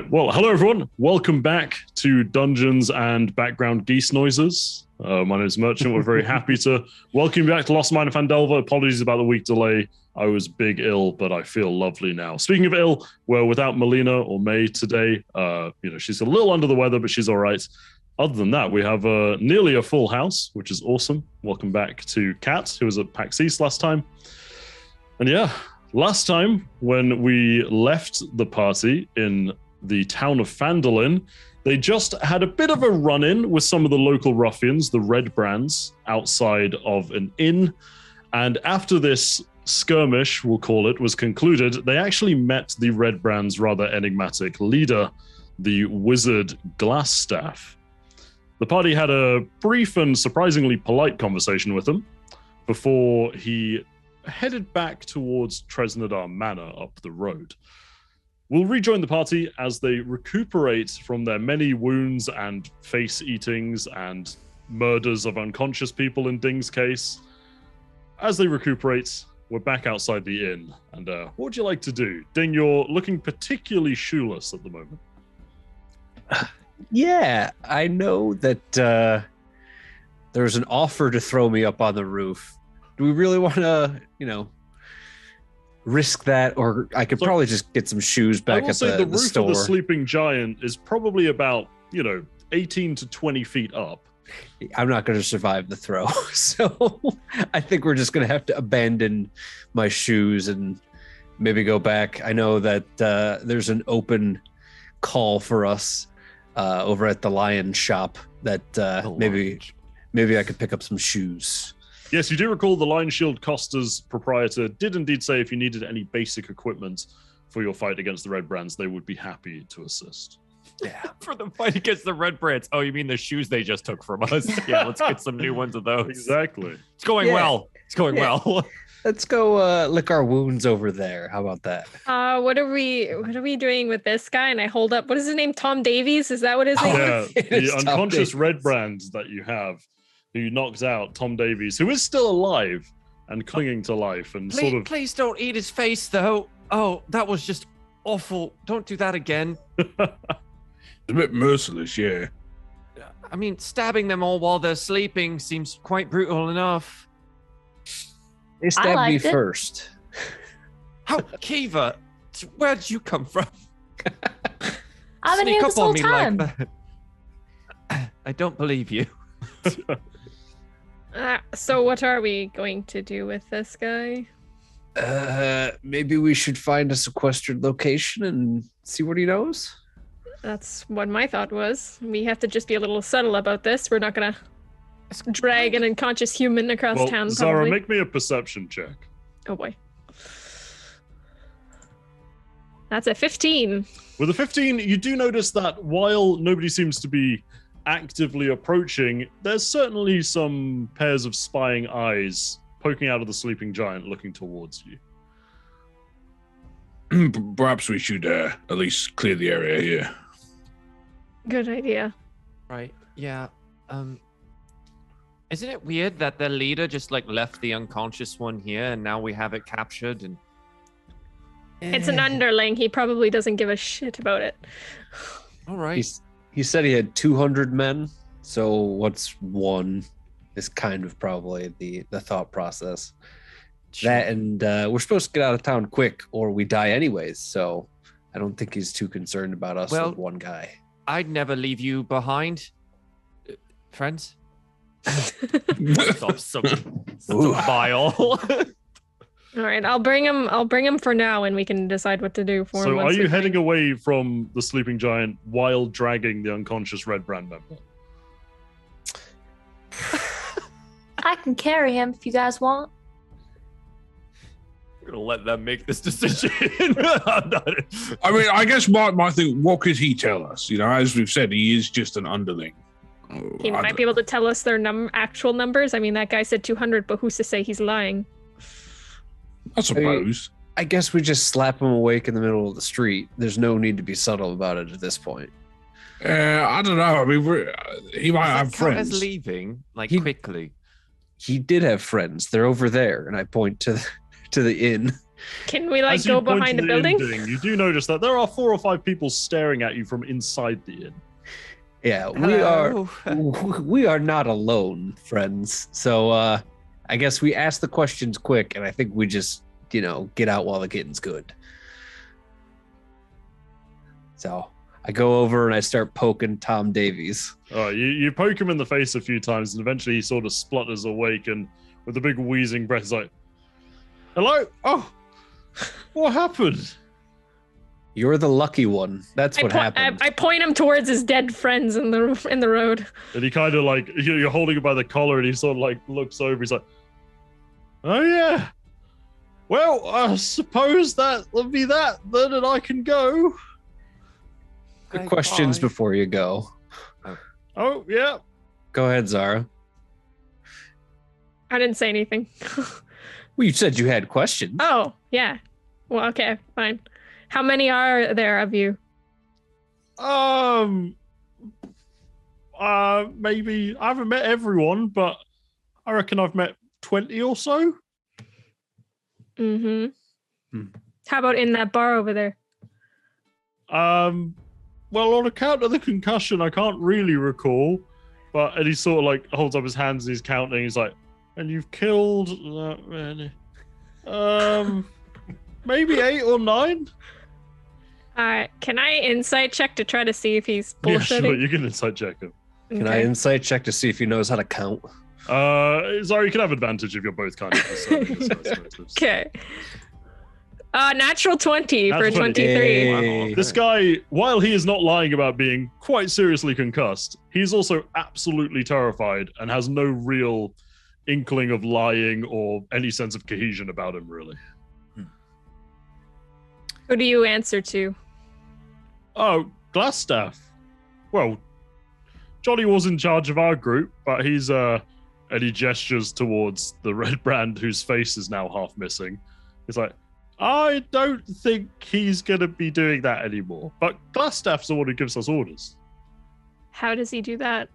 right. Well, hello, everyone. Welcome back to Dungeons and Background Geese Noises. My name is Merchant. We're very happy to welcome you back to Lost Mine of Phandelver. Apologies about the week delay. I was big ill, but I feel lovely now. Speaking of ill, we're without Melina or May today. She's a little under the weather, but she's all right. Other than that, we have nearly a full house, which is awesome. Welcome back to Kat, who was at PAX East last time. And yeah, last time when we left the party in the town of Phandelver, they just had a bit of a run-in with some of the local ruffians, the Red Brands, outside of an inn. And after this skirmish, we'll call it, was concluded, they actually met the Red Brands' rather enigmatic leader, the wizard Glassstaff. The party had a brief and surprisingly polite conversation with him before he headed back towards Tresnadar Manor up the road. We'll rejoin the party as they recuperate from their many wounds and face eatings and murders of unconscious people in Ding's case. As they recuperate, we're back outside the inn. And what would you like to do? Ding, you're looking particularly shoeless at the moment. Yeah, I know that there's an offer to throw me up on the roof. Do we really want to, risk that? Or I could probably just get some shoes back at the store. I will say the roof of the Sleeping Giant is probably about, 18 to 20 feet up. I'm not going to survive the throw. So I think we're just going to have to abandon my shoes and maybe go back. I know that there's an open call for us over at the Lion shop that maybe I could pick up some shoes. Yes, you do recall the Lion Shield Costa's proprietor did indeed say if you needed any basic equipment for your fight against the Red Brands, they would be happy to assist. Yeah. For the fight against the Red Brands. Oh, you mean the shoes they just took from us? Yeah, let's get some new ones of those. Exactly. It's going well. It's going well. Let's go lick our wounds over there. How about that? What are we doing with this guy? And I hold up, what is his name? Tom Davies? Is that what his name is? Yeah, the unconscious Red Brands that you have, who you knocked out, Tom Davies, who is still alive and clinging to life and Please don't eat his face, though. Oh, that was just awful. Don't do that again. It's a bit merciless, yeah. I mean, stabbing them all while they're sleeping seems quite brutal enough. They stabbed me first. How, Kiva? Where'd you come from? I've been here this whole time. Like that. I don't believe you. So what are we going to do with this guy? Maybe we should find a sequestered location and see what he knows. That's what my thought was. We have to just be a little subtle about this. We're not going to drag an unconscious human across town. Zara, probably. make me a perception check. Oh boy. That's a 15. With a 15, you do notice that while nobody seems to be actively approaching, there's certainly some pairs of spying eyes poking out of the Sleeping Giant looking towards you. Perhaps we should at least clear the area here. Good idea. Right, yeah. Isn't it weird that the leader just left the unconscious one here and now we have it captured? And It's an underling. He probably doesn't give a shit about it. all right. He said he had 200 men, so what's one is kind of probably the thought process. Sure. That and we're supposed to get out of town quick or we die anyways, so I don't think he's too concerned about us with one guy. I'd never leave you behind, friends. some bile. All right, I'll bring him for now, and we can decide what to do for him. So, are you heading away from the Sleeping Giant while dragging the unconscious Red Brand member? I can carry him if you guys want. I'm gonna let them make this decision. I mean, I guess my thing, what could he tell us? As we've said, he is just an underling. He might be able to tell us their actual numbers. I mean, that guy said 200, but who's to say he's lying? I suppose. I guess we just slap him awake in the middle of the street. There's no need to be subtle about it at this point. I don't know. I mean, he might have friends. As leaving, quickly. He did have friends. They're over there, and I point to the inn. Can we go behind the building? You do notice that there are 4 or 5 people staring at you from inside the inn. Yeah, we are not alone, friends. So I guess we ask the questions quick, and I think we just, get out while the getting's good. So I go over and I start poking Tom Davies. Oh, you poke him in the face a few times, and eventually he sort of splutters awake, and with a big wheezing breath, he's like, "Hello? Oh, what happened?" You're the lucky one. That's what happened. I point him towards his dead friends in the road. And he kind of you're holding him by the collar, and he sort of looks over. He's like, "Oh yeah. Well, I suppose that will be that then, and I can go." Good questions before you go. Oh yeah. Go ahead, Zara. I didn't say anything. Well, you said you had questions. Oh yeah. Well, okay, fine. How many are there of you? Maybe I haven't met everyone, but I reckon I've met 20 or so. Mm-hmm. How about in that bar over there? Well, on account of the concussion, I can't really recall. And he sort of holds up his hands and he's counting. He's like, "And you've killed that many? Maybe 8 or 9." Can I insight check to try to see if he's bullshitting? Yeah, sure. You can insight check him. Okay. Can I insight check to see if he knows how to count? Sorry, you can have advantage if you're both kind of discerning. Okay. Natural 20 for 23. Hey. This guy, while he is not lying about being quite seriously concussed, he's also absolutely terrified and has no real inkling of lying or any sense of cohesion about him, really. Who do you answer to? Oh, Glassstaff. Well, Johnny was in charge of our group, but he's and he gestures towards the red brand whose face is now half missing. He's like, "I don't think he's going to be doing that anymore. But Glassstaff's the one who gives us orders." How does he do that?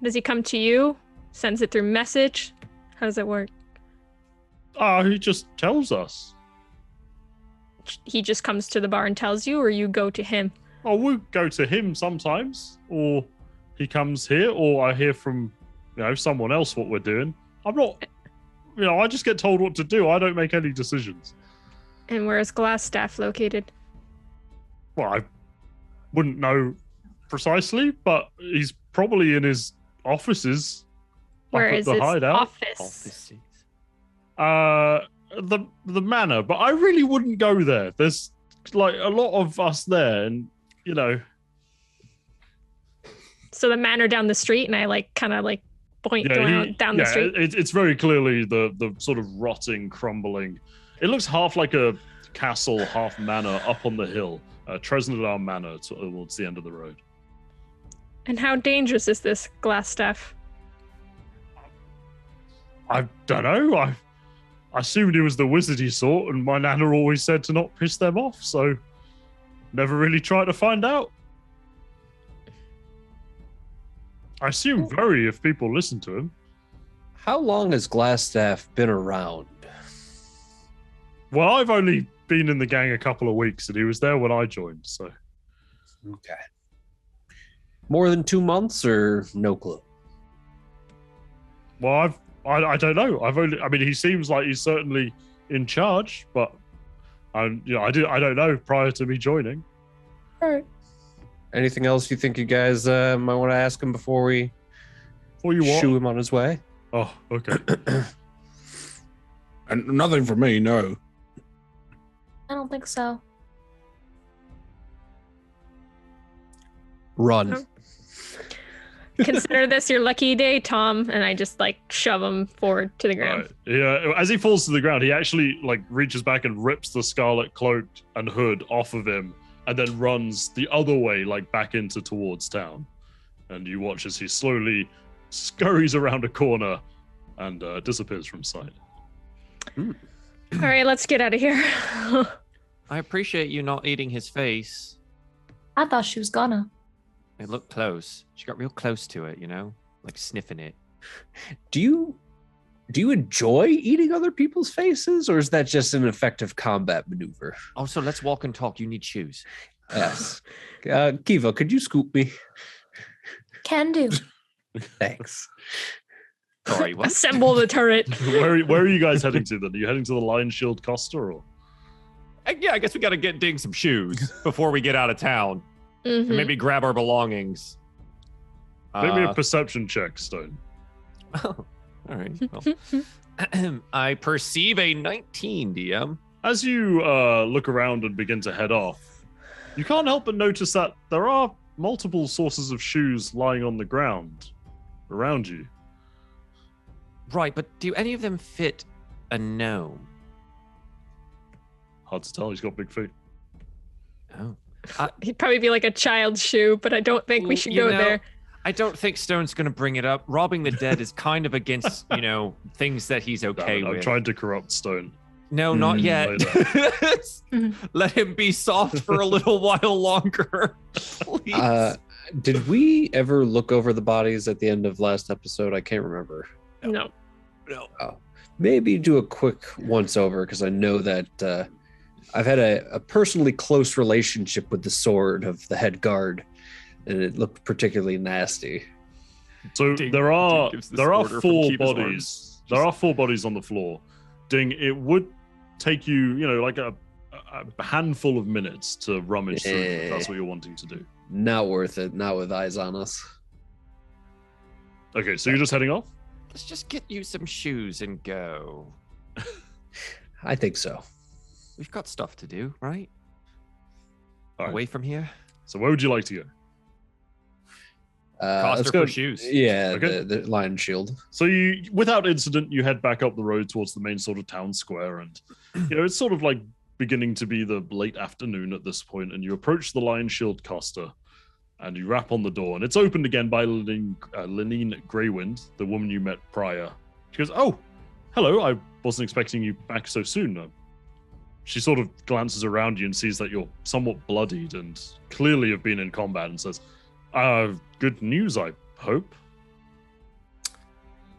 Does he come to you? Sends it through message? How does it work? He just tells us. He just comes to the bar and tells you, or you go to him? Oh, we'll go to him sometimes. Or he comes here, or I hear from, someone else what we're doing. I'm not, I just get told what to do. I don't make any decisions. And where is Glassstaff located? Well, I wouldn't know precisely, but he's probably in his offices. Where is his office? The manor, but I really wouldn't go there. There's a lot of us there, and So the manor down the street, and I point down the street. It's very clearly the sort of rotting, crumbling. It looks half like a castle, half manor up on the hill. Tresnadar Manor towards the end of the road. And how dangerous is this Glassstaff? I don't know. I assumed he was the wizardy sort, and my nana always said to not piss them off, so never really tried to find out. I assume very if people listen to him. How long has Glassstaff been around? Well, I've only been in the gang a couple of weeks, and he was there when I joined, so. Okay. More than 2 months, or no clue? Well, I don't know. He seems like he's certainly in charge, but I don't know prior to me joining. All right. Anything else you think you guys might want to ask him before we shoo him on his way? Oh, okay. And nothing from me, no. I don't think so. Run. Oh. Consider this your lucky day, Tom, and I just shove him forward to the ground. Yeah, as he falls to the ground, he actually reaches back and rips the scarlet cloak and hood off of him, and then runs the other way, back towards town. And you watch as he slowly scurries around a corner and disappears from sight. All right, let's get out of here. I appreciate you not eating his face. I thought she was gonna. It looked close. She got real close to it, sniffing it. Do you do you enjoy eating other people's faces, or is that just an effective combat maneuver? Oh, so let's walk and talk. You need shoes. Yes. Kiva, could you scoop me? Can do. Thanks. Sorry, what? Assemble the turret. Where are you guys heading to then? Are you heading to the Lion Shield Costa or? Yeah, I guess we got to get Ding some shoes before we get out of town. And maybe grab our belongings. Make me a perception check, Stone. Oh, all right. Well, I perceive a 19, DM. As you look around and begin to head off, you can't help but notice that there are multiple sources of shoes lying on the ground around you. Right, but do any of them fit a gnome? Hard to tell. He's got big feet. Oh. He'd probably be like a child's shoe, but I don't think we should go there. I don't think Stone's going to bring it up. Robbing the dead is kind of against, things that he's okay with. I'm trying to corrupt Stone. No, not yet. Let him be soft for a little while longer, please. Did we ever look over the bodies at the end of last episode? I can't remember. No. Oh, maybe do a quick once over, because I know that I've had a personally close relationship with the sword of the head guard, and it looked particularly nasty. So there are 4 bodies. There are 4 bodies on the floor. Ding, it would take you, like a handful of minutes to rummage through if that's what you're wanting to do. Not worth it. Not with eyes on us. Okay, so you're just heading off? Let's just get you some shoes and go. I think so. We've got stuff to do, right? All right. Away from here. So where would you like to go? Coster for shoes. Yeah, Okay. the Lion Shield. So you, without incident, you head back up the road towards the main sort of town square, and it's sort of like beginning to be the late afternoon at this point, and you approach the Lion Shield Costa, and you rap on the door, and it's opened again by Lenine Greywind, the woman you met prior. She goes, "Oh, hello, I wasn't expecting you back so soon." She sort of glances around you and sees that you're somewhat bloodied and clearly have been in combat, and says, good news, I hope.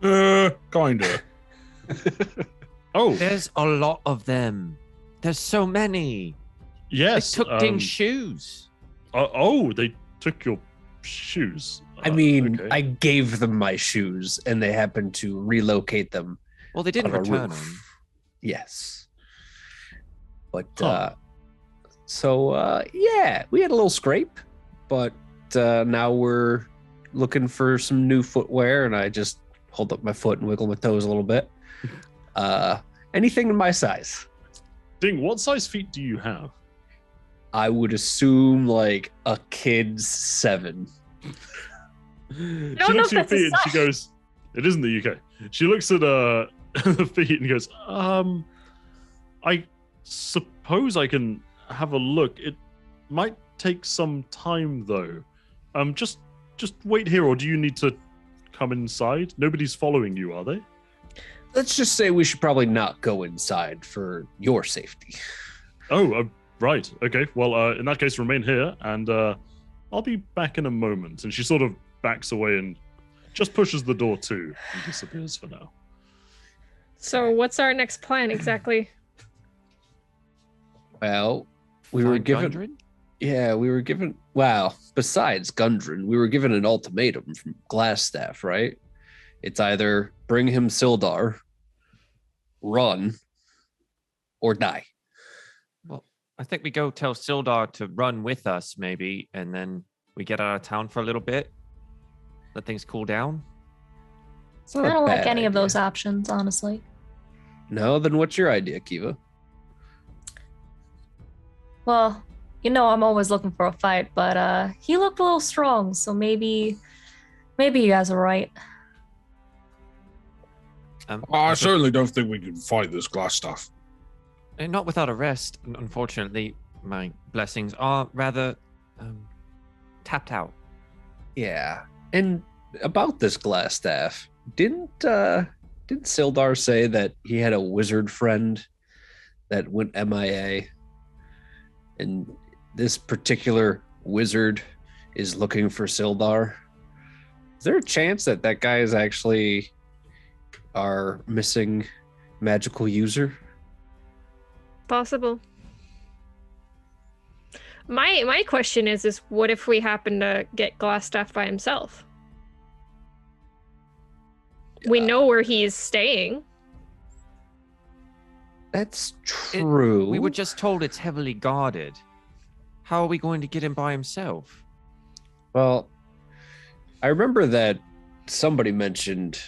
Kinda. Oh. There's a lot of them. There's so many. Yes. They took Ding's shoes. They took your shoes. I mean, okay. I gave them my shoes, and they happened to relocate them. Well, they didn't return them. Yes. But, yeah, we had a little scrape, but now we're looking for some new footwear, and I just hold up my foot and wiggle my toes a little bit. Anything in my size. Ding, what size feet do you have? I would assume like a kid's 7. She looks at your feet and she goes, "It isn't the UK." She looks at the feet and goes, "I suppose I can have a look. It might take some time though. Just wait here, or do you need to come inside? Nobody's following you, are they?" Let's just say we should probably not go inside for your safety. Oh, right. Okay. Well, in that case, remain here, and I'll be back in a moment. And she sort of backs away and just pushes the door to and disappears for now. So what's our next plan exactly? Well, we were given... Gundren? Yeah, we were given... Wow, besides Gundren, we were given an ultimatum from Glassstaff, right? It's either bring him Sildar, run, or die. Well, I think we go tell Sildar to run with us, maybe, and then we get out of town for a little bit. Let things cool down. It's not I a don't like bad any of idea. those options, honestly. No, then what's your idea, Kiva? Well, I'm always looking for a fight, but he looked a little strong, so maybe you guys are right. I certainly don't think we can fight this glass stuff. And not without a rest. Unfortunately, my blessings are rather tapped out. Yeah, and about this Glassstaff, didn't Sildar say that he had a wizard friend that went MIA, and this particular wizard is looking for Sildar? Is there a chance that guy is actually our missing magical user? Possible. My question is what if we happen to get Glassstaff by himself? We know where he's staying. That's true. We were just told it's heavily guarded. How are we going to get him by himself? Well, I remember that somebody mentioned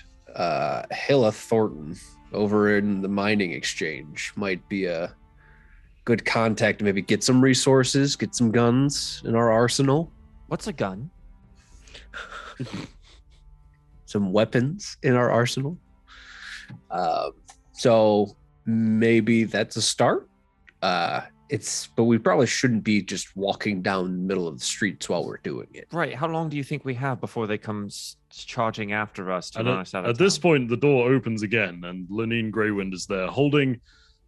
Hilla Thornton over in the mining exchange might be a good contact to maybe get some resources, get some guns in our arsenal. What's a gun? Some weapons in our arsenal. So maybe that's a start. But we probably shouldn't be just walking down the middle of the streets while we're doing it. Right. How long do you think we have before they come charging after us to run us out of At this point, the door opens again, and Lenine Greywind is there, holding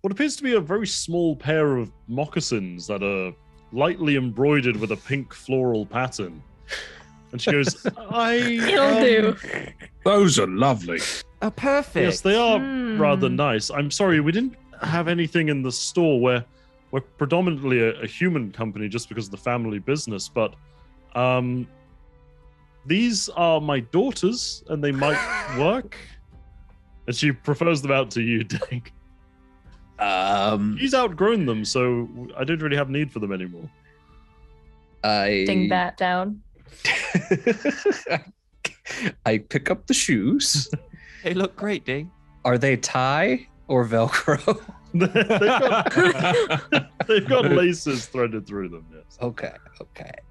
what appears to be a very small pair of moccasins that are lightly embroidered with a pink floral pattern. And she goes, It'll do. Those are lovely. Oh, perfect. Yes, they are rather nice. I'm sorry, we didn't have anything in the store. We're predominantly a human company just because of the family business, but these are my daughters, and they might work. And she prefers them out to you, Dink. She's outgrown them, so I don't really have need for them anymore. Ding that down. I pick up the shoes. They look great, Ding. Are they tie or Velcro? They've got laces threaded through them. Yes. Okay.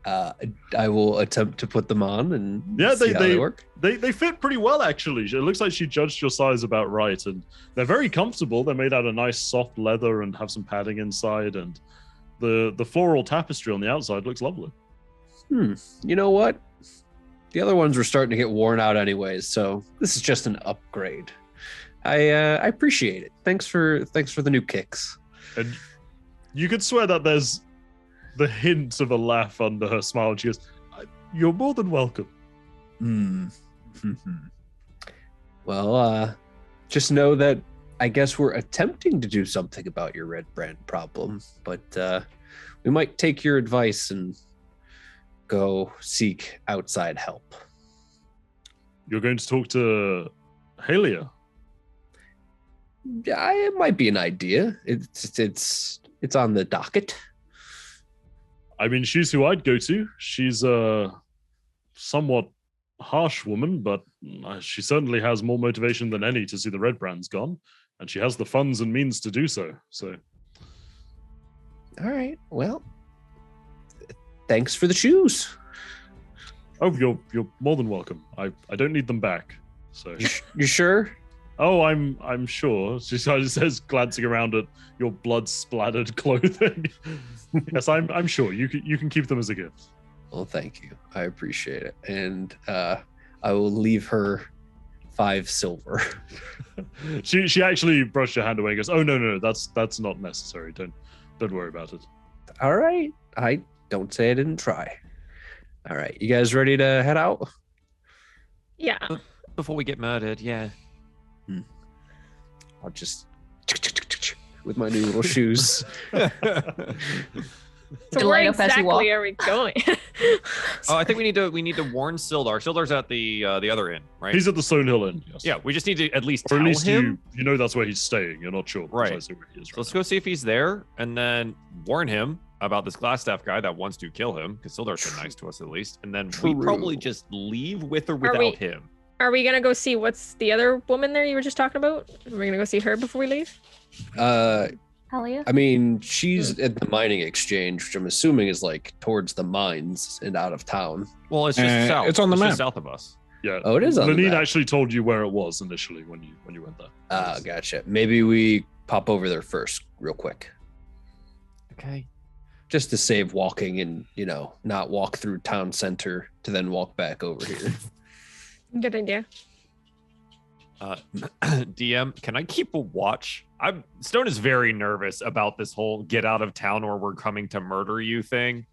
I will attempt to put them on and see how they work. They fit pretty well, actually. It looks like she judged your size about right, and they're very comfortable. They're made out of nice soft leather and have some padding inside, and the floral tapestry on the outside looks lovely. You know what? The other ones were starting to get worn out anyways, so this is just an upgrade. I appreciate it. Thanks for the new kicks. And you could swear that there's the hint of a laugh under her smile. And she goes, "You're more than welcome." Well, just know that I guess we're attempting to do something about your red brand problem, but we might take your advice and go seek outside help. You're going to talk to Halia? It might be an idea. It's on the docket. I mean, she's who I'd go to. She's a somewhat harsh woman, but she certainly has more motivation than any to see the red brands gone, and she has the funds and means to do so. So, all right. Well, thanks for the shoes. Oh, you're more than welcome. I don't need them back. So you sure? Oh, I'm sure. She says, glancing around at your blood-splattered clothing. Yes, I'm sure. You can keep them as a gift. Well, thank you. I appreciate it. And I will leave her 5 silver. She actually brushed her hand away and goes, "Oh no, that's not necessary. Don't worry about it." All right. I don't say I didn't try. All right. You guys ready to head out? Yeah. Before we get murdered, yeah. I'll just with my new little shoes. So where exactly are we going? I think we need to warn Sildar. Sildar's at the other inn, right? He's at the Stonehill Inn. Yes. Yeah, we just need to at least or tell at least him. You know that's where he's staying. You're not sure right. precisely where he is. So let's go see if he's there, and then warn him about this Glassstaff guy that wants to kill him, because Sildar's been nice to us at least, and then we probably just leave with or without him. Are we gonna go see what's the other woman there you were just talking about? Are we gonna go see her before we leave? Hell yeah. I mean, she's at the mining exchange, which I'm assuming is like towards the mines and out of town. Well, it's just south. It's on the map. Just south of us. Yeah. Oh, it is on the Lenine map. actually told you where it was initially when you went there. Ah, gotcha. Maybe we pop over there first, real quick. Okay. Just to save walking and, not walk through town center to then walk back over here. Good idea. DM, can I keep a watch? Stone is very nervous about this whole get out of town or we're coming to murder you thing.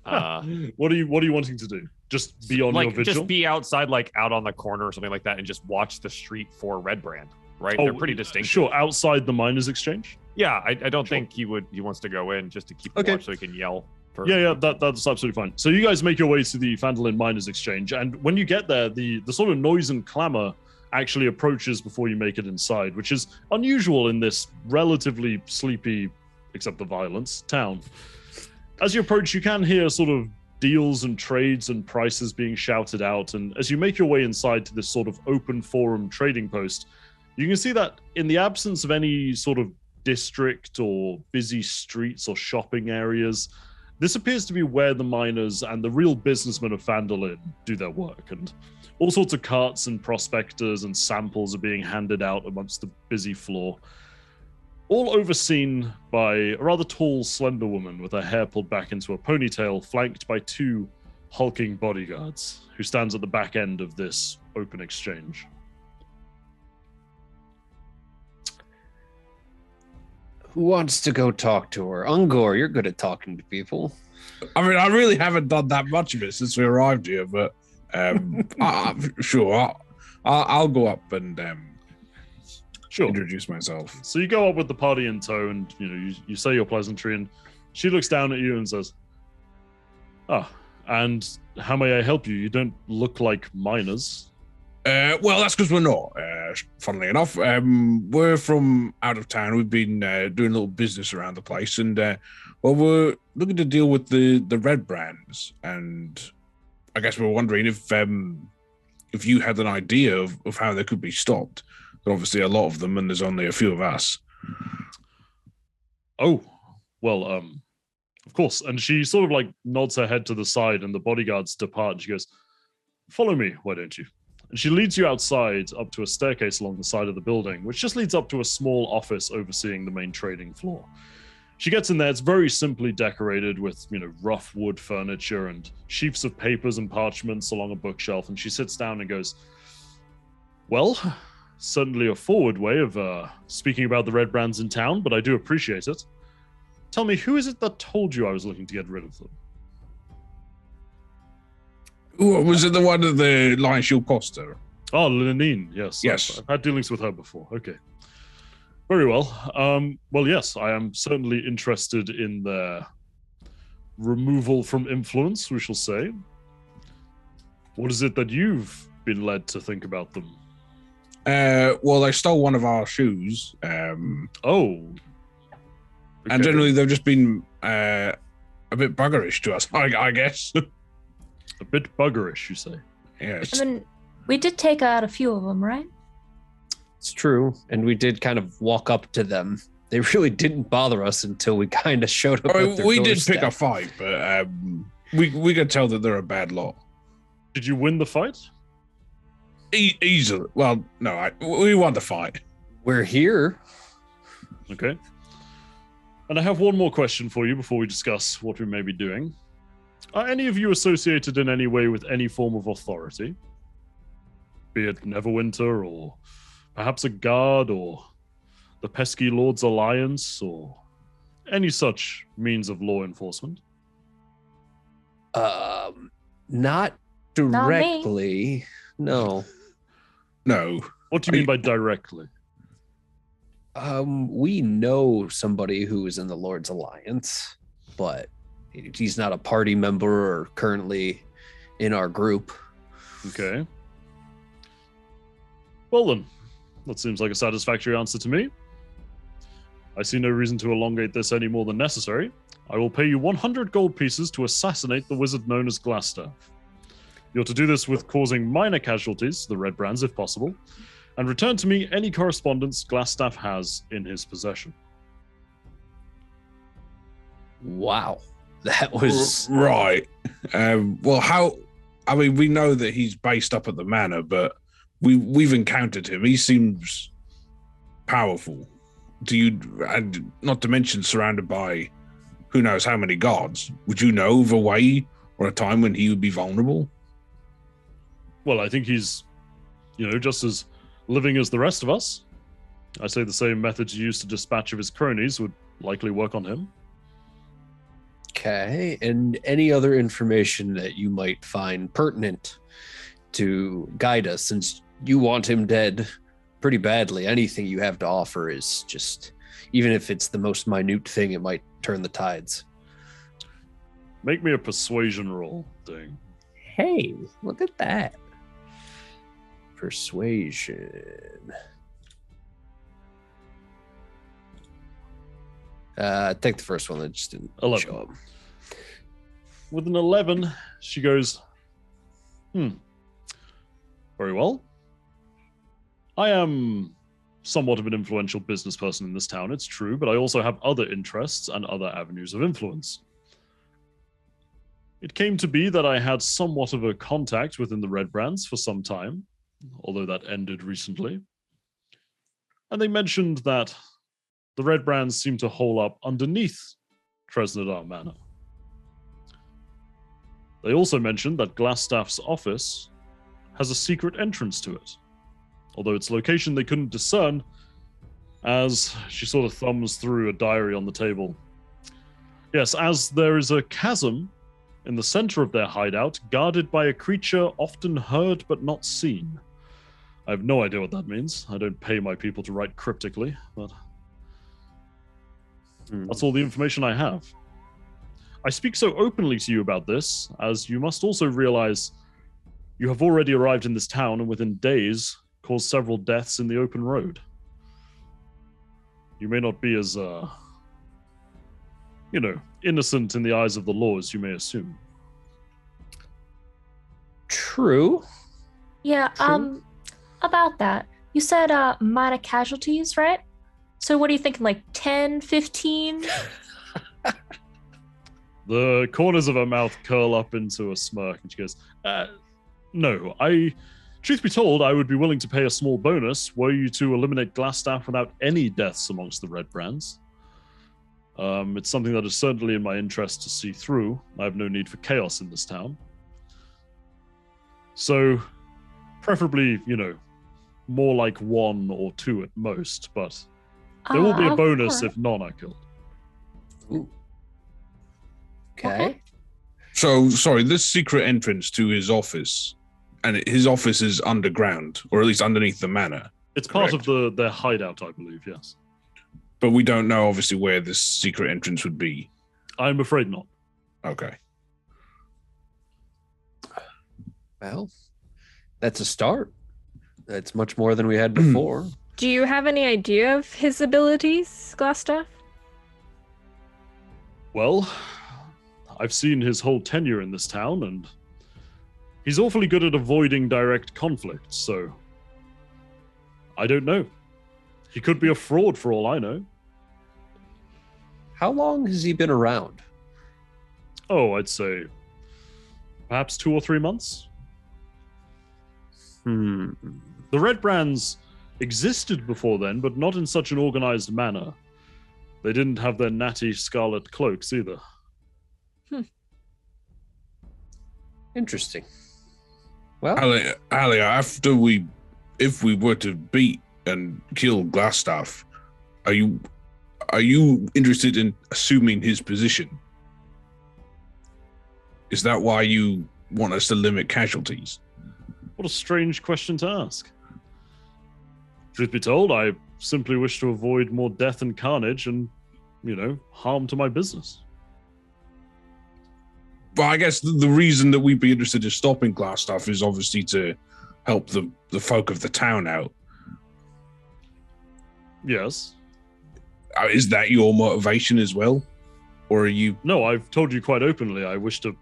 What are you wanting to do? Just be on your vigil? Just be outside, like out on the corner or something like that, and just watch the street for Red Brand. Right? They're pretty distinct. Sure, outside the miners' exchange. Yeah, I don't think he wants to go in just to keep watch so he can yell. That's absolutely fine. So you guys make your way to the Phandelver miners' exchange, and when you get there, the sort of noise and clamor actually approaches before you make it inside, which is unusual in this relatively sleepy, except the violence, town. As you approach, you can hear sort of deals and trades and prices being shouted out, and as you make your way inside to this sort of open forum trading post, you can see that in the absence of any sort of district or busy streets or shopping areas, this appears to be where the miners and the real businessmen of Phandelver do their work, and all sorts of carts and prospectors and samples are being handed out amongst the busy floor, all overseen by a rather tall, slender woman with her hair pulled back into a ponytail, flanked by two hulking bodyguards, who stands at the back end of this open exchange. Who wants to go talk to her? Ungor, you're good at talking to people. I mean, I really haven't done that much of it since we arrived here, but sure, I'll go up and introduce myself. So you go up with the party in tow, and you say your pleasantry, and she looks down at you and says, and how may I help you? You don't look like miners. Well, that's because we're not, funnily enough. We're from out of town. We've been doing a little business around the place, and we're looking to deal with the Red Brands, and I guess we're wondering if you had an idea of how they could be stopped. There are obviously a lot of them, and there's only a few of us. Oh, well, of course. And she sort of like nods her head to the side, and the bodyguards depart, and she goes, "Follow me, why don't you?" And she leads you outside up to a staircase along the side of the building, which just leads up to a small office overseeing the main trading floor. She gets in there. It's very simply decorated with, rough wood furniture and sheafs of papers and parchments along a bookshelf. And she sits down and goes, "Well, certainly a forward way of speaking about the Red Brands in town, but I do appreciate it. Tell me, who is it that told you I was looking to get rid of them?" Was it the one of the Lion Shield poster? Oh, Lenine, yes. Yes. I've had dealings with her before. Okay. Very well. Well, yes, I am certainly interested in their removal from influence, we shall say. What is it that you've been led to think about them? Well, they stole one of our shoes. Okay. And generally they've just been a bit buggerish to us, I guess. A bit buggerish, you say? Yes. I mean, we did take out a few of them, right? It's true. And we did kind of walk up to them. They really didn't bother us until we kind of showed up. We did pick a fight, but we could tell that they're a bad lot. Did you win the fight? Easily. Well, no, we won the fight. We're here. Okay. And I have one more question for you before we discuss what we may be doing. Are any of you associated in any way with any form of authority? Be it Neverwinter, or perhaps a guard, or the pesky Lord's Alliance, or any such means of law enforcement? Not directly. No. No. What do you mean by directly? We know somebody who is in the Lord's Alliance, but he's not a party member or currently in our group. Okay. Well then, that seems like a satisfactory answer to me. I see no reason to elongate this any more than necessary. I will pay you 100 gold pieces to assassinate the wizard known as Glassstaff. You're to do this with causing minor casualties to the Red Brands if possible, and return to me any correspondence Glassstaff has in his possession. Wow. That was... Right. Well, we know that he's based up at the manor, but we've encountered him. He seems powerful. And not to mention surrounded by who knows how many guards. Would you know of a way or a time when he would be vulnerable? Well, I think he's, just as living as the rest of us. I say the same methods you used to dispatch of his cronies would likely work on him. Okay, and any other information that you might find pertinent to guide us, since you want him dead pretty badly. Anything you have to offer is just, even if it's the most minute thing, it might turn the tides. Make me a persuasion roll, Ding. Hey, look at that. Persuasion. Take the first one that just didn't 11. show up. With an 11, she goes, very well. I am somewhat of an influential business person in this town, it's true, but I also have other interests and other avenues of influence. It came to be that I had somewhat of a contact within the Red Brands for some time, although that ended recently. And they mentioned that the Red Brands seem to hole up underneath Tresnadar Manor. They also mentioned that Glassstaff's office has a secret entrance to it, although its location they couldn't discern, as she sort of thumbs through a diary on the table. Yes, as there is a chasm in the center of their hideout, guarded by a creature often heard but not seen. I have no idea what that means. I don't pay my people to write cryptically, but that's all the information I have. I speak so openly to you about this, as you must also realize you have already arrived in this town and within days caused several deaths in the open road. You may not be as, innocent in the eyes of the law as you may assume. True. Yeah, True. About that. You said minor casualties, right? So what are you thinking, like 10, 15? The corners of her mouth curl up into a smirk, and she goes, no, truth be told, I would be willing to pay a small bonus were you to eliminate Glassstaff without any deaths amongst the Red Brands. It's something that is certainly in my interest to see through. I have no need for chaos in this town. So, preferably, more like 1 or 2 at most, but there will be a bonus if none are killed. Ooh. Okay. So, sorry, this secret entrance to his office, and his office is underground, or at least underneath the manor. It's correct? part of their hideout, I believe, yes. But we don't know, obviously, where this secret entrance would be. I'm afraid not. Okay. Well, that's a start. That's much more than we had before. Do you have any idea of his abilities, Glassstaff? Well, I've seen his whole tenure in this town, and he's awfully good at avoiding direct conflict, so I don't know. He could be a fraud for all I know. How long has he been around? Oh, I'd say perhaps 2 or 3 months. The Red Brands existed before then, but not in such an organized manner. They didn't have their natty scarlet cloaks either. Interesting. Well, Alia, if we were to beat and kill Glassstaff, are you interested in assuming his position? Is that why you want us to limit casualties? What a strange question to ask. Truth be told, I simply wish to avoid more death and carnage and, harm to my business. But I guess the reason that we'd be interested in stopping Glassstaff is obviously to help the folk of the town out. Yes. Is that your motivation as well? Or are you... No, I've told you quite openly I wish to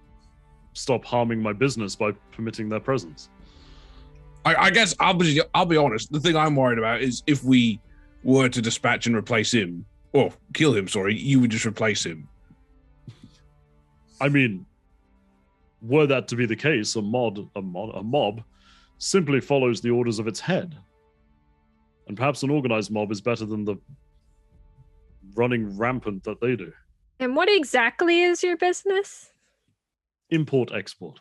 stop harming my business by permitting their presence. I guess I'll be honest. The thing I'm worried about is if we were to dispatch and replace him, or kill him, sorry, you would just replace him. I mean, were that to be the case, a mob simply follows the orders of its head. And perhaps an organized mob is better than the running rampant that they do. And what exactly is your business? Import-export.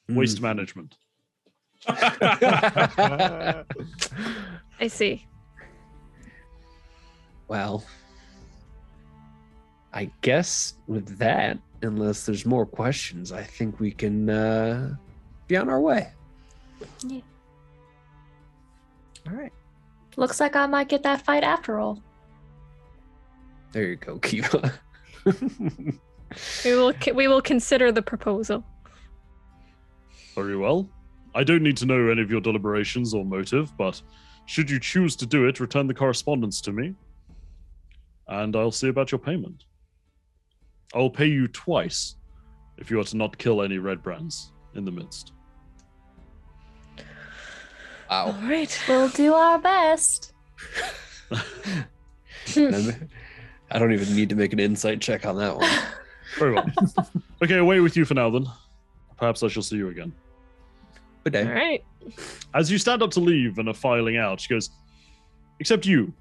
Waste management. I see. Well, I guess with that, unless there's more questions, I think we can be on our way. Yeah. All right. Looks like I might get that fight after all. There you go, Kiva. We will consider the proposal. Very well. I don't need to know any of your deliberations or motive, but should you choose to do it, return the correspondence to me, and I'll see about your payment. I'll pay you twice if you are to not kill any red brands in the midst. Wow. All right. We'll do our best. I don't even need to make an insight check on that one. Very well. Okay, away with you for now then. Perhaps I shall see you again. Good day. All right. As you stand up to leave and are filing out, she goes, except you,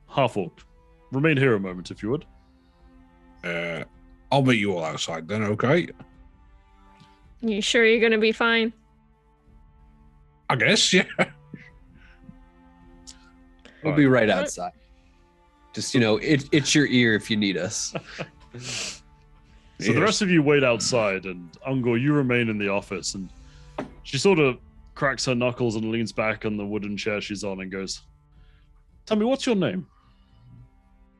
half-orc. Remain here a moment, if you would. I'll meet you all outside then, okay? You sure you're going to be fine? I guess, yeah. We'll be right outside. Just, itch your ear if you need us. So the rest of you wait outside, and Ungor, you remain in the office, and she sort of cracks her knuckles and leans back on the wooden chair she's on and goes, tell me, what's your name?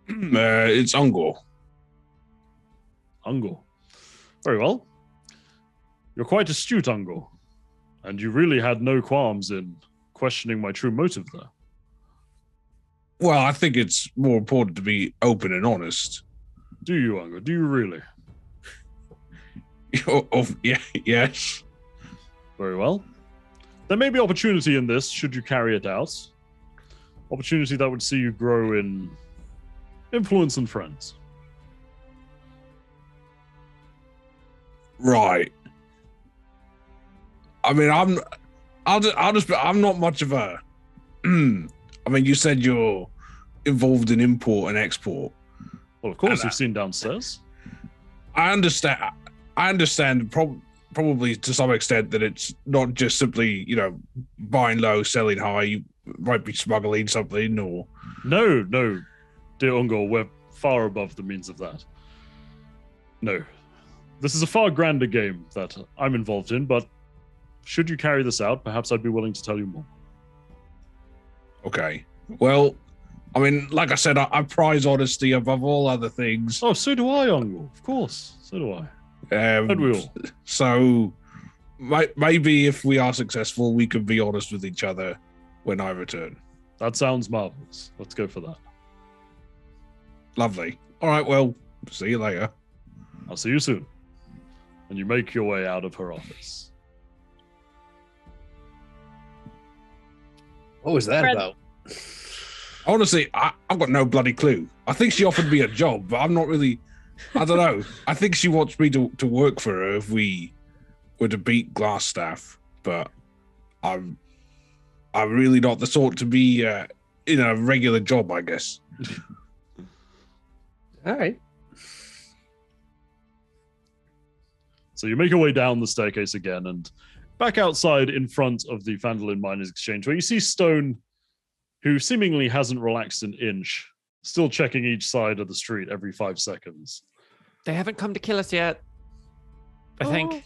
It's Ungor. Ungor. Very well. You're quite astute, Ungor. And you really had no qualms in questioning my true motive there. Well, I think it's more important to be open and honest. Do you, Ungor? Do you really? Yeah, yes. Very well. There may be opportunity in this, should you carry it out. Opportunity that would see you grow in influence and friends. Right. I mean, I'm not much of a. I mean, you said you're involved in import and export. Well, of course, you've seen downstairs. I understand. Probably to some extent that it's not just simply, buying low, selling high. You might be smuggling something, or no, dear Ungor, we're far above the means of that. No, this is a far grander game that I'm involved in, but should you carry this out, perhaps I'd be willing to tell you more. Okay. Well, I mean, like I said, I prize honesty above all other things. Oh, so do I, Ungor. Of course, so do I. And we all. So maybe if we are successful, we could be honest with each other when I return. That sounds marvelous. Let's go for that. Lovely. All right, well, see you later. I'll see you soon. And you make your way out of her office. What was that about? Honestly, I've got no bloody clue. I think she offered me a job, but I'm not really... I don't know. I think she wants me to work for her if we were to beat Glassstaff, but I'm really not the sort to be in a regular job, I guess. All right. So you make your way down the staircase again and back outside in front of the Phandelver Miners Exchange, where you see Stone, who seemingly hasn't relaxed an inch, still checking each side of the street every 5 seconds. They haven't come to kill us yet. I think.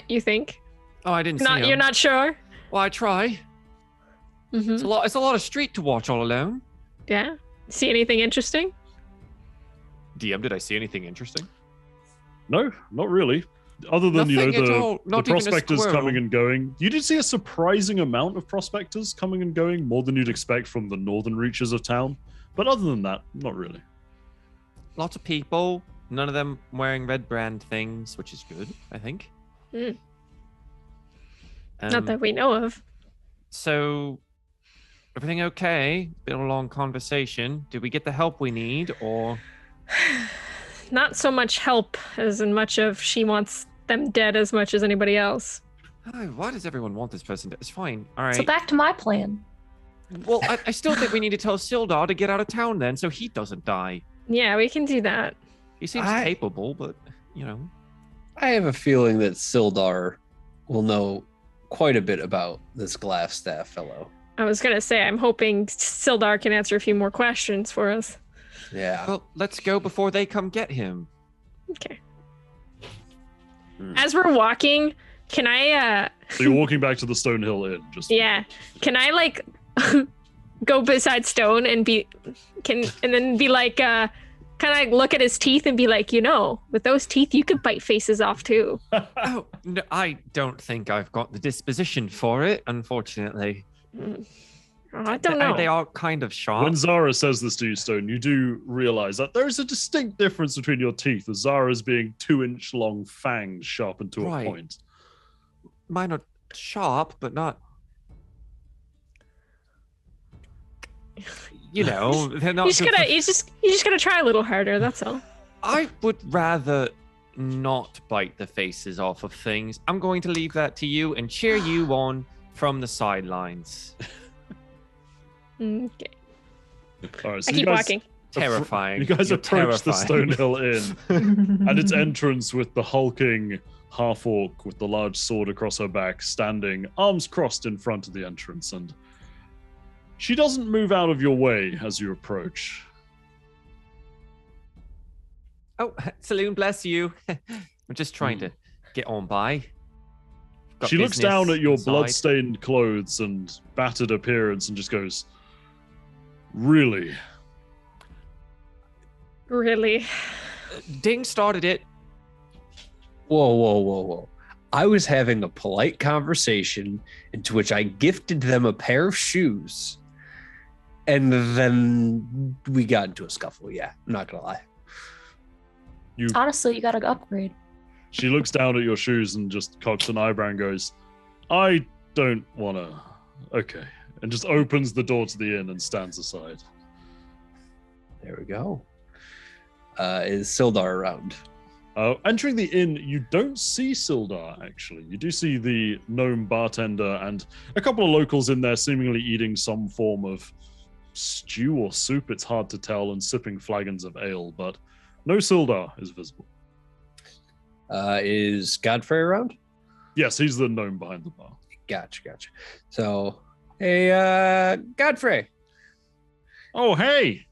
You think? Oh, I didn't see them. You're not sure? Well, I try. Mm-hmm. It's a lot of street to watch all alone. Yeah. See anything interesting? DM, did I see anything interesting? No, not really. Other than, Nothing the prospectors coming and going. You did see a surprising amount of prospectors coming and going, more than you'd expect from the northern reaches of town. But other than that, not really. Lots of people, none of them wearing red brand things, which is good, I think. Mm. Not that we know of. So, everything okay? Been a long conversation. Did we get the help we need, or...? Not so much help as in much of she wants them dead as much as anybody else. Oh, why does everyone want this person dead? It's fine. All right. So back to my plan. Well, I still think we need to tell Sildar to get out of town then, so he doesn't die. Yeah, we can do that. He seems capable, but, I have a feeling that Sildar will know quite a bit about this Glassstaff fellow. I was going to say, I'm hoping Sildar can answer a few more questions for us. Yeah. Well, let's go before they come get him. Okay. As we're walking, can I So you're walking back to the Stonehill Inn, just yeah. Can I like go beside Stone and then be like kind of look at his teeth and be like, with those teeth you could bite faces off too. Oh, no, I don't think I've got the disposition for it, unfortunately. I don't know. They are kind of sharp. When Zara says this to you, Stone, you do realize that there is a distinct difference between your teeth, as Zara's being 2-inch long fangs sharpened to a point. Mine are sharp, but not... they're not... You just gotta try a little harder, that's all. I would rather not bite the faces off of things. I'm going to leave that to you and cheer you on from the sidelines. Okay. All right, so I keep walking. Terrifying. You guys approach the Stonehill Inn and its entrance with the hulking half-orc with the large sword across her back, standing arms crossed in front of the entrance, and she doesn't move out of your way as you approach. Oh, Saloon, bless you. I'm just trying to get on by. She looks down at your blood-stained clothes and battered appearance and just goes, "Really? Really? Ding started it." Whoa. I was having a polite conversation into which I gifted them a pair of shoes. And then we got into a scuffle. Yeah, I'm not going to lie. Honestly, you got to upgrade. She looks down at your shoes and just cocks an eyebrow and goes, "I don't want to." Okay. And just opens the door to the inn and stands aside. There we go. Is Sildar around? Entering the inn, you don't see Sildar, actually. You do see the gnome bartender and a couple of locals in there seemingly eating some form of stew or soup. It's hard to tell, and sipping flagons of ale, but no Sildar is visible. Is Godfrey around? Yes, he's the gnome behind the bar. Gotcha. So, hey, Godfrey. Oh, hey.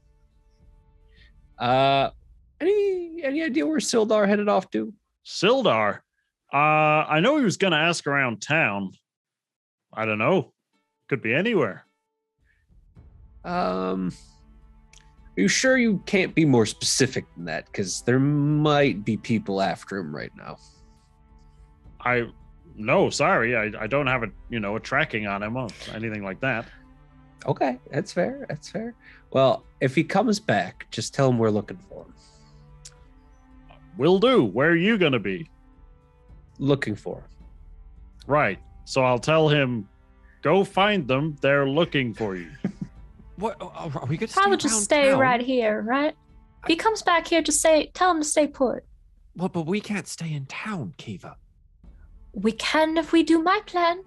Any idea where Sildar headed off to? Sildar? I know he was going to ask around town. I don't know. Could be anywhere. Are you sure you can't be more specific than that? Because there might be people after him right now. No, sorry. I don't have a tracking on him or anything like that. Okay, that's fair. Well, if he comes back, just tell him we're looking for him. Will do. Where are you going to be? Looking for him. Right. So I'll tell him, go find them. They're looking for you. What? Are we going to probably just stay right here, right? If he comes back here, just tell him to stay put. Well, but we can't stay in town, Kiva. We can if we do my plan.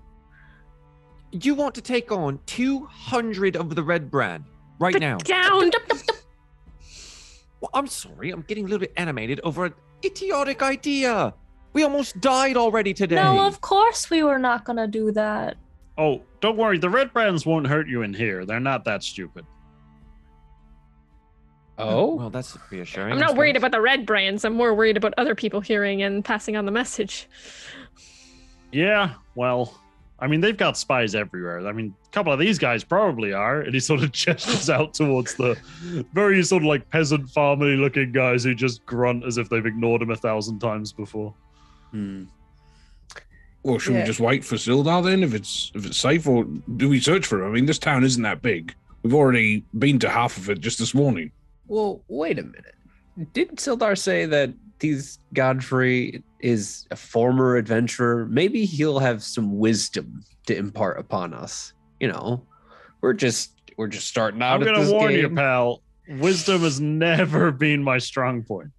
You want to take on 200 of the red brand right now? Down. Well, I'm sorry. I'm getting a little bit animated over an idiotic idea. We almost died already today. No, of course we were not going to do that. Oh, don't worry. The red brands won't hurt you in here. They're not that stupid. Oh? Well, that's reassuring. I'm not worried about the red brands. I'm more worried about other people hearing and passing on the message. Yeah, well, I mean, they've got spies everywhere. I mean, a couple of these guys probably are. And he sort of gestures out towards the very sort of like peasant farmer looking guys who just grunt as if they've ignored him 1,000 times before. Well, should we just wait for Sildar then, if it's safe, or do we search for him? I mean, this town isn't that big. We've already been to half of it just this morning. Well, wait a minute. Didn't Sildar say that Godfrey is a former adventurer? Maybe he'll have some wisdom to impart upon us. We're just starting out. I'm going to warn you, pal. Wisdom has never been my strong point.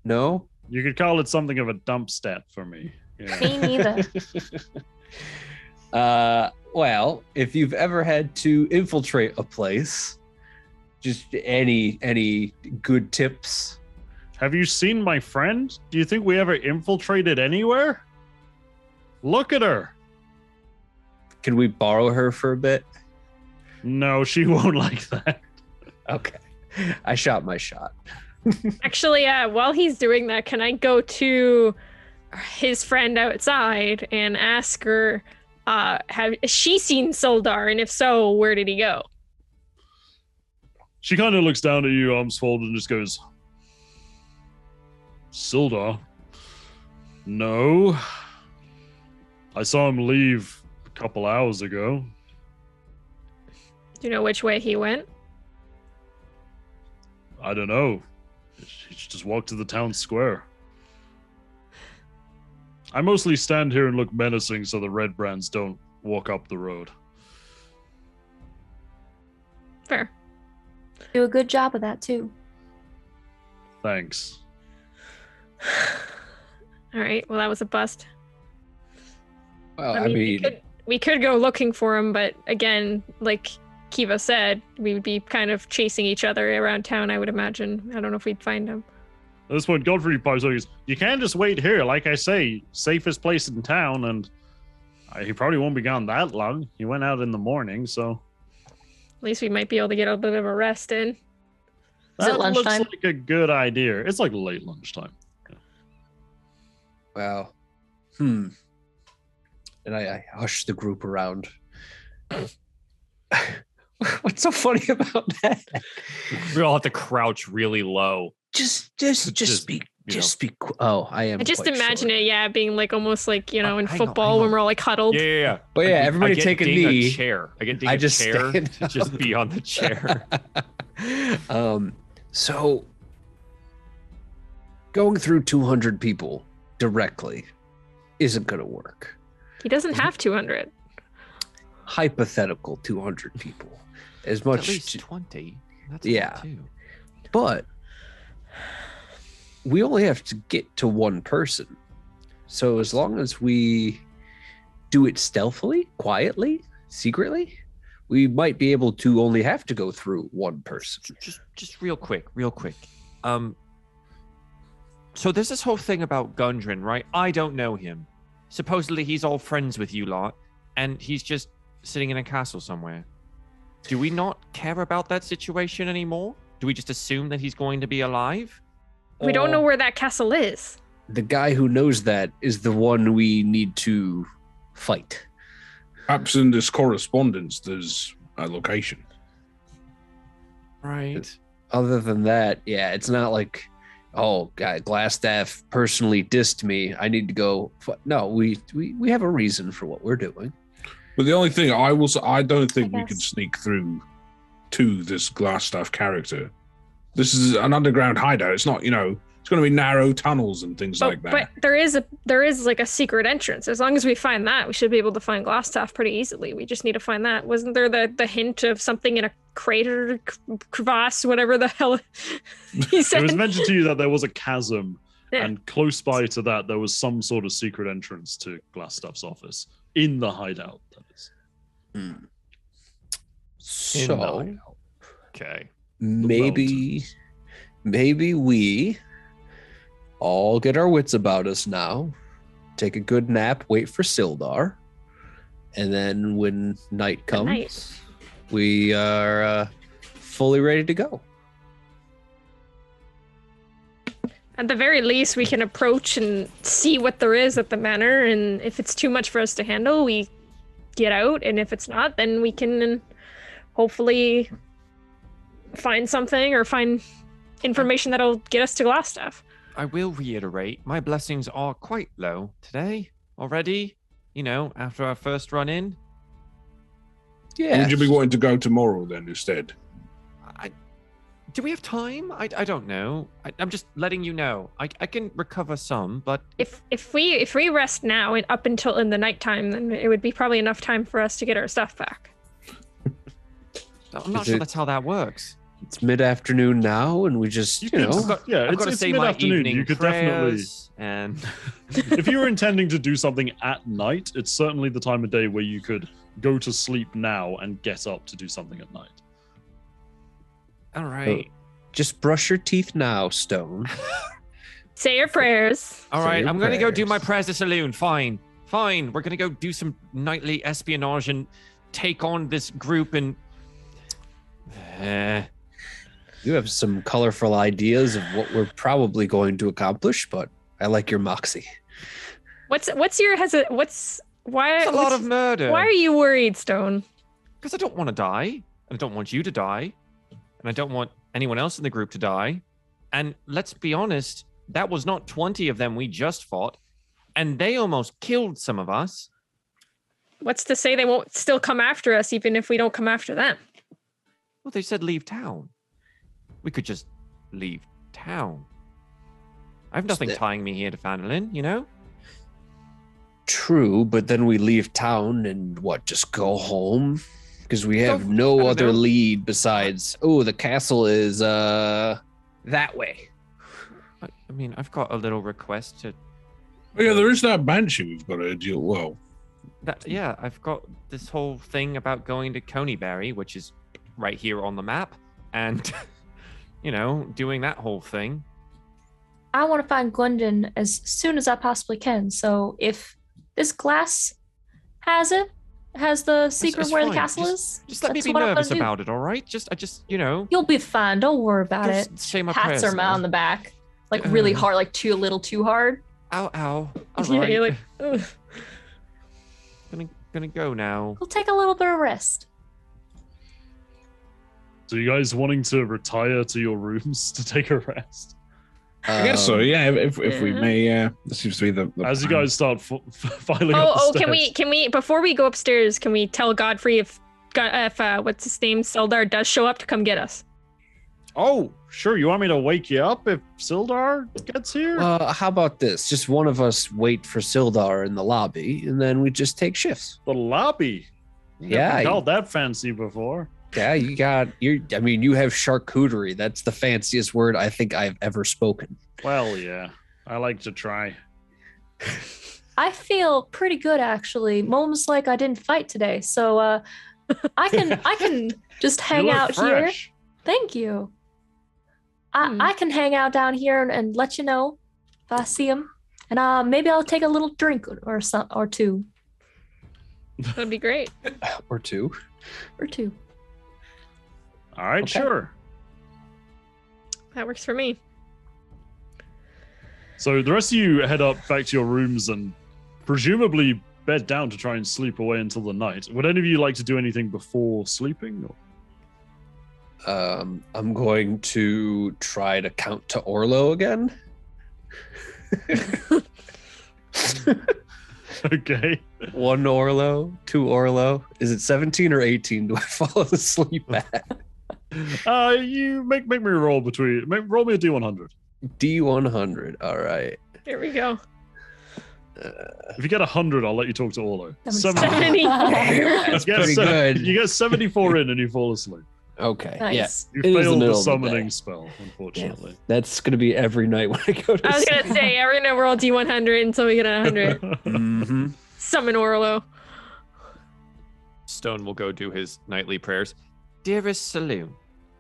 No? You could call it something of a dump stat for me. Yeah. Me neither. Well, if you've ever had to infiltrate a place, just any good tips? Have you seen my friend? Do you think we ever infiltrated anywhere? Look at her. Can we borrow her for a bit? No, she won't like that. Okay. I shot my shot. Actually, while he's doing that, can I go to his friend outside and ask her, has she seen Sildar? And if so, where did he go? She kind of looks down at you, arms folded, and just goes, Sildar? No. I saw him leave a couple hours ago. Do you know which way he went? I don't know. He just walked to the town square. I mostly stand here and look menacing so the red brands don't walk up the road. Fair. Do a good job of that too. Thanks. All right. Well, that was a bust. Well, I mean we could go looking for him, but again, like Kiva said, we would be kind of chasing each other around town, I would imagine. I don't know if we'd find him. At this point, Godfrey pipes up. You can't just wait here. Like I say, safest place in town, and he probably won't be gone that long. He went out in the morning, so... At least we might be able to get a bit of a rest in. Is it lunchtime? That looks like a good idea. It's like late lunchtime. Yeah. Well, And I hush the group around. What's so funny about that? We all have to crouch really low. Just speak. Just speak. Oh, I am. I just quite imagine short. it, being like almost like, in hang football on. when we're all like huddled. Yeah. Well, yeah, everybody take a knee. A chair. I get I a just chair stand to just be on the chair. So going through 200 people directly isn't going to work. He doesn't have 200. Hypothetical 200 people. As much At least 20. That's yeah. too. But we only have to get to one person. So as long as we do it stealthily, quietly, secretly, we might be able to only have to go through one person. Just real quick. So there's this whole thing about Gundren, right? I don't know him. Supposedly he's all friends with you lot, and he's just sitting in a castle somewhere. Do we not care about that situation anymore? Do we just assume that he's going to be alive? We don't know where that castle is. The guy who knows that is the one we need to fight. Perhaps in this correspondence, there's a location. Right. Other than that, yeah, it's not like, oh, God, Glassstaff personally dissed me. I need to go. No, we have a reason for what we're doing. But the only thing I will say, I don't think we guess. can sneak through to this Glassstaff character. This is an underground hideout. It's not, it's going to be narrow tunnels and things like that. But there is like a secret entrance. As long as we find that, we should be able to find Glassstaff pretty easily. We just need to find that. Wasn't there the hint of something in a crater, crevasse, whatever the hell he said? It was mentioned to you that there was a chasm, Yeah. and close by to that, there was some sort of secret entrance to Glassstaff's office in the hideout. That is. So Okay. maybe we all get our wits about us now, take a good nap, wait for Sildar, and then when night comes, we are fully ready to go. At the very least, we can approach and see what there is at the manor, and if it's too much for us to handle, we get out, and if it's not, then we can hopefully find something or find information that'll get us to Glassstaff. I will reiterate, my blessings are quite low today already, after our first run in. Yeah. Would you be wanting to go tomorrow then instead? Do we have time? I don't know. I'm just letting you know. I can recover some, but If we rest now and up until in the nighttime, then it would be probably enough time for us to get our stuff back. I'm not sure that's how that works. It's mid-afternoon now, and we just, I've got to say my evening You could prayers and If you were intending to do something at night, it's certainly the time of day where you could go to sleep now and get up to do something at night. all right. just brush your teeth now, Stone. Say your prayers. All Say right, your I'm going to go do prayers. my prayers at saloon. Fine. We're going to go do some nightly espionage and take on this group and You have some colorful ideas of what we're probably going to accomplish, but I like your moxie. What's your why? It's a lot of murder. Why are you worried, Stone? Because I don't want to die, and I don't want you to die, and I don't want anyone else in the group to die. And let's be honest, that was not 20 of them we just fought, and they almost killed some of us. What's to say they won't still come after us, even if we don't come after them? Well, they said leave town. We could just leave town. I have nothing tying me here to Phandelver, you know? True, but then we leave town and just go home? Because we have no other lead besides, the castle is that way. I mean, I've got a little request to... Oh, yeah, there is that banshee we've got to deal well. I've got this whole thing about going to Coneyberry, which is right here on the map, and, doing that whole thing. I want to find Glendon as soon as I possibly can. So if this glass has the secret it's where fine. the castle is. Just let me be nervous about it, all right? You'll be fine. Don't worry about it. Say my Pats prayers her on the back, like really hard, like a little too hard. Ow, ow. All Yeah, right. you're like, ugh. Gonna go now. We'll take a little bit of rest. So you guys wanting to retire to your rooms to take a rest? I guess so. Yeah, if we may, this seems to be the as plan. you guys start filing up the stairs. Can we before we go upstairs? Can we tell Godfrey if what's his name, Sildar, does show up to come get us? Oh, sure. You want me to wake you up if Sildar gets here? How about this? Just one of us wait for Sildar in the lobby, and then we just take shifts. The lobby. Yeah, Never called that fancy before. Yeah, you have charcuterie. That's the fanciest word I think I've ever spoken. Well, yeah. I like to try. I feel pretty good actually. Mom's like I didn't fight today, so I can just hang out fresh. here. Thank you. I can hang out down here and let you know if I see him, and maybe I'll take a little drink or two. That'd be great. Or two. All right, Okay. sure. That works for me. So the rest of you head up back to your rooms and presumably bed down to try and sleep away until the night. Would any of you like to do anything before sleeping? Or? I'm going to try to count to Orlo again. Okay. 1 Orlo, 2 Orlo. Is it 17 or 18? Do I fall asleep at? You make me roll roll me a D100. D100. All right. Here we go. If you get 100, I'll let you talk to Orlo. 70. That's pretty good. You get 74 in and you fall asleep. Okay. Nice. You It is the failed middle the of the summoning day. spell, unfortunately. That's going to be every night when I go to I was sleep. gonna say we're gonna roll D100 until we get 100. Mm-hmm. Summon Orlo. Stone will go do his nightly prayers. Dearest Saloon,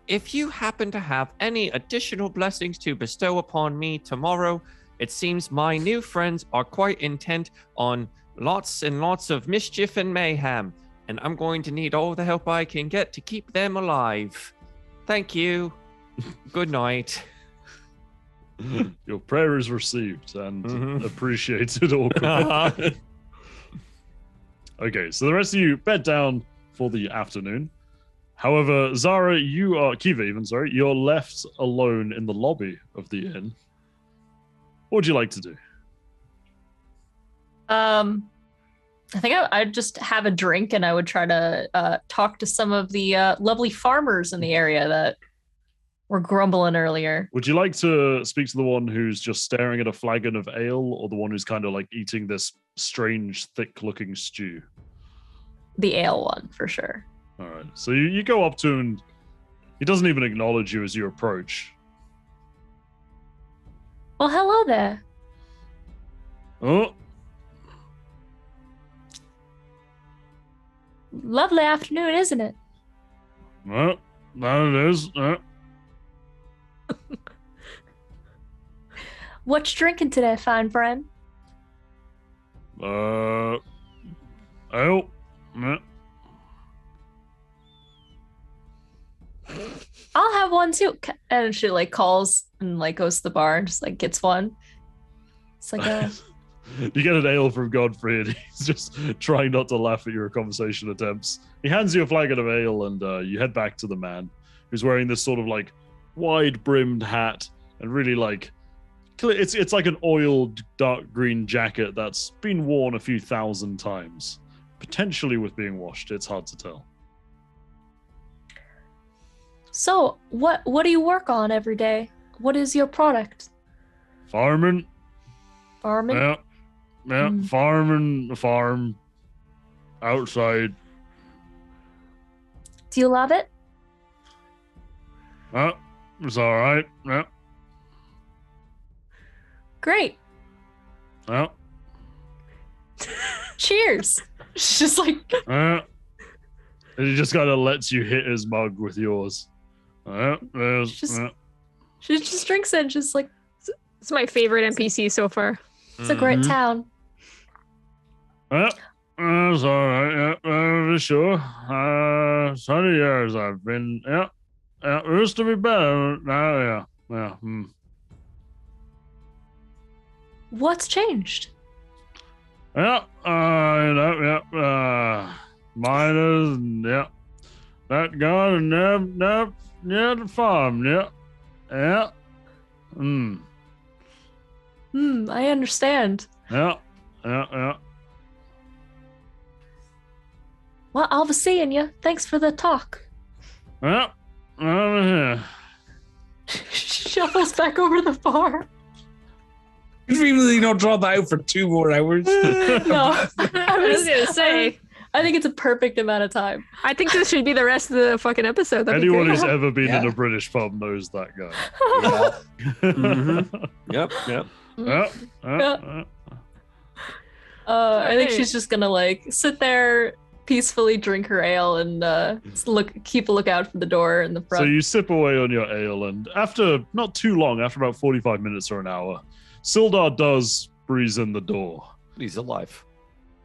if you happen to have any additional blessings to bestow upon me tomorrow, it seems my new friends are quite intent on lots and lots of mischief and mayhem, and I'm going to need all the help I can get to keep them alive. Thank you. Good night. Your prayer is received and appreciated. Awkward. Okay, so the rest of you bed down for the afternoon. However, Kiva, you're left alone in the lobby of the inn. What would you like to do? I think I'd just have a drink and I would try to talk to some of the lovely farmers in the area that were grumbling earlier. Would you like to speak to the one who's just staring at a flagon of ale, or the one who's kind of like eating this strange, thick-looking stew? The ale one, for sure. All right. So you go up to him, and he doesn't even acknowledge you as you approach. Well, hello there. Oh, Lovely afternoon, isn't it? well, that it is. What you drinking today, fine friend? Ale. I'll have one too? And she like calls and like goes to the bar and just like gets one. It's like you get an ale from Godfrey, and he's just trying not to laugh at your conversation attempts. He hands you a flagon of ale, and you head back to the man, who's wearing this sort of like wide-brimmed hat and really like it's like an oiled dark green jacket that's been worn a few thousand times, potentially with being washed. It's hard to tell. So, what do you work on every day? What is your product? Farming. Farming? Yeah, farming the farm outside. Do you love it? It's all right. Yeah. Great. Well. Cheers. She's just like. And he just kind of lets you hit his mug with yours. She just drinks it, just like. It's my favorite NPC so far. It's a great town. It's all right. Yeah, sure. 20 years I've been. Yeah. It used to be better. Now, yeah. What's changed? Yeah. Miners. Yeah. That gone and the farm. Yeah. Yeah. I understand. Yeah. Well, I'll be seeing you. Thanks for the talk. Yeah. She shuffles back over the bar. You really don't draw that out for 2 more hours? No. I was gonna say. I think it's a perfect amount of time. I think this should be the rest of the fucking episode. Anyone who's ever been in a British pub knows that guy. Yep. I think she's just gonna like sit there, peacefully drink her ale, and keep a lookout for the door in the front. So you sip away on your ale, and after not too long, after about 45 minutes or an hour, Sildar does breeze in the door. He's alive.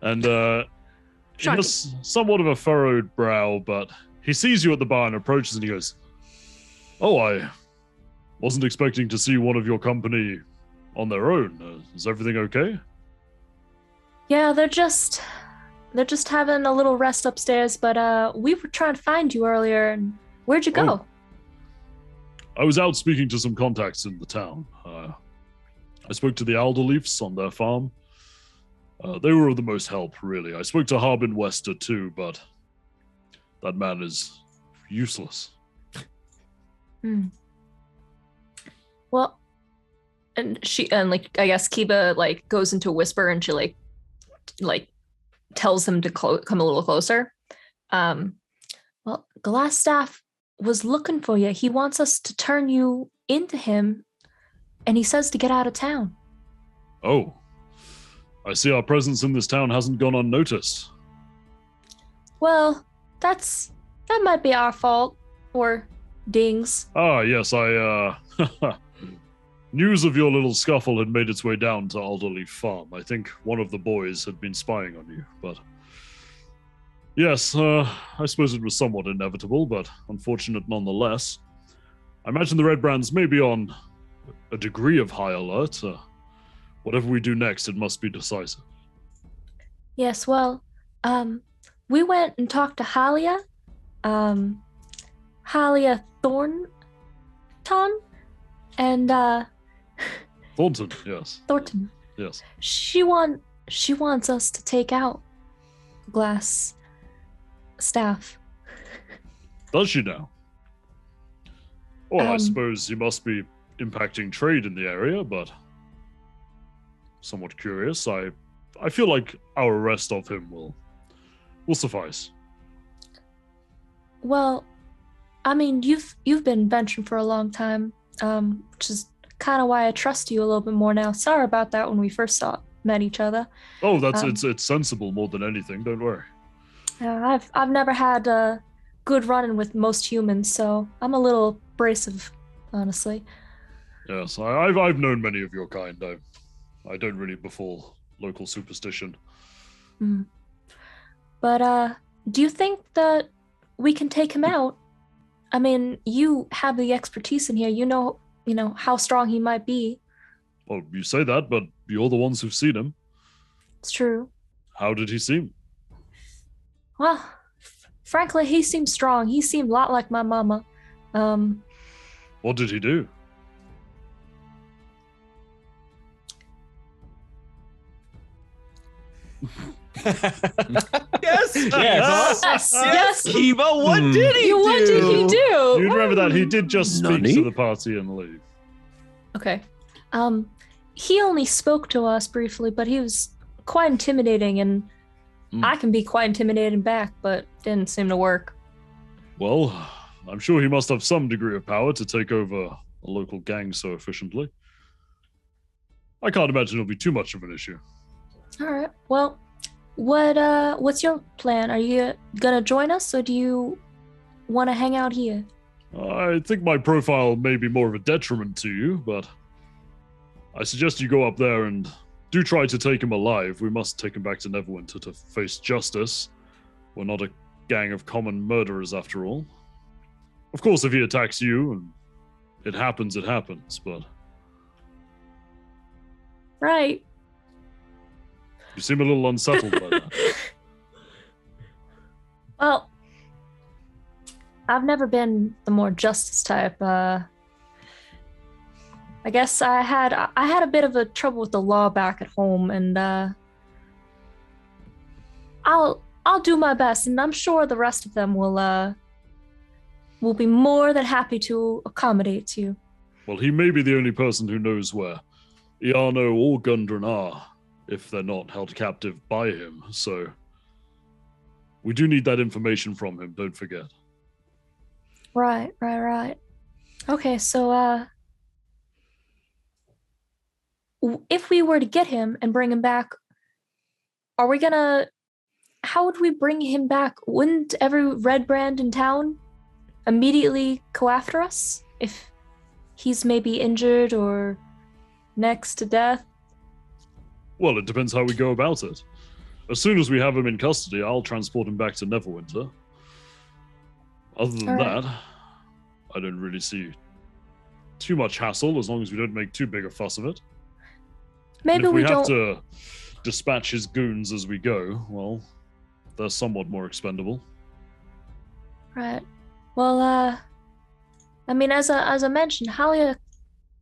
And he has somewhat of a furrowed brow, but he sees you at the bar and approaches, and he goes, "Oh, I wasn't expecting to see one of your company on their own. Is everything okay?" Yeah, they're just having a little rest upstairs, but we were trying to find you earlier, and where'd you go? Oh. I was out speaking to some contacts in the town. I spoke to the Alderleafs on their farm. They were of the most help, really. I spoke to Harbin Wester too, but that man is useless. Well, and I guess Kiba like goes into a whisper, and she like tells him to come a little closer. Well, Glassstaff was looking for you. He wants us to turn you into him, and he says to get out of town. Oh. I see our presence in this town hasn't gone unnoticed. Well, that might be our fault, or Ding's. Ah, yes, news of your little scuffle had made its way down to Alderleaf Farm. I think one of the boys had been spying on you, but... Yes, I suppose it was somewhat inevitable, but unfortunate nonetheless. I imagine the Red Brands may be on a degree of high alert. Whatever we do next, it must be decisive. Yes, well, we went and talked to Halia Thornton, and Thornton, yes. Thornton. Yes. She wants us to take out Glassstaff. Does she now? Well, I suppose he must be impacting trade in the area, but somewhat curious. I feel like our arrest of him will suffice. Well, I mean, you've been benching for a long time, which is kind of why I trust you a little bit more now. Sorry about that when we first met each other. Oh, it's sensible more than anything. Don't worry. I've never had a good run-in with most humans, so I'm a little abrasive, honestly. Yes, I've known many of your kind. I don't really befall local superstition. But do you think that we can take him out? I mean, you have the expertise in here. You know how strong he might be. Well, you say that, but you're the ones who've seen him. It's true. How did he seem? Well, frankly, he seemed strong. He seemed a lot like my mama. What did he do? Yes. Yes. Kiva, what did he do? What did he do? You remember that he did just speak to the party and leave. Okay. He only spoke to us briefly, but he was quite intimidating, and I can be quite intimidating back, but didn't seem to work. Well, I'm sure he must have some degree of power to take over a local gang so efficiently. I can't imagine it'll be too much of an issue. All right. Well, what's your plan? Are you gonna join us, or do you want to hang out here? I think my profile may be more of a detriment to you, but I suggest you go up there and do try to take him alive. We must take him back to Neverwinter to face justice. We're not a gang of common murderers, after all. Of course, if he attacks you, and it happens, but... Right. You seem a little unsettled by that. Well, I've never been the more justice type. I guess I had a bit of a trouble with the law back at home, and I'll do my best, and I'm sure the rest of them will be more than happy to accommodate you. Well, he may be the only person who knows where Iarno or Gundren are, if they're not held captive by him, so we do need that information from him, don't forget. Right. Okay, so if we were to get him and bring him back, how would we bring him back? Wouldn't every red brand in town immediately go after us if he's maybe injured or next to death? Well, it depends how we go about it. As soon as we have him in custody, I'll transport him back to Neverwinter. Other than that, I don't really see too much hassle as long as we don't make too big a fuss of it. Maybe we don't have to dispatch his goons as we go, well, they're somewhat more expendable. Right. Well, I mean, as I mentioned, Halia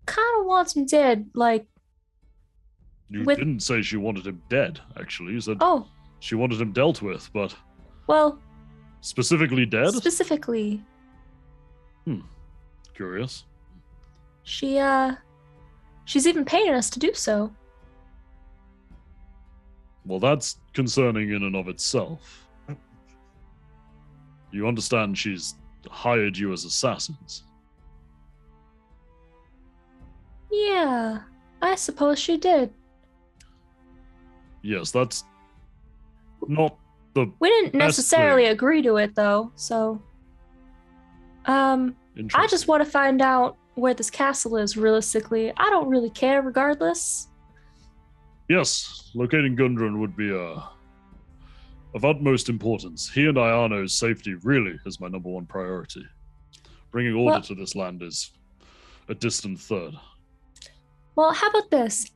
kind of wants him dead, like... You didn't say she wanted him dead, actually. You said she wanted him dealt with, but... Well... Specifically dead? Specifically. Curious. She's even paying us to do so. Well, that's concerning in and of itself. You understand she's hired you as assassins? Yeah, I suppose she did. Yes, that's not the We didn't necessarily agree to it, though, so... I just want to find out where this castle is, realistically. I don't really care, regardless. Yes, locating Gundren would be of utmost importance. He and Iarno's safety really is my number one priority. Bringing order to this land is a distant third. Well, how about this?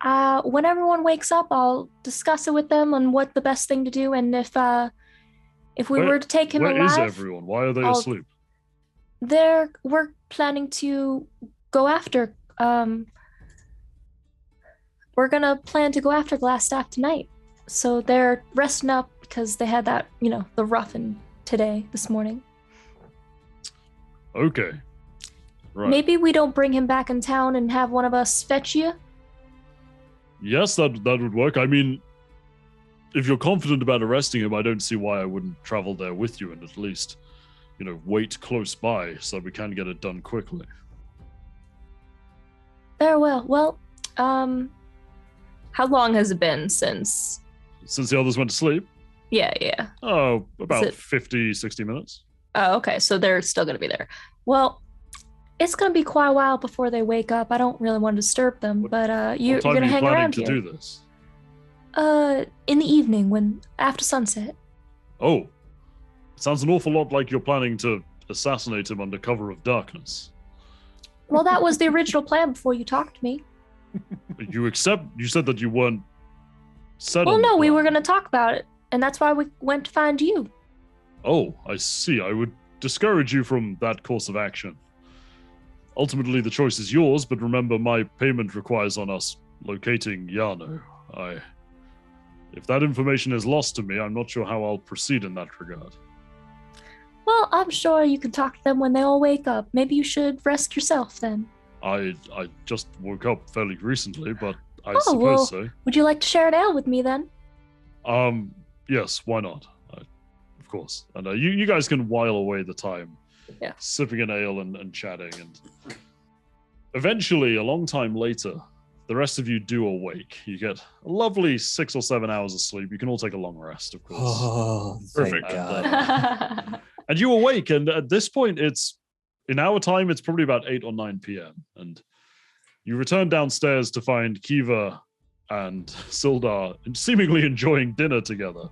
When everyone wakes up, I'll discuss it with them on what the best thing to do, and if we were to take him alive... Where is everyone? Why are they asleep? We're planning to go after... we're gonna plan to go after Glassstaff tonight. So they're resting up because they had that, the roughin' this morning. Okay. Right. Maybe we don't bring him back in town and have one of us fetch you? Yes, that would work. I mean, if you're confident about arresting him, I don't see why I wouldn't travel there with you and at least, wait close by so we can get it done quickly. Very well. Well, how long has it been since... Since the others went to sleep? Yeah. Oh, about 50, 60 minutes. Oh, okay. So they're still going to be there. Well... It's going to be quite a while before they wake up. I don't really want to disturb them, but you're going to hang around here. What time are you planning to do this? In the evening, after sunset. Oh, it sounds an awful lot like you're planning to assassinate him under cover of darkness. Well, that was the original plan before you talked to me. You said that you weren't set on Well, no, the we plan. were going to talk about it, and that's why we went to find you. Oh, I see. I would discourage you from that course of action. Ultimately, the choice is yours, but remember, my payment requires on us locating Yano. If that information is lost to me, I'm not sure how I'll proceed in that regard. Well, I'm sure you can talk to them when they all wake up. Maybe you should rest yourself then. I just woke up fairly recently, but I suppose so. Would you like to share an ale with me then? Yes, why not? Of course. And you guys can while away the time, sipping an ale and chatting. And eventually, a long time later, the rest of you do awake. You get a lovely 6 or 7 hours of sleep. You can all take a long rest, of course. Oh, perfect. And you awake, and at this point, in our time, it's probably about 8 or 9 p.m. And you return downstairs to find Kiva and Sildar seemingly enjoying dinner together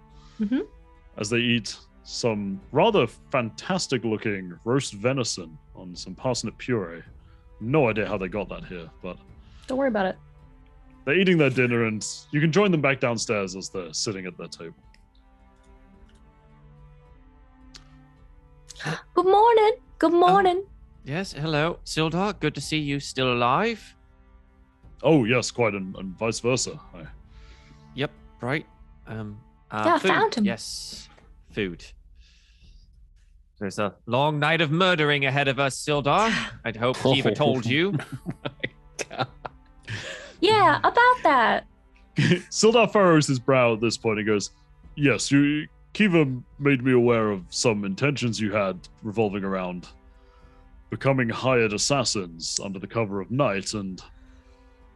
as they eat some rather fantastic-looking roast venison on some parsnip puree. No idea how they got that here, but... Don't worry about it. They're eating their dinner, and you can join them back downstairs as they're sitting at their table. Good morning. Good morning. Yes, hello. Sildar, good to see you still alive. Oh, yes, quite, and vice versa. Yep, right. I found him. Yes, food. There's a long night of murdering ahead of us, Sildar. I'd hope Kiva told you. Yeah, about that. Sildar furrows his brow at this point and goes, yes, Kiva made me aware of some intentions you had revolving around becoming hired assassins under the cover of night, and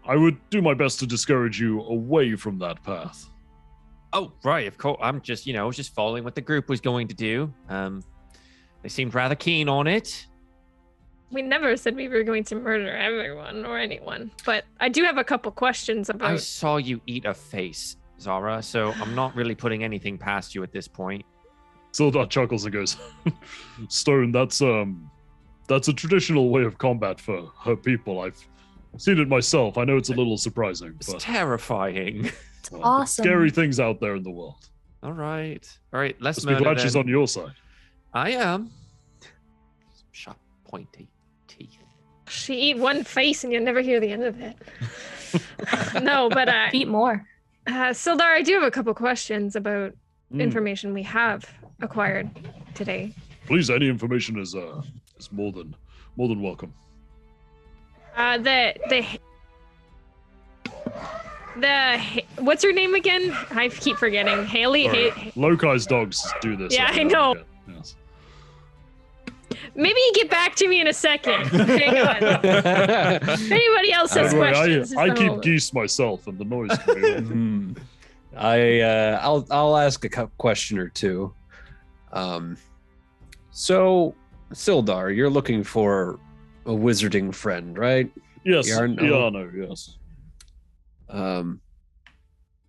I would do my best to discourage you away from that path. Oh, right, of course. I'm just, was just following what the group was going to do. They seemed rather keen on it. We never said we were going to murder everyone or anyone, but I do have a couple questions about... I saw you eat a face, Zara, so I'm not really putting anything past you at this point. Sildar chuckles and goes, Stone, that's a traditional way of combat for her people. I've seen it myself. I know it's a little surprising. It's but, terrifying. It's awesome. Scary things out there in the world. All right, let's be glad she's on your side. I am. Sharp, pointy teeth. She eat one face and you'll never hear the end of it. No, but eat more. Sildar, I do have a couple questions about information we have acquired today. Please, any information is more than welcome. What's her name again? I keep forgetting. Haley. Lokai's dogs do this. Yeah, I know. Yes. Maybe you get back to me in a second. Hang on. If anybody else has questions, I keep geese myself, and the noise can be I'll ask a question or two. So, Sildar, you're looking for a wizarding friend, right? Yes, Yano, yes.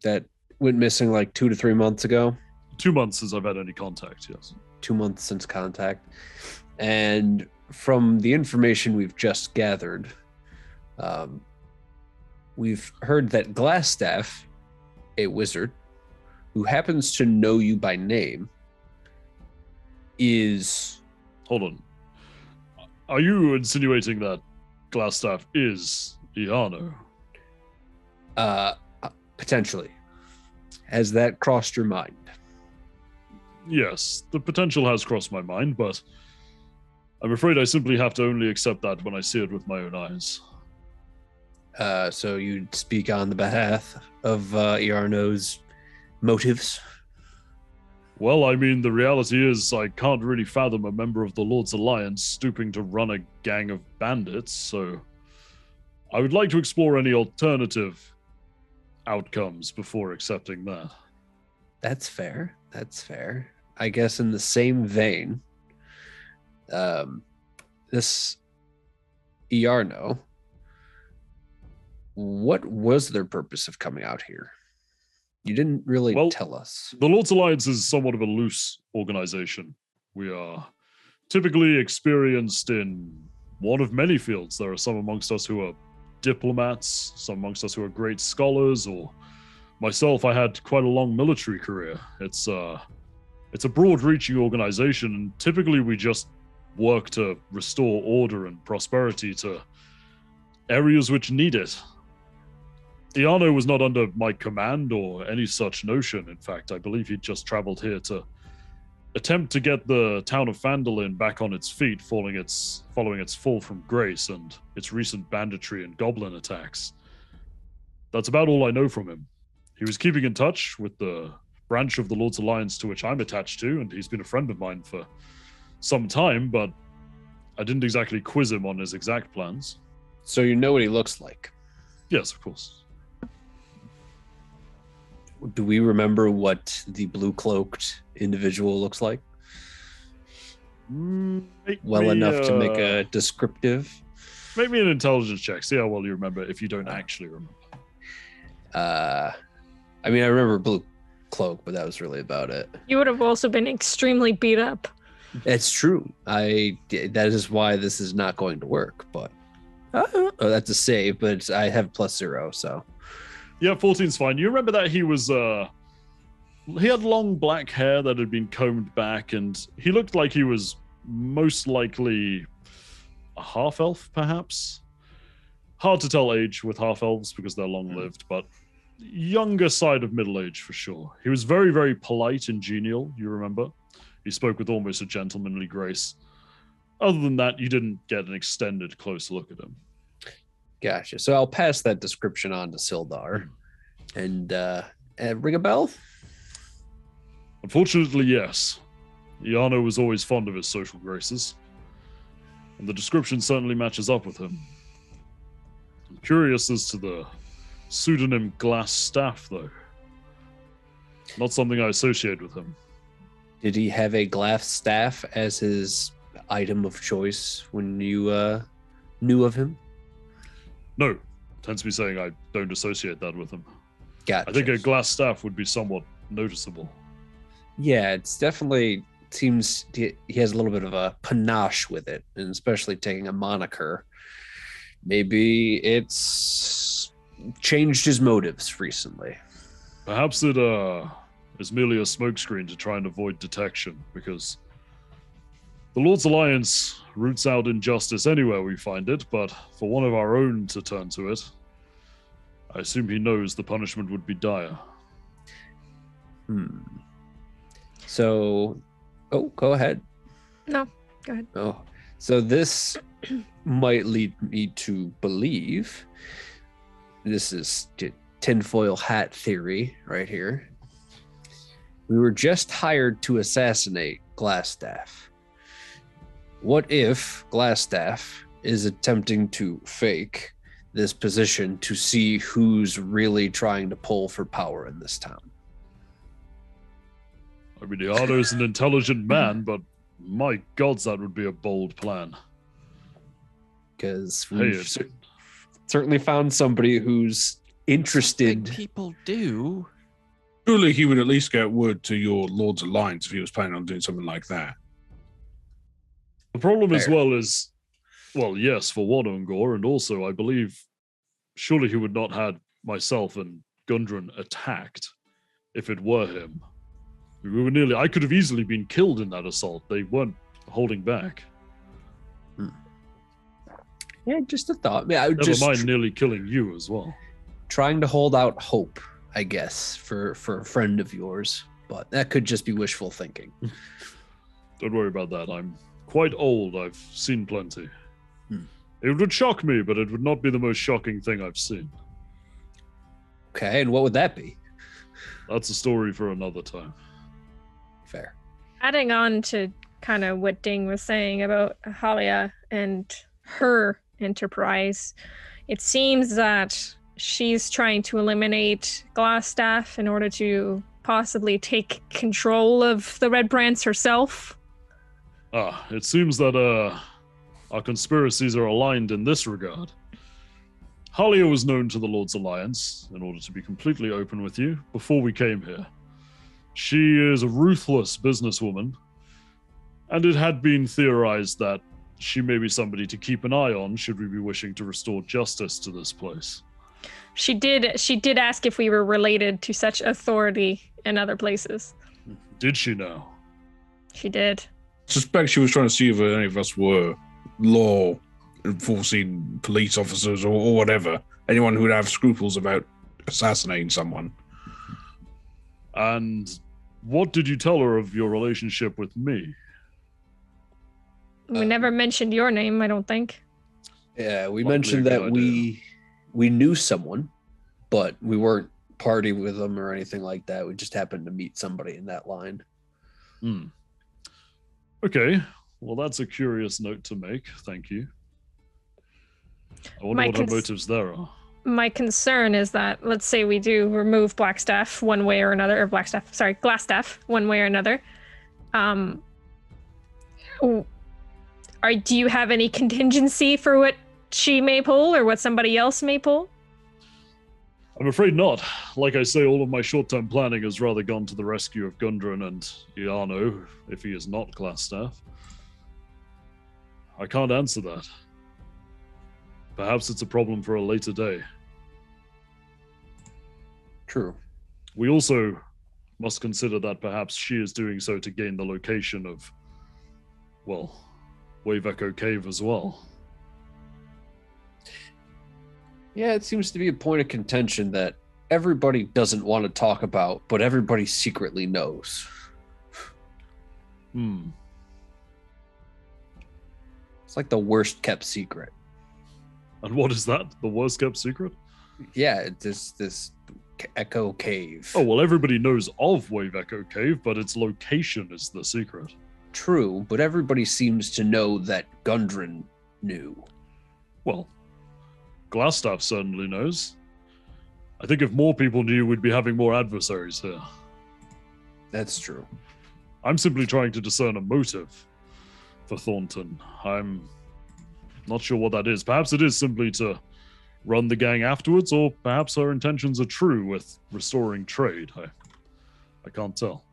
That went missing like 2 to 3 months ago. 2 months since I've had any contact, yes. 2 months since contact. And from the information we've just gathered, we've heard that Glassstaff, a wizard, who happens to know you by name, is... Hold on. Are you insinuating that Glassstaff is Iano? Potentially. Has that crossed your mind? Yes, the potential has crossed my mind, but I'm afraid I simply have to only accept that when I see it with my own eyes. So you'd speak on the behalf of Iarno's motives? Well, I mean, the reality is I can't really fathom a member of the Lord's Alliance stooping to run a gang of bandits, so I would like to explore any alternative outcomes before accepting that. That's fair. I guess in the same vein, this Iarno, what was their purpose of coming out here? You didn't really tell us. The Lord's Alliance is somewhat of a loose organization. We are typically experienced in one of many fields. There are some amongst us who are diplomats, some amongst us who are great scholars, or myself, I had quite a long military career. It's a broad-reaching organization, and typically we just work to restore order and prosperity to areas which need it. Iano was not under my command or any such notion. In fact, I believe he just traveled here to attempt to get the town of Phandelver back on its feet following its fall from grace and its recent banditry and goblin attacks. That's about all I know from him. He was keeping in touch with the branch of the Lord's Alliance to which I'm attached to, and he's been a friend of mine for some time, but I didn't exactly quiz him on his exact plans. So you know what he looks like? Yes, of course. Do we remember what the blue-cloaked individual looks like? Well enough to make a descriptive? Make me an intelligence check. See how well you remember if you don't actually remember. I mean, I remember blue cloak, but that was really about it. You would have also been extremely beat up. It's true. That is why this is not going to work, but that's a save, but I have +0, so. Yeah, 14's fine. You remember that he had long black hair that had been combed back, and he looked like he was most likely a half-elf, perhaps? Hard to tell age with half-elves because they're long-lived, but younger side of middle age for sure. He was very, very polite and genial, you remember? He spoke with almost a gentlemanly grace. Other than that, you didn't get an extended close look at him. Gotcha. So I'll pass that description on to Sildar. And ring a bell? Unfortunately, yes. Iano was always fond of his social graces, and the description certainly matches up with him. I'm curious as to the pseudonym Glass Staff, though. Not something I associate with him. Did he have a glass staff as his item of choice when you knew of him? No. Tends to be saying I don't associate that with him. Gotcha. I think a glass staff would be somewhat noticeable. Yeah, it's definitely seems he has a little bit of a panache with it, and especially taking a moniker. Maybe it's changed his motives recently. Perhaps it is merely a smokescreen to try and avoid detection, because the Lord's Alliance roots out injustice anywhere we find it, but for one of our own to turn to it, I assume he knows the punishment would be dire. So, go ahead. No, go ahead. Oh, so this might lead me to believe, this is tinfoil hat theory right here. We were just hired to assassinate Glassstaff. What if Glassstaff is attempting to fake this position to see who's really trying to pull for power in this town? I mean, Iano's an intelligent man, but my gods, that would be a bold plan. Because we've certainly found somebody who's interested. People do. Surely he would at least get word to your Lord's Alliance if he was planning on doing something like that. The problem as well is, well, yes, for one, Ungor, and also I believe surely he would not have myself and Gundren attacked if it were him. We were I could have easily been killed in that assault. They weren't holding back. Yeah, just a thought. Yeah, I would Never mind nearly killing you as well. Trying to hold out hope, I guess, for a friend of yours, but that could just be wishful thinking. Don't worry about that. I'm quite old. I've seen plenty. It would shock me, but it would not be the most shocking thing I've seen. Okay, and what would that be? That's a story for another time. Fair. Adding on to kind of what Ding was saying about Halia and her enterprise, it seems that she's trying to eliminate Glassstaff in order to possibly take control of the Red Brands herself. It seems that our conspiracies are aligned in this regard. Halia was known to the Lord's Alliance, in order to be completely open with you, before we came here. She is a ruthless businesswoman, And it had been theorized that she may be somebody to keep an eye on should we be wishing to restore justice to this place. She did ask if we were related to such authority in other places. Did she know? She did. Suspect she was trying to see if any of us were law enforcing police officers or whatever. Anyone who would have scruples about assassinating someone. And what did you tell her of your relationship with me? We never mentioned your name, I don't think. Yeah, we mentioned that we knew someone, but we weren't partying with them or anything like that. We just happened to meet somebody in that line. Okay, well, that's a curious note to make. Thank you. I wonder what her motives there are. My concern is that, let's say we do remove Blackstaff one way or another, or Glassstaff one way or another. Do you have any contingency for what she may pull or what somebody else may pull? I'm afraid not. Like I say, all of my short-term planning has rather gone to the rescue of Gundren and Iarno, if he is not Glassstaff. I can't answer that. Perhaps it's a problem for a later day. True. We also must consider that perhaps she is doing so to gain the location of, well, Wave Echo Cave as well. Yeah, it seems to be a point of contention that everybody doesn't want to talk about, but everybody secretly knows. It's like the worst kept secret. And what is that? The worst kept secret? Yeah, this Echo Cave. Oh, well, everybody knows of Wave Echo Cave, but its location is the secret. True, but everybody seems to know that Gundren knew. Well, Glassstaff certainly knows. I think if more people knew, we'd be having more adversaries here. That's true. I'm simply trying to discern a motive for Thornton. I'm not sure what that is. Perhaps it is simply to run the gang afterwards, or perhaps her intentions are true with restoring trade. I can't tell.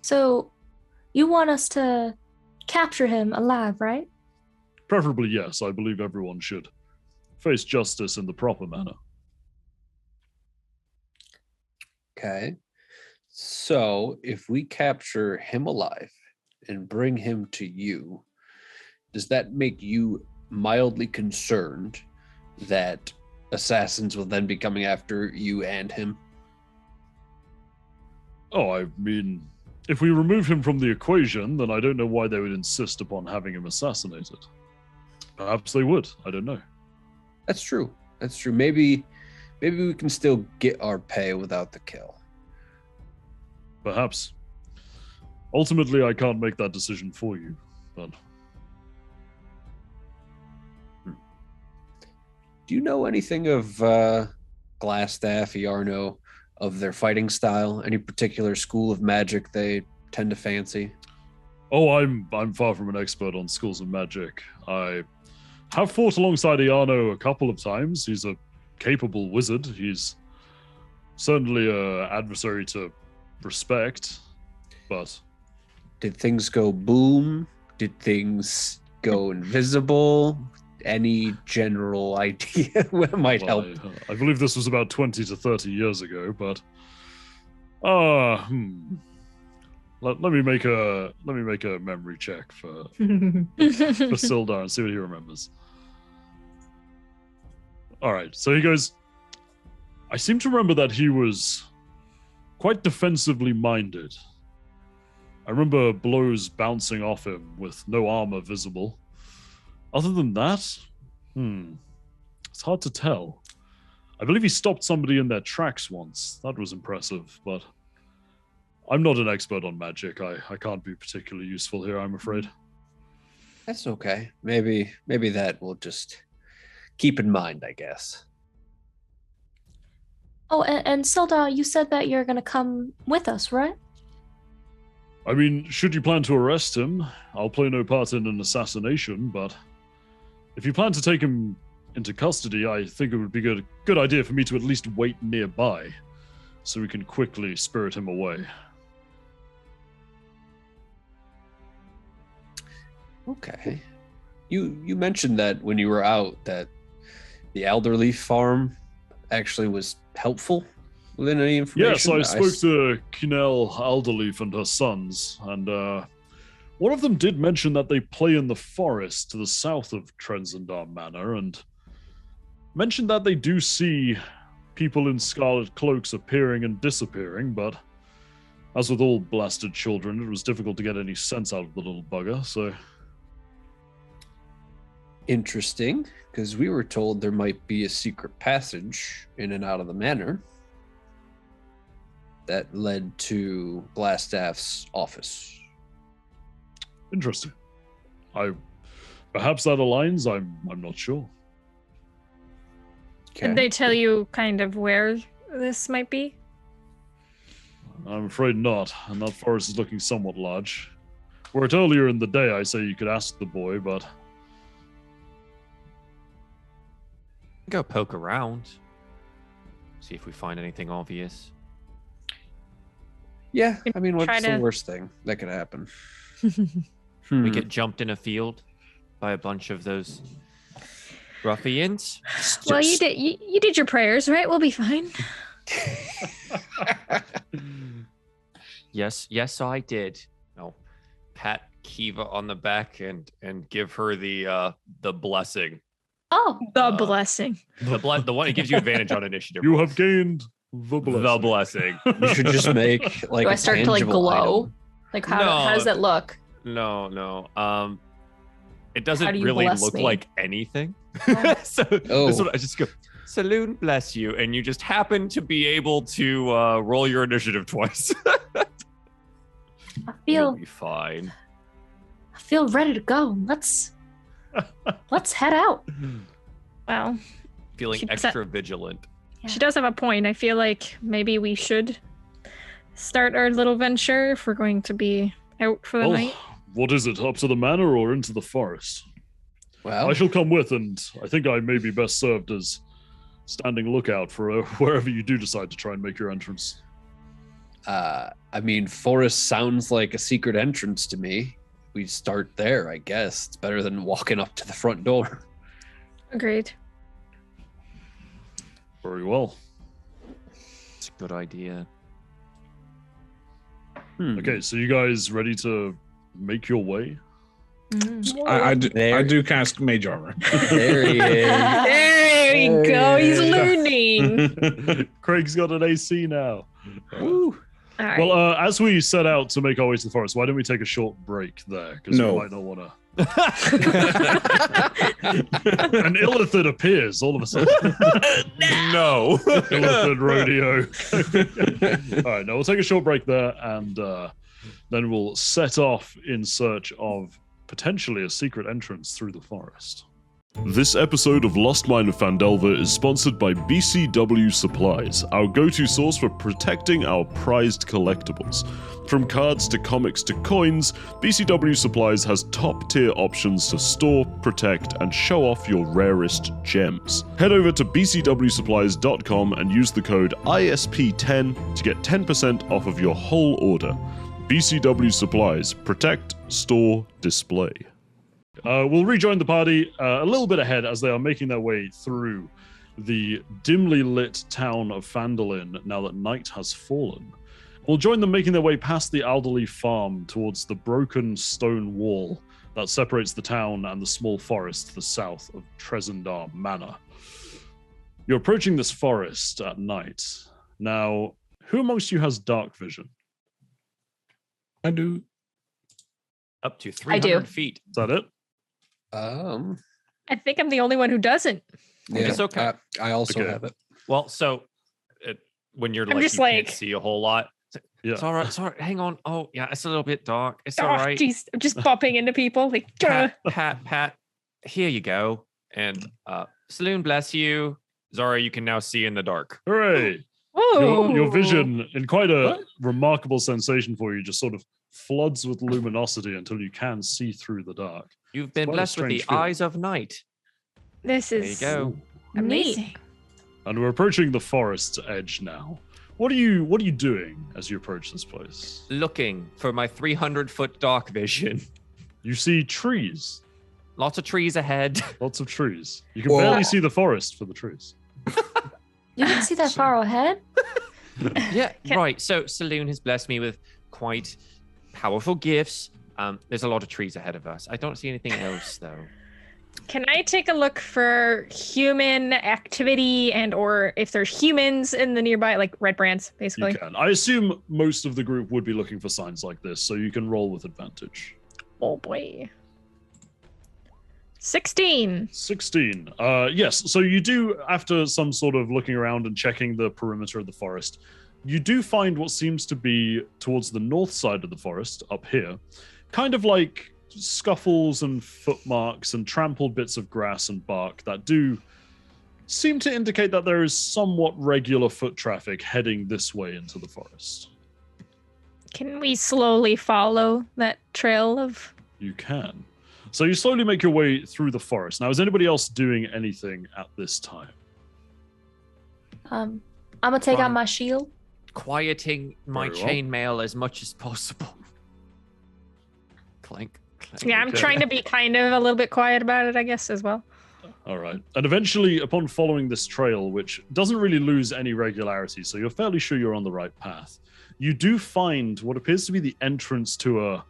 So, you want us to capture him alive, right? Preferably, yes. I believe everyone should face justice in the proper manner. Okay. So, if we capture him alive and bring him to you, does that make you mildly concerned that assassins will then be coming after you and him? Oh, I mean, if we remove him from the equation, then I don't know why they would insist upon having him assassinated. Perhaps they would. I don't know. That's true. That's true. Maybe we can still get our pay without the kill. Perhaps. Ultimately, I can't make that decision for you, but... Do you know anything of Glassstaff, Iarno, of their fighting style? Any particular school of magic they tend to fancy? Oh, I'm far from an expert on schools of magic. I have fought alongside Iarno a couple of times. He's a capable wizard. He's certainly an adversary to respect, but... Did things go boom? Did things go invisible? Any general idea what might help? I believe this was about 20 to 30 years ago, but let me make a memory check for Sildar and see what he remembers. All right, so he goes, I seem to remember that he was quite defensively minded. I remember blows bouncing off him with no armor visible. Other than that, it's hard to tell. I believe he stopped somebody in their tracks once. That was impressive, but I'm not an expert on magic. I can't be particularly useful here, I'm afraid. That's okay. Maybe that we'll just keep in mind, I guess. Oh, and Sildar, you said that you're going to come with us, right? I mean, should you plan to arrest him, I'll play no part in an assassination, but if you plan to take him into custody, I think it would be a good idea for me to at least wait nearby so we can quickly spirit him away. Okay. You mentioned that when you were out that the Alderleaf farm actually was helpful with any information. Yes, I spoke to Kinel Alderleaf and her sons, and one of them did mention that they play in the forest to the south of Trenzendar Manor, and mentioned that they do see people in scarlet cloaks appearing and disappearing, but as with all blasted children, it was difficult to get any sense out of the little bugger, so... Interesting, because we were told there might be a secret passage in and out of the manor that led to Glastaff's office. Interesting. Perhaps that aligns, I'm not sure. Okay. Did they tell you kind of where this might be? I'm afraid not, and that forest is looking somewhat large. Were it earlier in the day, I say you could ask the boy, but... Go poke around. See if we find anything obvious. Yeah, I mean, what's the worst thing that could happen? We get jumped in a field by a bunch of those ruffians. Well, you did your prayers, right? We'll be fine. Yes, I did. Oh, pat Kiva on the back and give her the blessing. Oh, the blessing. The one that gives you advantage on initiative. You have gained the blessing. The blessing. You should just make like. Do I start to like glow? Item. Like how does that look? No. It doesn't really look like anything. So I just go, Saloon bless you, and you just happen to be able to roll your initiative twice. You'll be fine. I feel ready to go. Let's head out. Well, feeling extra vigilant. She does have a point. I feel like maybe we should start our little venture if we're going to be out for the night. What is it, up to the manor or into the forest? Well, I shall come with, and I think I may be best served as standing lookout for wherever you do decide to try and make your entrance. I mean, forest sounds like a secret entrance to me. We start there, I guess. It's better than walking up to the front door. Agreed. Very well. It's a good idea. Okay, so you guys ready to make your way? I do cast Mage Armor. There he is. There we go. He's learning. Craig's got an AC now. Woo. All right. Well, as we set out to make our way to the forest, why don't we take a short break there? Because we might not want to. And Illithid appears all of a sudden. No. Illithid rodeo. All right, now we'll take a short break there, and then we'll set off in search of potentially a secret entrance through the forest. This episode of Lost Mine of Phandelver is sponsored by BCW Supplies, our go-to source for protecting our prized collectibles. From cards to comics to coins, BCW Supplies has top-tier options to store, protect, and show off your rarest gems. Head over to bcwsupplies.com and use the code ISP10 to get 10% off of your whole order. BCW Supplies. Protect, store, display. We'll rejoin the party a little bit ahead as they are making their way through the dimly lit town of Phandelin now that night has fallen. We'll join them making their way past the Alderleaf farm towards the broken stone wall that separates the town and the small forest to the south of Trezendar Manor. You're approaching this forest at night. Now, who amongst you has dark vision? I do. Up to 300 feet. Is that it? I think I'm the only one who doesn't. Yeah, it's okay. I also have it. Well, so when you're I'm just can't see a whole lot. Yeah. It's all right. Sorry, hang on. Oh, yeah, it's a little bit dark. It's all right. Geez, I'm just bumping into people. Like, Pat. Here you go. And Saloon bless you. Zara, you can now see in the dark. Hooray! Your vision, in quite a remarkable sensation for you, just sort of floods with luminosity until you can see through the dark. You've been blessed with the eyes of night. This is there you go. Amazing. And we're approaching the forest's edge now. What are you doing as you approach this place? Looking for my 300-foot dark vision. You see trees. Lots of trees ahead. Lots of trees. You can barely see the forest for the trees. You can see that far ahead? Yeah, right. So Saloon has blessed me with quite powerful gifts. There's a lot of trees ahead of us. I don't see anything else, though. Can I take a look for human activity and or if there's humans in the nearby, like red brands, basically? You can. I assume most of the group would be looking for signs like this, so you can roll with advantage. Oh, boy. 16. 16. Yes, so you do, after some sort of looking around and checking the perimeter of the forest, you do find what seems to be towards the north side of the forest, up here, kind of like scuffles and footmarks and trampled bits of grass and bark that do seem to indicate that there is somewhat regular foot traffic heading this way into the forest. Can we slowly follow that trail of... You can. So you slowly make your way through the forest. Now, is anybody else doing anything at this time? I'm gonna take out my shield. Quieting my chainmail as much as possible. Clank. Yeah, I'm trying to be kind of a little bit quiet about it, I guess, as well. All right. And eventually, upon following this trail, which doesn't really lose any regularity, so you're fairly sure you're on the right path, you do find what appears to be the entrance to a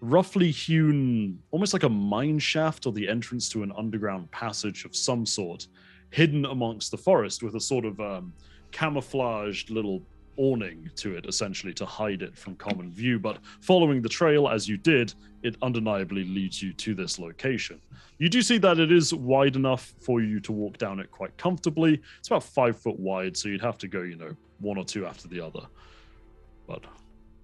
roughly hewn, almost like a mine shaft or the entrance to an underground passage of some sort, hidden amongst the forest with a sort of camouflaged little awning to it, essentially, to hide it from common view. But following the trail, as you did, it undeniably leads you to this location. You do see that it is wide enough for you to walk down it quite comfortably. It's about 5 foot wide, so you'd have to go, one or two after the other. But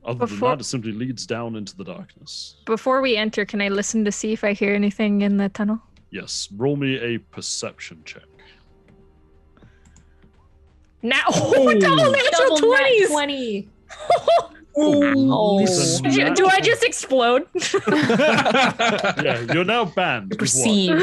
other than that, it simply leads down into the darkness. Before we enter, can I listen to see if I hear anything in the tunnel? Yes. Roll me a perception check. Now, double natural 20s! 20. Do I just explode? Yeah, you're now banned. Perceived.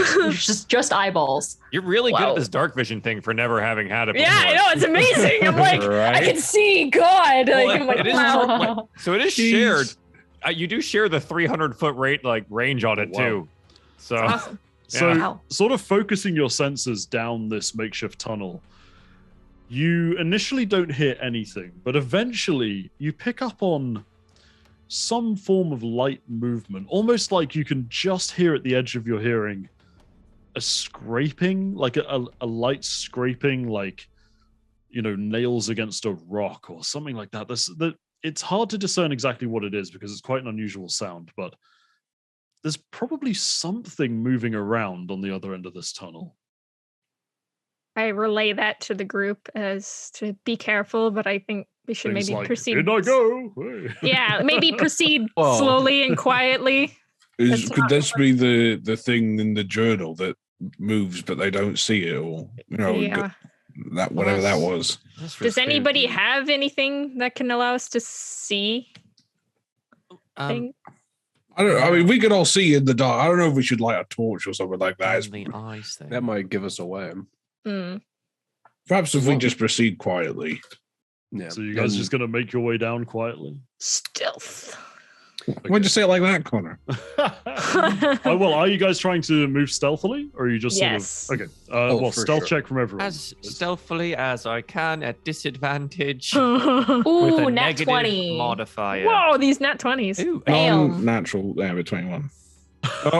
just eyeballs. You're really good at this dark vision thing for never having had it before. Yeah, I know, it's amazing. I'm like, right? I can see God. Well, I'm like, wow. So it is shared. You do share the 300-foot range on it, too. So, awesome. So sort of focusing your senses down this makeshift tunnel, you initially don't hear anything, but eventually you pick up on some form of light movement, almost like you can just hear at the edge of your hearing a scraping, like a light scraping, like, nails against a rock or something like that. It's hard to discern exactly what it is because it's quite an unusual sound, but there's probably something moving around on the other end of this tunnel. I relay that to the group as to be careful, but I think we should maybe proceed. Did I go? Yeah, maybe proceed slowly and quietly. Could this be the thing in the journal that moves but they don't see it, or that whatever that was? Does anybody have anything that can allow us to see? I don't know. I mean, we could all see in the dark. I don't know if we should light a torch or something like that. That might give us away. Perhaps if we just proceed quietly. Yeah. So you guys are just going to make your way down quietly? Stealth. Okay. Why'd you say it like that, Connor? Are you guys trying to move stealthily? Or are you just sort of... Okay. Stealth check from everyone. As stealthily as I can at disadvantage. Ooh, with a nat negative 20. modifier. Whoa, these nat 20s. Ooh, Non-natural, with 21. Don't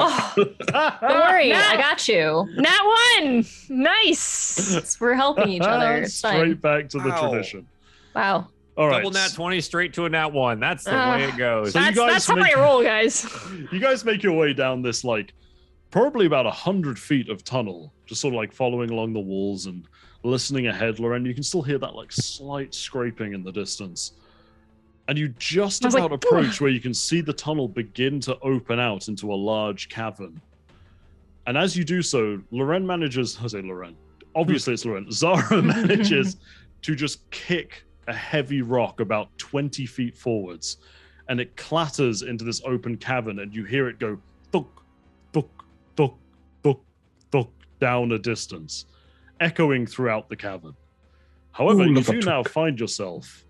worry, I got you. Nat 1! Nice! We're helping each other. It's Straight fine. back to the tradition. Wow. All right. Double nat 20 straight to a nat 1. That's the way it goes. So that's how I roll, guys. You guys make your way down this, probably about 100 feet of tunnel, just sort of following along the walls and listening ahead, Loren. You can still hear that slight scraping in the distance. And you just about approach where you can see the tunnel begin to open out into a large cavern. And as you do so, Loren manages, I say Loren, obviously it's Loren, Zara manages to just kick a heavy rock about 20 feet forwards, and it clatters into this open cavern, and you hear it go thunk, thunk, thunk, thunk, thunk down a distance, echoing throughout the cavern. However, if you now find yourself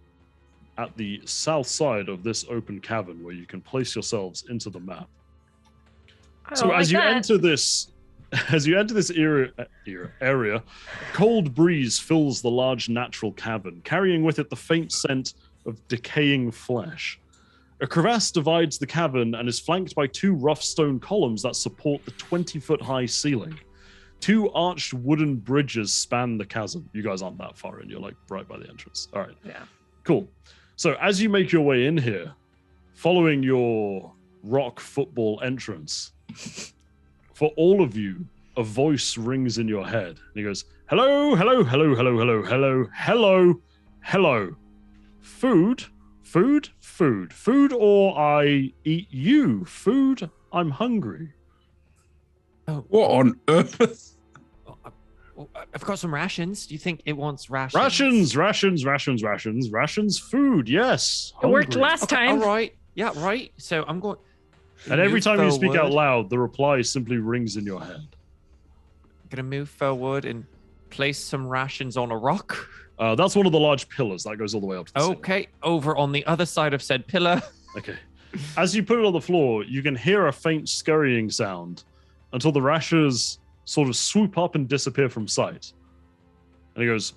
at the south side of this open cavern where you can place yourselves into the map, So as you enter this area, cold breeze fills the large natural cavern, carrying with it the faint scent of decaying flesh. A crevasse divides the cavern and is flanked by 2 rough stone columns that support the 20-foot-high ceiling. 2 arched wooden bridges span the chasm. You guys aren't that far in. You're like right by the entrance. All right. Yeah. Cool. So as you make your way in here, following your rock football entrance, for all of you, a voice rings in your head. And he goes, hello, hello, hello, hello, hello, hello, hello, hello. Food, food, food, food, or I eat you. Food, I'm hungry. Oh, what on earth? I've got some rations. Do you think it wants rations? Rations, food, yes. It worked last time. All right. Yeah, right. So I'm going... And every time you speak out loud, the reply simply rings in your head. I'm going to move forward and place some rations on a rock. That's one of the large pillars. That goes all the way up to the ceiling. Over on the other side of said pillar. Okay. As you put it on the floor, you can hear a faint scurrying sound until the rashers sort of swoop up and disappear from sight. And he goes,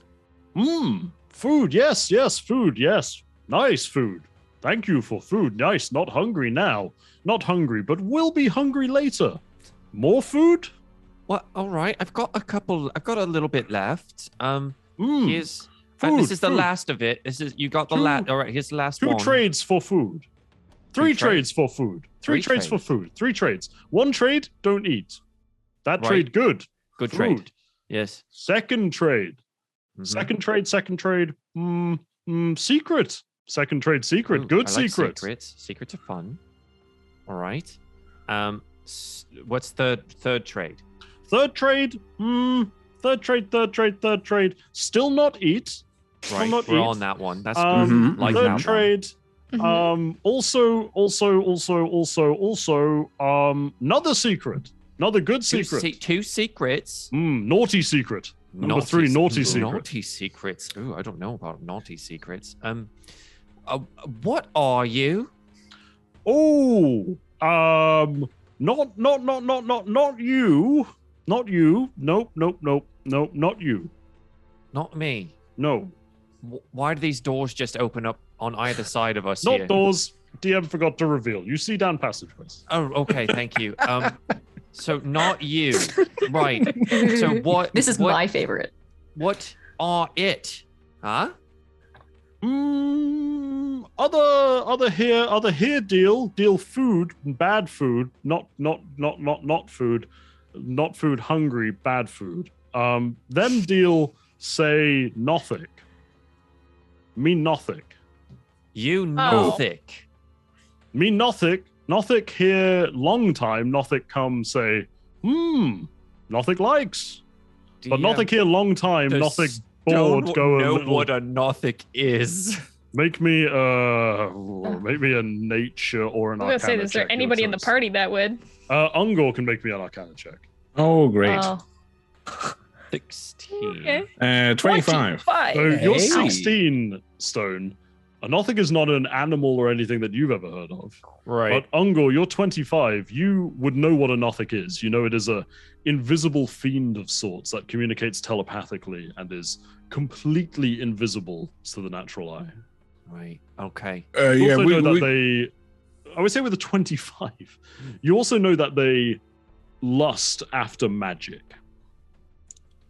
food, yes, food, yes. Nice food. Thank you for food. Nice. Not hungry now. Not hungry, but will be hungry later. More food? Well, all right. I've got a little bit left. Here's... Food, this is the last of it. You got the last. All right, here's the last 2 one. 2 trades for food. 3 trades for food. 3 trades for food. 3 trades. 1 trade, don't eat. That trade, good. Good food. Trade. Yes. Second trade. Second trade. Secret. Second trade, secret. Ooh, good I like secret. Secrets. Secrets are fun. All right. What's the third trade? Third trade. Third trade. Still not eat. Right, not we're eat. on that one. That's good. Like third that trade. Also, another secret. Another good secret. 2 secrets. Naughty secret. Number 3, naughty secret. Naughty secrets. Ooh, I don't know about naughty secrets. What are you? Oh, not you. Not you. Nope, not you. Not me. No. Why do these doors just open up on either side of us Not here? doors. DM forgot to reveal. You see down passageways. Oh, okay. Thank you. So not you. Right. So what? This is my favorite. What are it? Huh? Other here deal food, bad food, not food, not food hungry, bad food. Then deal say nothing. Me nothing. You nothing. Me nothing. Nothing here long time. Nothing come say, nothing likes. But nothing here long time. Nothing bored go. Know what a nothing is. Make me a nature or an arcana check. I was gonna say, is there anybody in the party that would? Ungor can make me an arcana check. Oh, great. 16. Okay. 25. So you're 16, Stone. Nothing is not an animal or anything that you've ever heard of. Right. But Ungor, you're 25. You would know what a Nothic is. You know it is a invisible fiend of sorts that communicates telepathically and is completely invisible to the natural eye. Right. Okay. You also know that they... I would say with a 25. You also know that they lust after magic.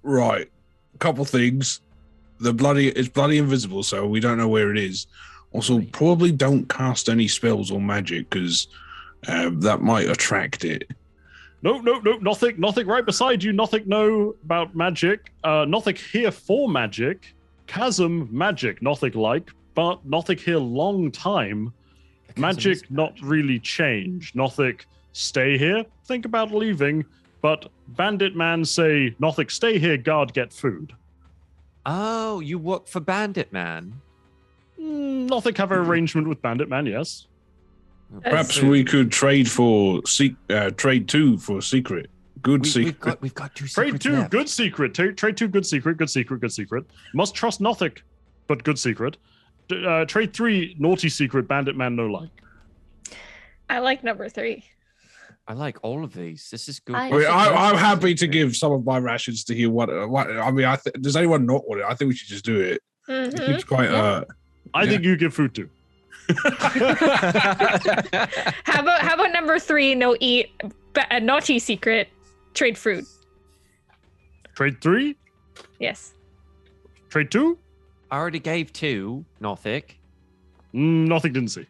Right. A couple things. It's bloody invisible, so we don't know where it is. Also, probably don't cast any spells or magic because that might attract it. No, nothing right beside you. Nothing know about magic. Nothing here for magic. Chasm magic, nothing like, but nothing here long time. Magic not really change. Nothing stay here. Think about leaving, but Bandit Man say nothing stay here. Guard get food. Oh, you work for Bandit Man? Nothing have an arrangement with Bandit Man, yes. Perhaps we could trade for trade 2 for secret. Secret. We've got 2 trade secrets 2, left. good secret. Trade 2, good secret. Must trust nothing, but good secret. Trade 3, naughty secret. Bandit Man no like. I like number 3. I like all of these. This is good. I'm happy to give some of my rations to hear what I mean. Does anyone not want it? I think we should just do it. It keeps quite. I think you give food too. How about number 3? No eat, naughty secret. Trade fruit. Trade 3. Yes. Trade 2. I already gave 2. Northic. Nothing didn't see.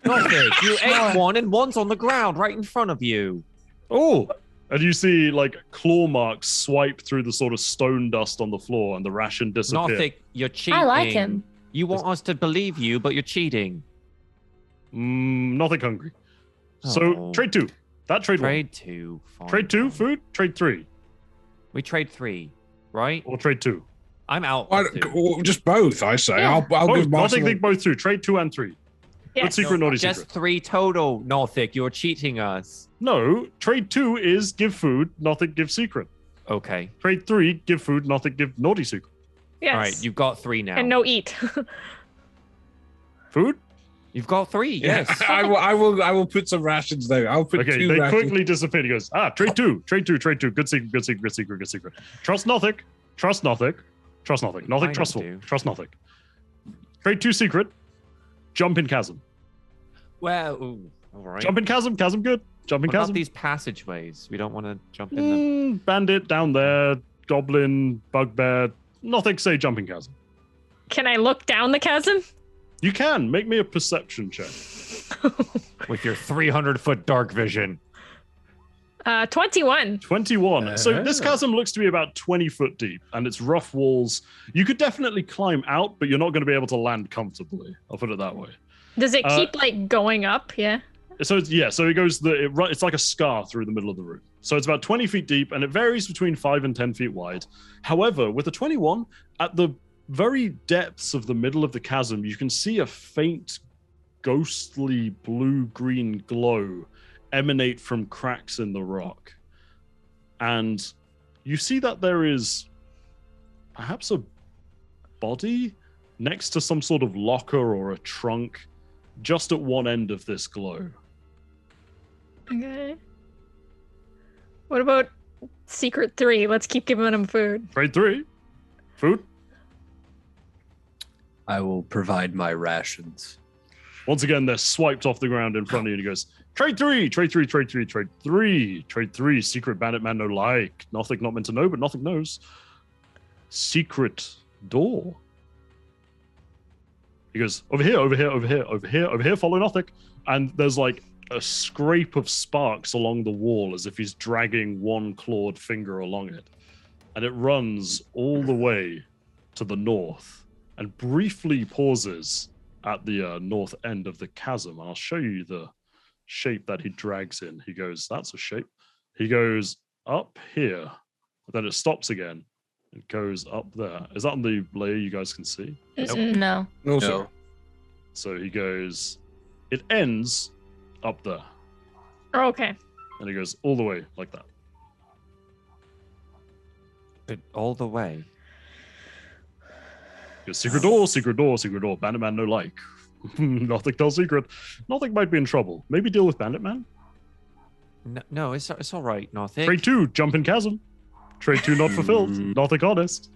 Northic, you ate one and one's on the ground right in front of you. Oh, and you see like claw marks swipe through the sort of stone dust on the floor, and the ration disappears. Northic, you're cheating. I like him. You want us to believe you, but you're cheating. Nothing hungry. So trade 2. That trade 1. Trade 2. Fine. Trade 2. Food. Trade 3. We trade 3, right? Or trade 2. I'm out. Just both, I say. Yeah. I'll give Nothing. Think both through. Trade 2 and 3. Yes. Good secret, naughty secret. Just 3 total, Northic. You're cheating us. No, trade 2 is give food, nothing give secret. Okay. Trade 3, give food, nothing give naughty secret. Yes. All right, you've got 3 now. And no eat. Food? You've got 3. Yes. I will put some rations there. I'll put 2 they rations. quickly disappear. He goes, trade 2. Good secret. Good secret. Trust nothing. Trust nothing. Trust nothing. Nothing trustful. Trust nothing. Trade 2 secret. Jump in chasm. Well, all right. Jump in chasm. Chasm good. Jump in chasm. What about these passageways? We don't want to jump in them. Bandit down there. Goblin. Bugbear. Nothing say jump in chasm. Can I look down the chasm? You can. Make me a perception check. With your 300-foot dark vision. 21. 21. So this chasm looks to be about 20 foot deep, and it's rough walls. You could definitely climb out, but you're not going to be able to land comfortably. I'll put it that way. Does it keep like going up? Yeah. So it goes. It's like a scar through the middle of the room. So it's about 20 feet deep, and it varies between 5 and 10 feet wide. However, with the 21, at the very depths of the middle of the chasm, you can see a faint, ghostly blue-green glow emanate from cracks in the rock. And you see that there is perhaps a body next to some sort of locker or a trunk just at one end of this glow. Okay. What about secret 3? Let's keep giving him food. Trade 3. Food. I will provide my rations. Once again, they're swiped off the ground in front of you, and he goes, trade 3, trade 3, trade 3, trade 3, trade 3, secret bandit man no like. Nothing not meant to know, but nothing knows. Secret door. He goes, over here, over here, over here, over here, over here, follow nothing. And there's like a scrape of sparks along the wall as if he's dragging one clawed finger along it. And it runs all the way to the north and briefly pauses at the north end of the chasm. I'll show you the shape that he drags in. He goes, that's a shape. He goes up here. Then it stops again. It goes up there. Is that on the layer you guys can see? No. No, sir. So he goes, it ends up there. Oh, okay. And he goes all the way like that. But all the way. He goes, secret door, secret door, secret door. Bandit man no like. Nothing tells secret. Nothing might be in trouble. Maybe deal with bandit man. No, it's all right, Northic. Trade 2, jump in chasm. Trade 2 not fulfilled. Nothing honest.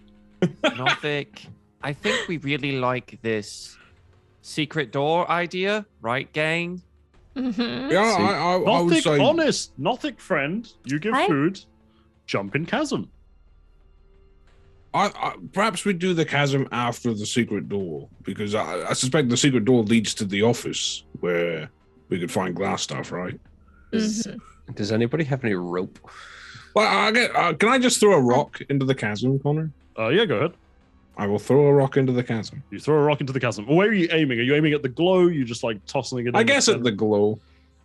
Northic, I think we really like this secret door idea, right, gang? Mm-hmm. Yeah, I would Nothing say honest. Nothing friend. You give food. Jump in chasm. perhaps we do the chasm after the secret door, because I suspect the secret door leads to the office where we could find glass stuff, right? Mm-hmm. Does anybody have any rope? Well, can I just throw a rock into the chasm, Connor? Yeah, go ahead. I will throw a rock into the chasm. You throw a rock into the chasm. Well, where are you aiming? Are you aiming at the glow? You just like tossing it in? I guess at the glow.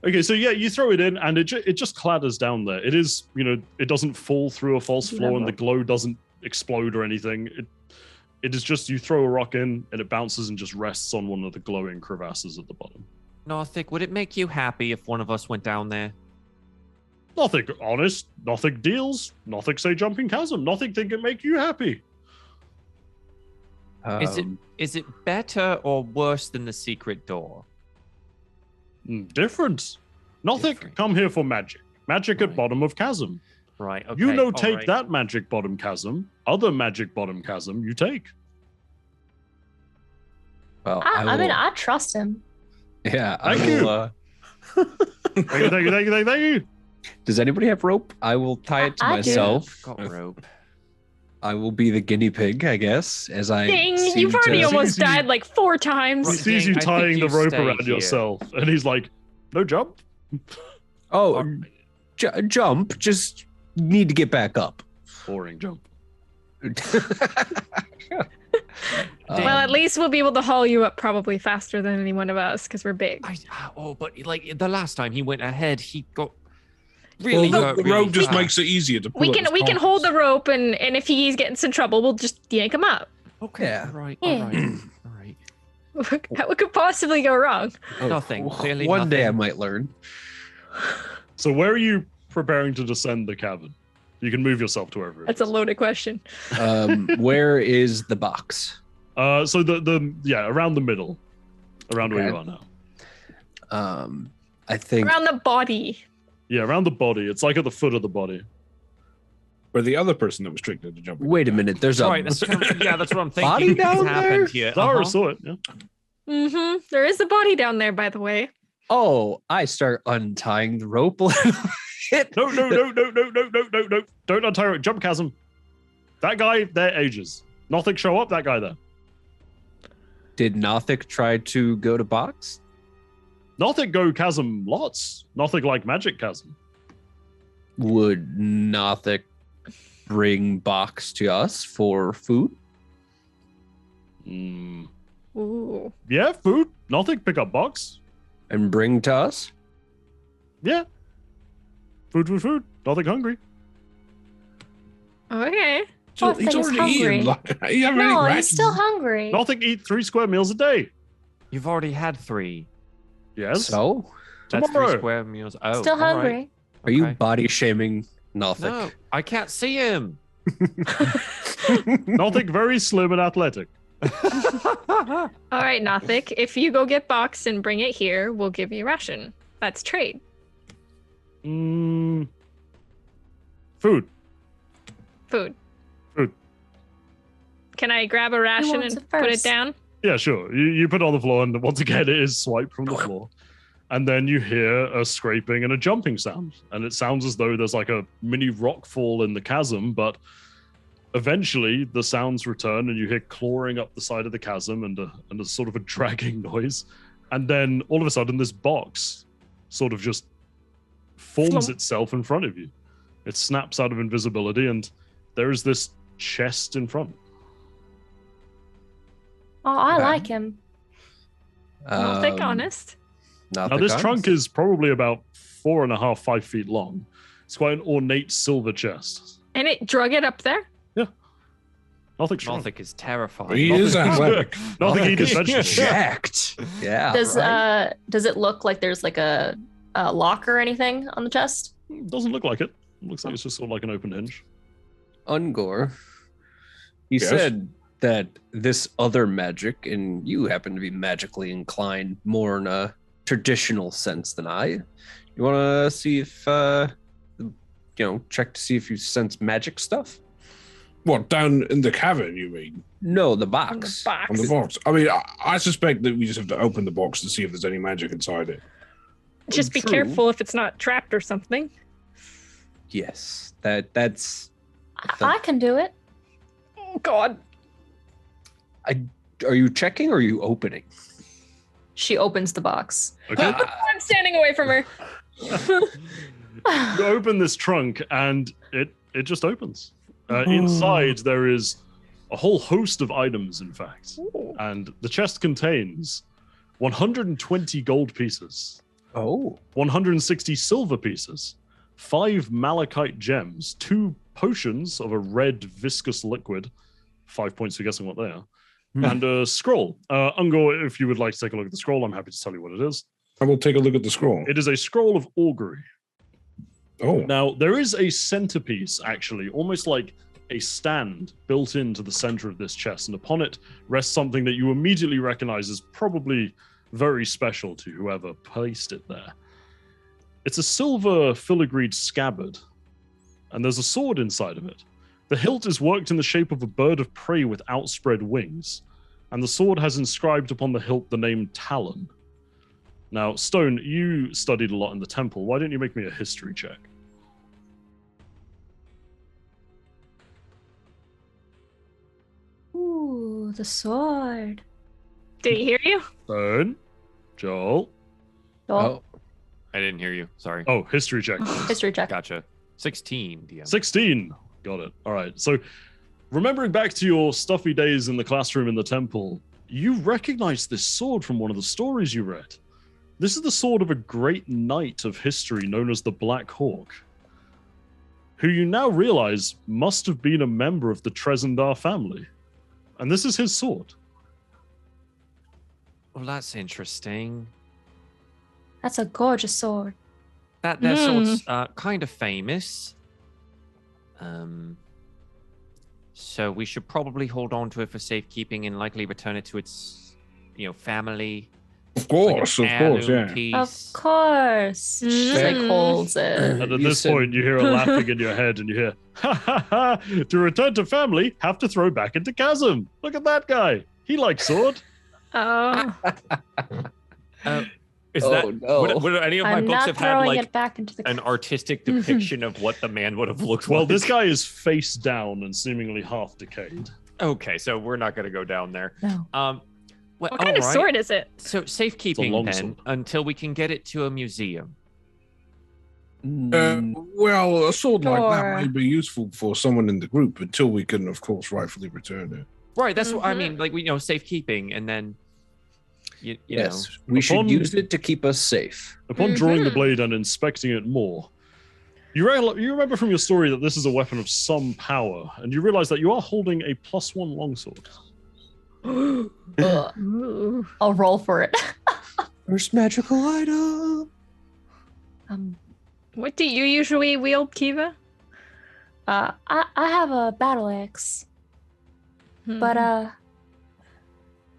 Okay, so yeah, you throw it in and it just clatters down there. It is, it doesn't fall through a false floor and the glow doesn't explode or anything. It is just you throw a rock in and it bounces and just rests on one of the glowing crevasses at the bottom. Northic, would it make you happy if one of us went down there? Nothing honest, nothing deals, nothing say jumping chasm, nothing think it make you happy. Is it better or worse than the secret door? Different. Nothing come here for magic. Magic at bottom of chasm. Right. Okay. You take that magic bottom chasm. Other magic bottom chasm you take. Well, I trust him. Yeah. Thank you. Thank you. Does anybody have rope? I will tie it to myself. Got rope. I will be the guinea pig, I guess, as I. Dang, you've already almost died like 4 times. He sees you tying the rope around yourself, and he's like, "No jump." Oh, jump! Just need to get back up. Boring jump. Well, at least we'll be able to haul you up probably faster than any one of us because we're big. But like the last time he went ahead, he got really hurt. The rope just makes it easier to pull. We can hold the rope, and if he's getting some trouble, we'll just yank him up. Okay. Yeah. All right. What could possibly go wrong? Nothing. Clearly One nothing. day I might learn. So where are you preparing to descend the cavern? You can move yourself to wherever. That's a loaded question. Where is the box? So around the middle, around where you are now. I think Around the body. Yeah, around the body. It's like at the foot of the body. Where the other person that was tricked into jumping. Wait a minute. There's a That's what I'm thinking. body down there? Happened here. Zara saw it. Yeah. Mm-hmm. There is a body down there, by the way. Oh, I start untying the rope a little bit. No. Don't untie it. Jump chasm. That guy, their ages. Nothing show up. That guy there. Did Nothic try to go to box? Nothing go chasm lots. Nothing like magic chasm. Would Nothic bring box to us for food? Ooh. Yeah, food. Nothing pick up box. And bring to us? Yeah. Food. Nothing hungry. Okay. He's already eaten. He's still hungry. Nothing eat 3 square meals a day. You've already had 3. Yes. So? That's Tomorrow. 3 square meals. Oh, Still all right. hungry. Are you Okay. body shaming Nothic? No, I can't see him. Nothing very slim and athletic. All right, Nothic. If you go get box and bring it here, we'll give you a ration. That's trade. Food. Can I grab a ration wants and it put it first? down? Yeah, sure. You put it on the floor, and once again, it is swiped from the floor. And then you hear a scraping and a jumping sound. And it sounds as though there's like a mini rock fall in the chasm, but eventually the sounds return and you hear clawing up the side of the chasm and a sort of a dragging noise. And then all of a sudden, this box sort of just forms itself in front of you. It snaps out of invisibility, and there is this chest in front. Oh, I like him. Nothic, honest. Now, this trunk is probably about 4.5, 5 feet long. It's quite an ornate silver chest. And it drug it up there? Yeah. Nothing strong. Nothic is terrifying. He is athletic. Nothing eats vegetables. Jacked. Yeah. Does it look like there's like a lock or anything on the chest? Doesn't look like it. Looks like it's just sort of like an open hinge. Ungor. He Yes? said that this other magic, and you happen to be magically inclined more in a traditional sense than I. You want to see if, check to see if you sense magic stuff? What, down in the cavern, you mean? No, the On box. the box. On the box. I mean, I suspect that we just have to open the box to see if there's any magic inside it. Just be True. careful if it's not trapped or something. Yes, that's. I can do it. Oh, God. Are you checking or are you opening? She opens the box. Okay. I'm standing away from her. You open this trunk and it just opens. Inside there is a whole host of items, in fact. And the chest contains 120 gold pieces, Oh. 160 silver pieces, 5 malachite gems, 2 potions of a red viscous liquid, 5 points for guessing what they are, and a scroll. Ungor, if you would like to take a look at the scroll, I'm happy to tell you what it is. I will take a look at the scroll. It is a scroll of augury. Oh, Now, there is a centerpiece, actually, almost like a stand built into the center of this chest, and upon it rests something that you immediately recognize as probably very special to whoever placed it there. It's a silver filigreed scabbard, and there's a sword inside of it. The hilt is worked in the shape of a bird of prey with outspread wings, and the sword has inscribed upon the hilt the name Talon. Now, Stone, you studied a lot in the temple. Why don't you make me a history check? Ooh, the sword. Did he hear you? Stone, Joel. Oh, I didn't hear you. Sorry. Oh, history check. history check. Gotcha. 16, DM. 16. Got it. All right. So, remembering back to your stuffy days in the classroom in the temple, you recognize this sword from one of the stories you read. This is the sword of a great knight of history known as the Black Hawk, who you now realize must have been a member of the Trezendar family. And this is his sword. Well, that's interesting. That's a gorgeous sword. That sword's kind of famous. So we should probably hold on to it for safekeeping and likely return it to its, family. Of course, yeah. Piece. Of course. Like holds it. And at this point, you hear a laughing in your head, and you hear, ha ha ha, to return to family, have to throw back into chasm. Look at that guy. He likes sword. Oh. Would any of my books have had like it back into the an artistic depiction of what the man would have looked Well, like? this guy is face down and seemingly half decayed. Okay, so we're not going to go down there. No. What kind of sword is it? So safekeeping then sword. until we can get it to a museum. Well, a sword like that may be useful for someone in the group until we can, of course, rightfully return it. Right, that's what I mean. Like, we safekeeping, and then yes, we should use it to keep us safe. Upon drawing the blade and inspecting it more, you remember from your story that this is a weapon of some power, and you realize that you are holding a +1 longsword. I'll roll for it. First magical item. What do you usually wield, Kiva? I have a battle axe, but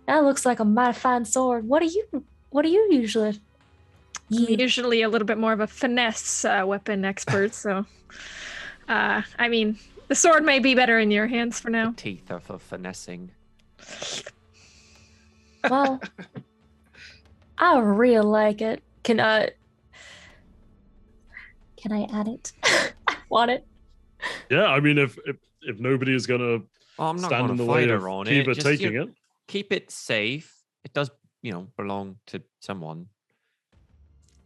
that looks like a mighty fine sword. What do you usually? I'm usually a little bit more of a finesse weapon expert, so I mean, the sword may be better in your hands for now. The teeth are for finessing. Well, I really like it. Can I add it? I want it. Yeah, I mean, if nobody is gonna I'm not stand in the way of Kiva taking it, keep it safe. It does, belong to someone.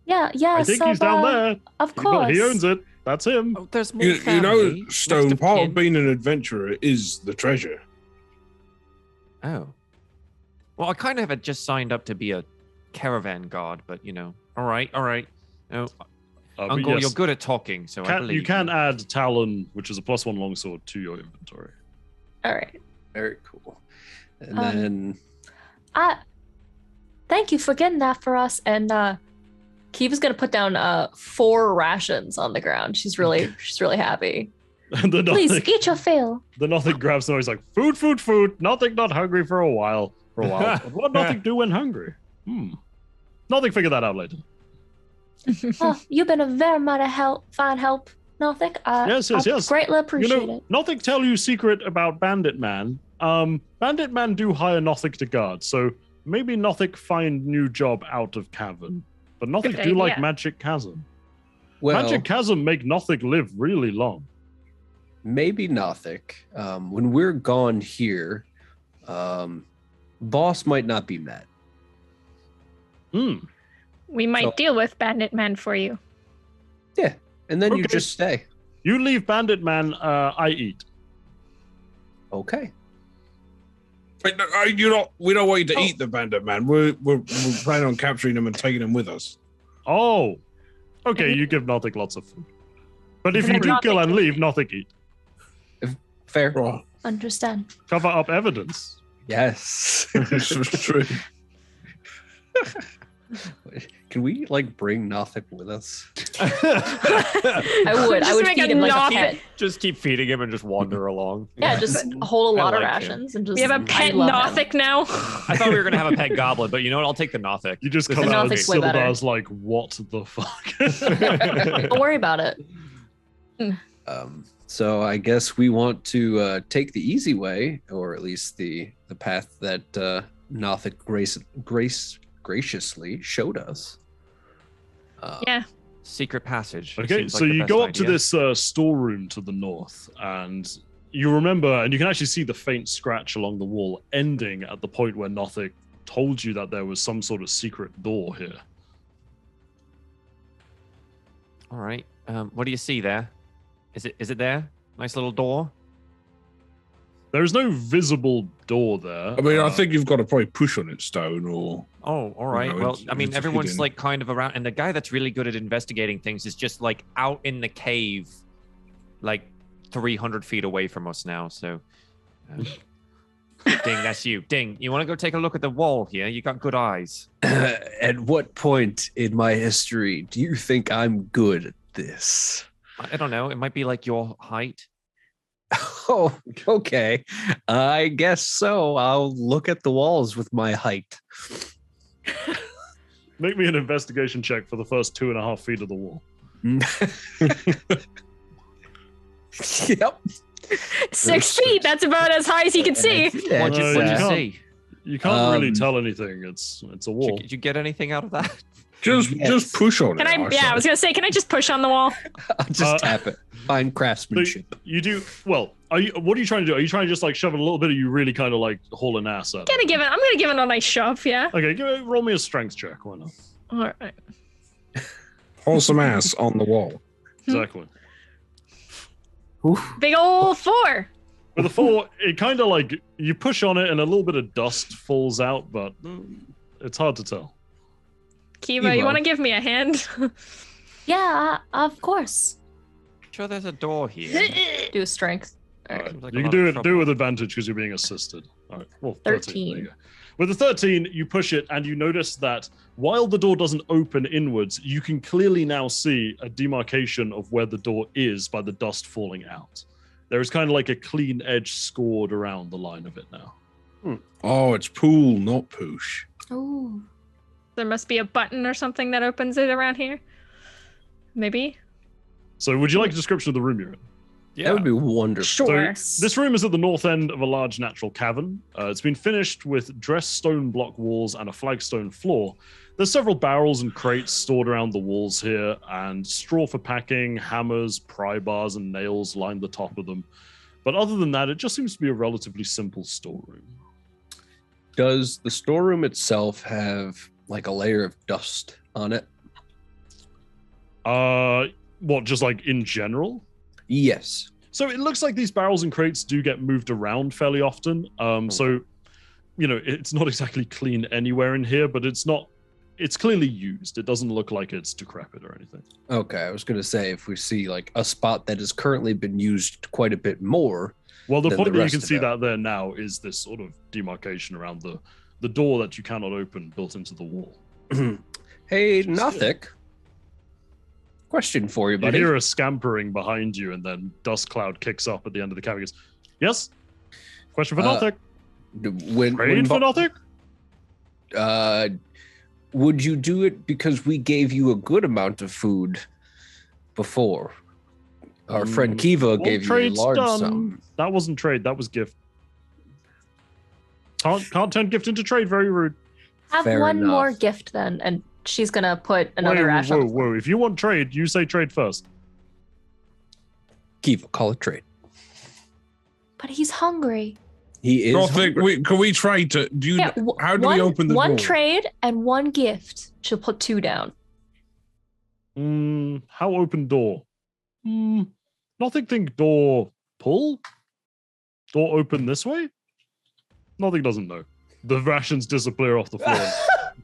Yeah. I think he's down there. Of course, he owns it. That's him. Oh, there's more You know, Stone, part of being an adventurer is the treasure. Oh. Well, I kind of had just signed up to be a caravan guard, but all right. No, Uncle, yes, you're good at talking, so I believe you can add Talon, which is a +1 longsword, to your inventory. All right. Very cool. And then thank you for getting that for us. And Kiva's gonna put down 4 rations on the ground. She's really happy. Please eat your fill. The nothing grabs them. He's like, food. Nothing not hungry for a while. What nothing do when hungry? Nothing figure that out later. Oh, you've been a very mighty fine help, Nothing. Yes. Greatly appreciate it. Nothing tell you secret about Bandit Man. Bandit Man do hire Nothing to guard, so maybe Nothing find new job out of cavern. But Nothing do like Magic Chasm. Well, Magic Chasm make Nothing live really long. Maybe Nothing. When we're gone here, boss might not be met. We might deal with Bandit Man for you. Yeah, and then you just stay. You leave Bandit Man, I eat. Okay. Wait, no, we don't want you to eat the Bandit Man. We're planning on capturing him and taking him with us. Oh. Okay, you give Nothing lots of food. But if you do kill and leave, Nothing eat. Fair. Oh. Understand. Cover up evidence. Yes. It's true. Can we like bring Nothic with us? I would feed him like a pet. Just keep feeding him and just wander along. Yeah, just hold a lot of rations and just. We have a pet Nothic now. I thought we were gonna have a pet goblin, but you know what? I'll take the Nothic. You just come out and Sildar's like, what the fuck? Don't worry about it. So I guess we want to take the easy way, or at least the path that Nothic graciously showed us. Yeah. Secret passage. Okay, so you go up to this storeroom to the north, and you remember, and you can actually see the faint scratch along the wall ending at the point where Nothic told you that there was some sort of secret door here. All right. What do you see there? Is it there? Nice little door. There is no visible door there. I mean, I think you've got to probably push on it, Stone, or... Oh, all right. Well, I mean, everyone's like kind of around, and the guy that's really good at investigating things is just like out in the cave, like 300 feet away from us now, so... Ding, that's you. Ding, you want to go take a look at the wall here? You got good eyes. At what point in my history do you think I'm good at this? I don't know. It might be like your height. Oh, okay. I guess so. I'll look at the walls with my height. Make me an investigation check for the first 2.5 feet of the wall. Yep. 6 feet. That's about as high as you can see. What'd you see? You can't really tell anything. It's a wall. Did you get anything out of that? Just push on it. I was gonna say, can I just push on the wall? I'll just tap it. Fine craftsmanship. So you do well. What are you trying to do? Are you trying to just like shove it a little bit, or are you really kind of like haul an ass at it? I'm gonna give it a nice shove. Yeah. Okay, roll me a strength check. Why not? All right. Haul some ass on the wall. Exactly. Big old 4. With a 4, it kind of like you push on it and a little bit of dust falls out, but it's hard to tell. Kiva, you want to give me a hand? Yeah, of course. Sure, there's a door here. Do strength. All right. Like you can do it with advantage because you're being assisted. All right. Well, 13. With the 13, you push it and you notice that while the door doesn't open inwards, you can clearly now see a demarcation of where the door is by the dust falling out. There is kind of like a clean edge scored around the line of it now. Oh, it's pool, not poosh. Oh. There must be a button or something that opens it around here. Maybe. So would you like a description of the room you're in? Yeah. That would be wonderful. Sure. So this room is at the north end of a large natural cavern. It's been finished with dressed stone block walls and a flagstone floor. There's several barrels and crates stored around the walls here, and straw for packing, hammers, pry bars, and nails line the top of them. But other than that, it just seems to be a relatively simple storeroom. Does the storeroom itself have like a layer of dust on it? What, just like in general? Yes. So it looks like these barrels and crates do get moved around fairly often. So, you know, it's not exactly clean anywhere in here, but it's clearly used. It doesn't look like it's decrepit or anything. Okay, I was going to say, if we see like a spot that has currently been used quite a bit more. Well, the point that you can see that there now is this sort of demarcation around the door that you cannot open built into the wall. Hey, Nothic. Question for you, buddy. You hear a scampering behind you, and then dust cloud kicks up at the end of the cavern. Goes, yes? Question for Nothic. Trade for Nothic? Would you do it because we gave you a good amount of food before? Our friend Kiva gave you a large sum. That wasn't trade. That was gift. Can't turn gift into trade. Very rude. Have Fair one enough. more gift then, and she's gonna put another ration. Whoa. If you want trade, you say trade first. Kiva, call it trade. But he's hungry. He is. Nothic, can we trade to? How do we open the door? One trade and one gift. She'll put 2 down. How open door? Nothing. Think door pull. Door open this way. Nothing doesn't know. The rations disappear off the floor.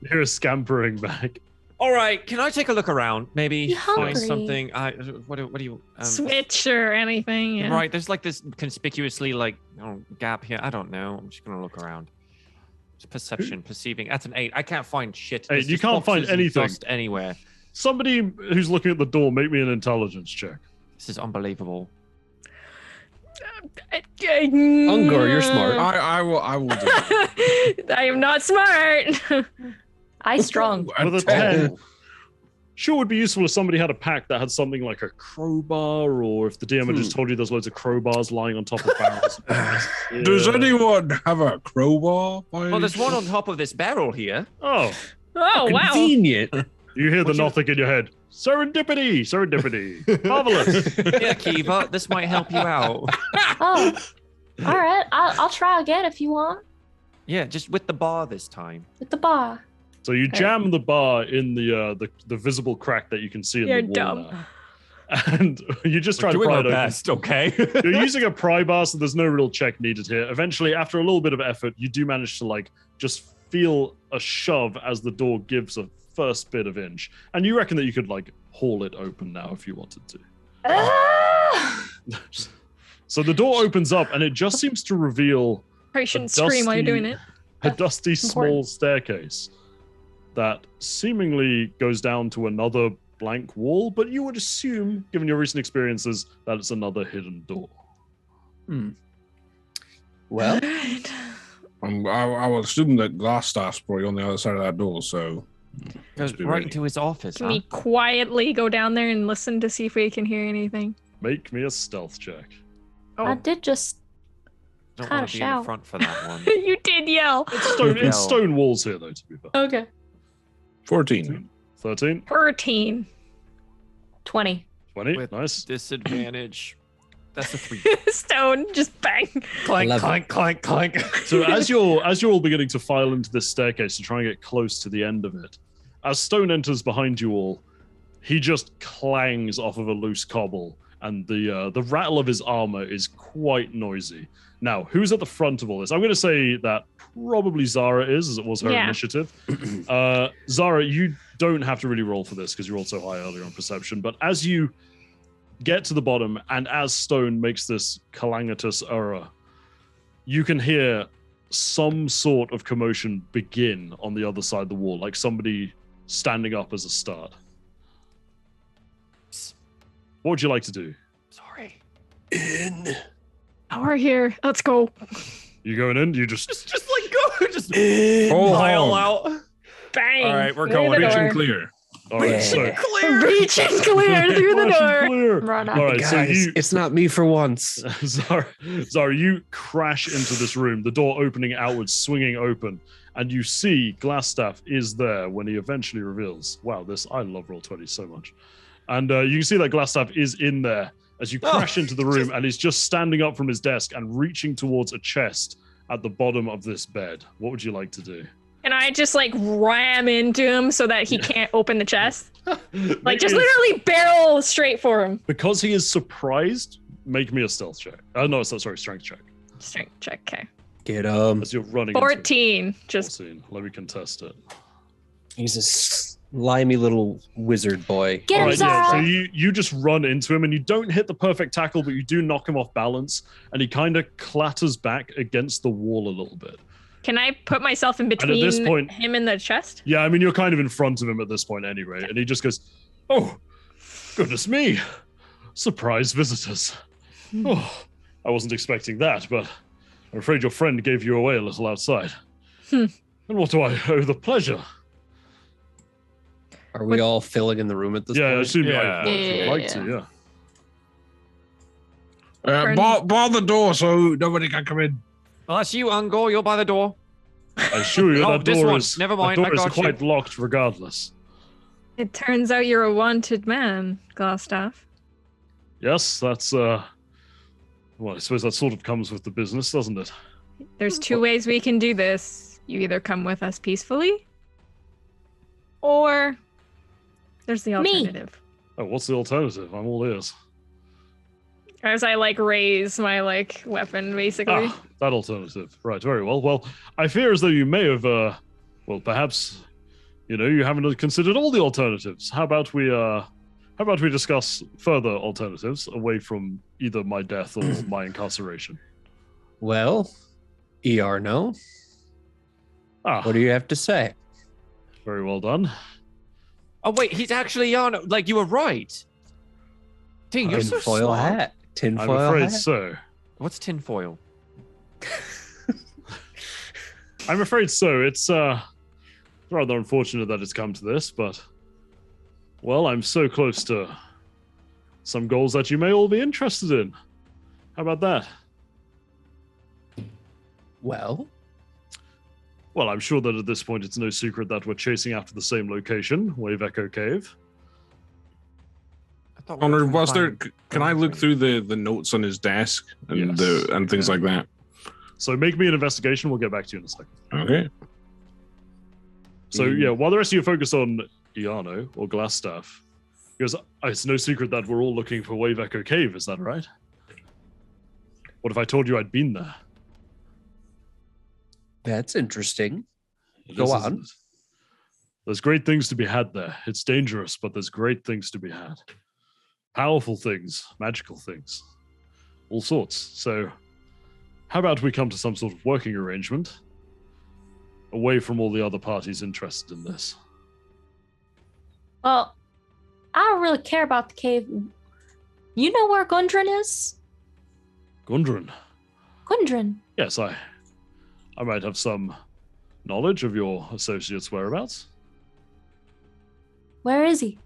You hear a scampering back. All right, can I take a look around? Maybe find hungry? something. What do you switch or anything? Yeah. Right, there's like this conspicuously like gap here. I don't know. I'm just gonna look around. Perception, perceiving. That's an 8. I can't find shit. Hey, you can't find anything. Dust anywhere. Somebody who's looking at the door, make me an intelligence check. This is unbelievable. Ungor, you're smart. I will do it. I am not smart. I strong. With a 10. Sure would be useful if somebody had a pack that had something like a crowbar, or if the DM had just told you there's loads of crowbars lying on top of barrels. Yeah. Does anyone have a crowbar? Well, there's one on top of this barrel here. Oh, wow. Convenient. You hear the Nothic in your head. Serendipity, serendipity. Marvelous. Yeah, Kiva, this might help you out. Oh, all right. I'll try again if you want. Yeah, just with the bar this time. With the bar. So you jam the bar in the visible crack that you can see in You're the wall dumb. now. And you just try to We're pry doing it our open. best, okay? You're using a pry bar, so there's no real check needed here. Eventually, after a little bit of effort, you do manage to just feel a shove as the door gives a first bit of inch. And you reckon that you could haul it open now if you wanted to. So the door opens up and it just seems to reveal Probably shouldn't scream while you're doing it. a dusty small staircase that seemingly goes down to another blank wall, but you would assume, given your recent experiences, that it's another hidden door. Well, I will assume that Glassstaff's probably on the other side of that door, so... Goes be right ready. into his office, Can we quietly go down there and listen to see if we can hear anything? Make me a stealth check. I did just Don't kinda want to be in the shout. front for that one. You did yell. It's stone walls here, though, to be fair. Okay. 14. 13, 13. 20. 20, With nice. Disadvantage. That's a 3. Stone, just bang. Clank, 11. clank, clank, clank. So as you're all beginning to file into this staircase to try and get close to the end of it, as Stone enters behind you all, he just clangs off of a loose cobble, and the rattle of his armor is quite noisy. Now, who's at the front of all this? I'm going to say that probably Zara is, as it was her initiative. Zara, you don't have to really roll for this because you rolled so high earlier on perception, but as you get to the bottom, and as Stone makes this calamitous error, you can hear some sort of commotion begin on the other side of the wall, like somebody standing up as a start. What would you like to do? Sorry. Oh, we're here. Let's go. You going in? You just Just go. Just Hold pile on. out. Bang. All right, we're Through going the Reach door. and clear. all right. So Reach and clear through the Rush and door. clear. Run up. All right, so guys, you it's not me for once. Zara, you crash into this room, the door opening outwards, swinging open, and you see Glassstaff is there when he eventually reveals. Wow, I love Roll20 so much. And you can see that Glassstaff is in there as you crash into the room, and he's just standing up from his desk and reaching towards a chest at the bottom of this bed. What would you like to do? And I just ram into him so that he can't open the chest. Make Just me a- literally barrel straight for him. Because he is surprised, make me a stealth check. No, sorry, strength check. Strength check, okay. Get As you're running. 14. Just 14. Let me contest it. He's a slimy little wizard boy. Get him, All right, yeah, so Zara. you just run into him and you don't hit the perfect tackle, but you do knock him off balance, and he kind of clatters back against the wall a little bit. can I put myself in at between this point- him and the chest? Yeah, I mean, you're kind of in front of him at this point anyway, and he just goes, "Oh, goodness me. Surprise visitors. Oh, I wasn't expecting that, but I'm afraid your friend gave you away a little outside. And what do I owe the pleasure?" Are we all filling in the room at this Yeah, I point? assume Yeah. you'd like to, yeah. Bar the door so nobody can come in. Well, that's you, Ungor. You're by the door. I assure you Oh, that this door one. is, Never that mind, door I is got you. quite locked regardless. It turns out you're a wanted man, Glassstaff. Yes, that's, well, I suppose that sort of comes with the business, doesn't it? There's two ways we can do this. You either come with us peacefully, or there's the Me. alternative. Oh, what's the alternative? I'm all ears. As I raise my weapon, basically. Ah, that alternative. Right, very well. Well, I fear as though you may have, well, perhaps, you haven't considered all the alternatives. How about we discuss further alternatives away from either my death or my incarceration? Well, ER no. What do you have to say? Very well done. Oh, wait, he's actually on. Like, you were right. Dang, you're so Tinfoil smart. hat. Tinfoil I'm afraid hat. so. What's tinfoil? I'm afraid so. It's rather unfortunate that it's come to this, but well, I'm so close to some goals that you may all be interested in. How about that? Well, I'm sure that at this point it's no secret that we're chasing after the same location, Wave Echo Cave. Honor, can I look through the notes on his desk and and things like that? So make me an investigation. We'll get back to you in a second. Okay. So while the rest of you focus on Iano or Glassstaff, because it's no secret that we're all looking for Wave Echo Cave. Is that right? What if I told you I'd been there? that's interesting. Go on. There's great things to be had there. It's dangerous, but there's great things to be had. Powerful things, magical things, all sorts. So how about we come to some sort of working arrangement away from all the other parties interested in this? Well, I don't really care about the cave. You know where Gundren is? Gundren? Gundren. Yes, I might have some knowledge of your associate's whereabouts. Where is he?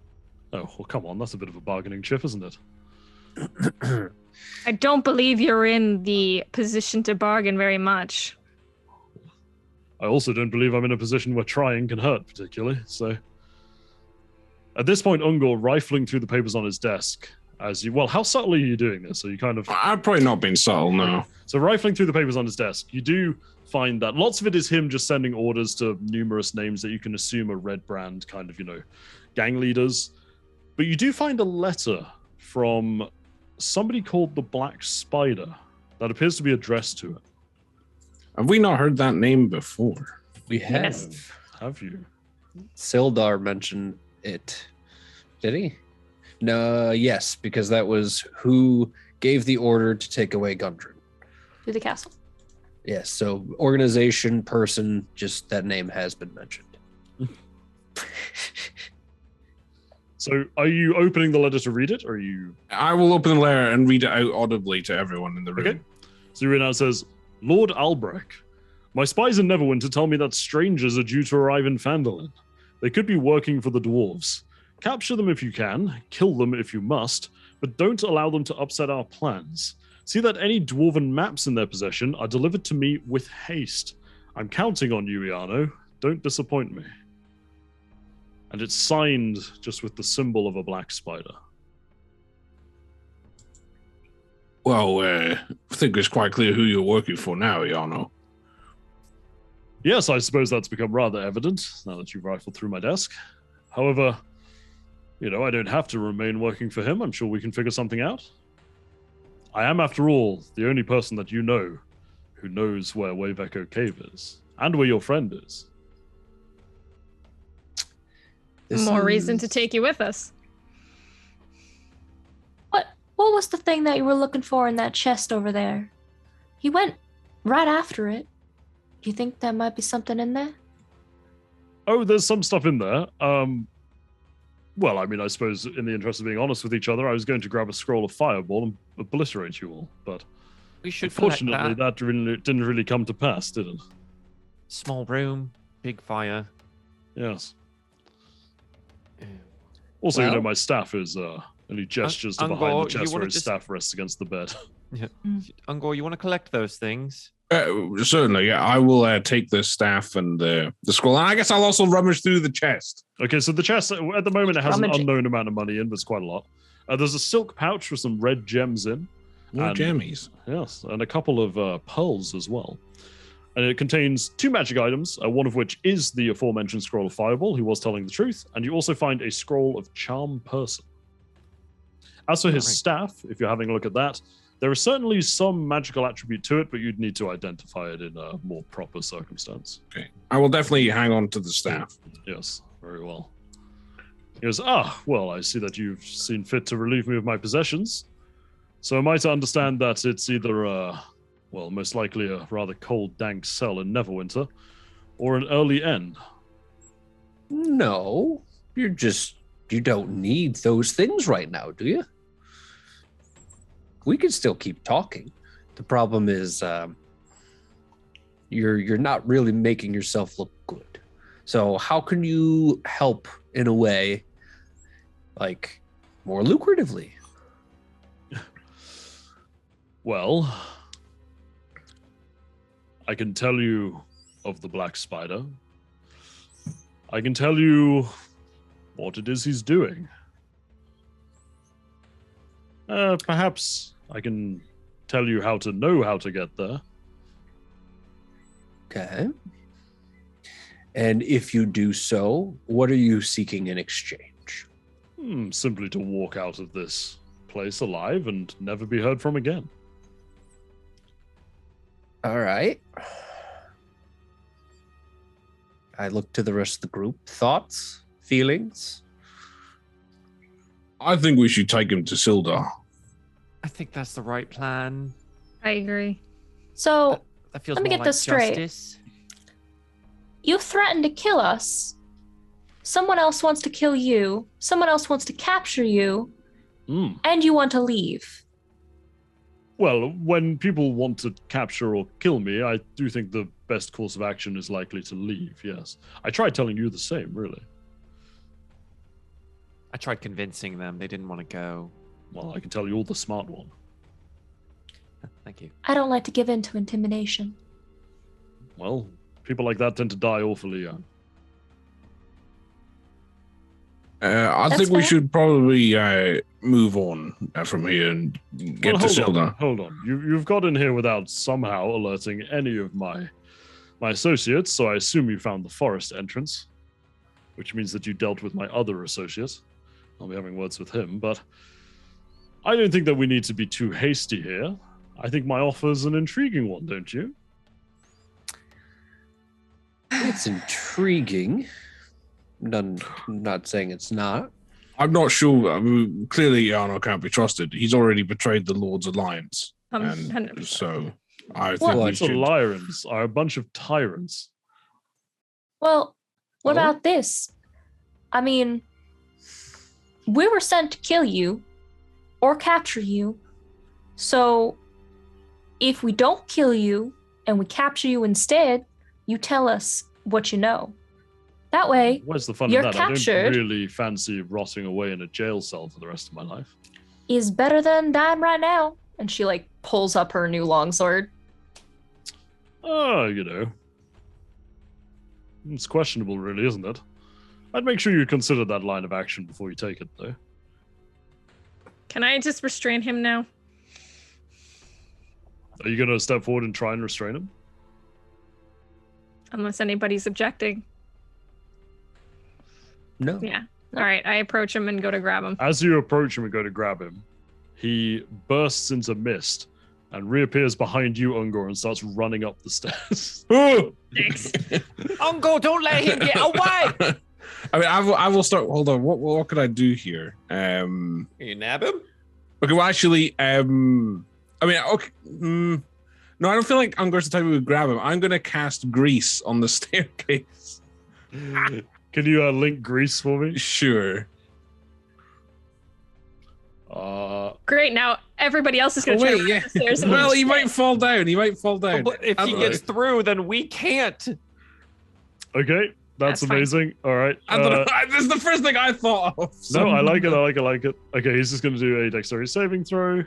Oh, well, come on. That's a bit of a bargaining chip, isn't it? I don't believe you're in the position to bargain very much. I also don't believe I'm in a position where trying can hurt, particularly. So, at this point, Ungor rifling through the papers on his desk. How subtly are you doing this? Are you kind of... I've probably not been subtle, no. So rifling through the papers on his desk, you do find that lots of it is him just sending orders to numerous names that you can assume are Red Brand kind of, gang leaders. But you do find a letter from somebody called the Black Spider that appears to be addressed to it. Have we not heard that name before? We have. Yes. Have you? Sildar mentioned it. Did he? No, yes, because that was who gave the order to take away Gundren. To the castle. Yes, so organization, person, just that name has been mentioned. So are you opening the letter to read it, or are you... I will open the letter and read it out audibly to everyone in the room. Okay. So you read out, it says, Lord Albrecht, my spies in Neverwinter tell me that strangers are due to arrive in Phandelver. They could be working for the dwarves. Capture them if you can, kill them if you must, but don't allow them to upset our plans. See that any dwarven maps in their possession are delivered to me with haste. I'm counting on you, Iano. Don't disappoint me. And it's signed just with the symbol of a black spider. Well, I think it's quite clear who you're working for now, Iano. Yes, I suppose that's become rather evident now that you've rifled through my desk. However, I don't have to remain working for him. I'm sure we can figure something out. I am, after all, the only person that you know who knows where Wave Echo Cave is and where your friend is. More reason to take you with us. What was the thing that you were looking for in that chest over there? He went right after it. Do you think there might be something in there? Oh, there's some stuff in there. I suppose in the interest of being honest with each other, I was going to grab a scroll of fireball and obliterate you all, but we should unfortunately that didn't really come to pass, did it? Small room, big fire. Yes. Also, my staff is only gestures to behind the chest where his staff rests against the bed. Yeah. Ungor, you want to collect those things? Certainly, yeah. I will take the staff and the scroll. And I guess I'll also rummage through the chest. Okay, so the chest, at the moment, it has an unknown amount of money in, but it's quite a lot. There's a silk pouch with some red gems in. More jammies. Yes, and a couple of pearls as well. And it contains 2 magic items, one of which is the aforementioned scroll of fireball, who was telling the truth, and you also find a scroll of charm person. As for his staff, if you're having a look at that, there is certainly some magical attribute to it, but you'd need to identify it in a more proper circumstance. Okay. I will definitely hang on to the staff. Yes, very well. He goes, I see that you've seen fit to relieve me of my possessions. So am I to understand that it's either, most likely a rather cold, dank cell in Neverwinter, Or an early end? No, you don't need those things right now, do you? We can still keep talking. The problem is you're not really making yourself look good. So how can you help in a way, like, more lucratively? Well, I can tell you of the Black Spider. I can tell you what it is he's doing. Perhaps I can tell you how to know how to get there. Okay. And if you do so, what are you seeking in exchange? Simply to walk out of this place alive and never be heard from again. All right. I look to the rest of the group. Thoughts? Feelings? I think we should take him to Sildar. I think that's the right plan. I agree. So, That feels let me more get like this straight. justice. You threatened to kill us. Someone else wants to kill you. Someone else wants to capture you. And you want to leave. Well, when people want to capture or kill me, I do think the best course of action is likely to leave, yes. I tried telling you the same, really. I tried convincing them. They didn't want to go. Well, I can tell you all the smart one. Thank you. I don't like to give in to intimidation. Well, people like that tend to die awfully young. I think we should probably move on from here and get to Sildar. Hold on. You've got in here without somehow alerting any of my associates, so I assume you found the forest entrance, which means that you dealt with my other associate. I'll be having words with him, but I don't think that we need to be too hasty here. I think my offer's an intriguing one, don't you? It's intriguing. Not saying it's not. I'm not sure. I mean, clearly, Yarno can't be trusted. He's already betrayed the Lord's alliance. And so I think we should... The Lyrans are a bunch of tyrants. Well, what about this? I mean, we were sent to kill you or capture you. So if we don't kill you and we capture you instead, you tell us what you know. That way, where's the fun you're in that? captured. I don't really fancy rotting away in a jail cell for the rest of my life. Is better than dying right now. And she pulls up her new longsword. Oh, it's questionable, really, isn't it? I'd make sure you consider that line of action before you take it, though. Can I just restrain him now? Are you going to step forward and try and restrain him? Unless anybody's objecting. No. Yeah. All right. I approach him and go to grab him. As you approach him and go to grab him, he bursts into mist and reappears behind you, Ungor, and starts running up the stairs. Thanks. Ungor, don't let him get away! I mean, I will start. Hold on. What can I do here? You nab him? Okay. Well, actually, I mean, okay. No, I don't feel like Ungor's the type who would grab him. I'm going to cast grease on the staircase. Can you link grease for me? Sure. Great. Now everybody else is going to try to run the stairs. Well, he might fall down. But if he gets through, then we can't. Okay. That's amazing. Fine. All right. I don't know. This is the first thing I thought of. So. No, I like it. Okay, he's just going to do a dexterity saving throw.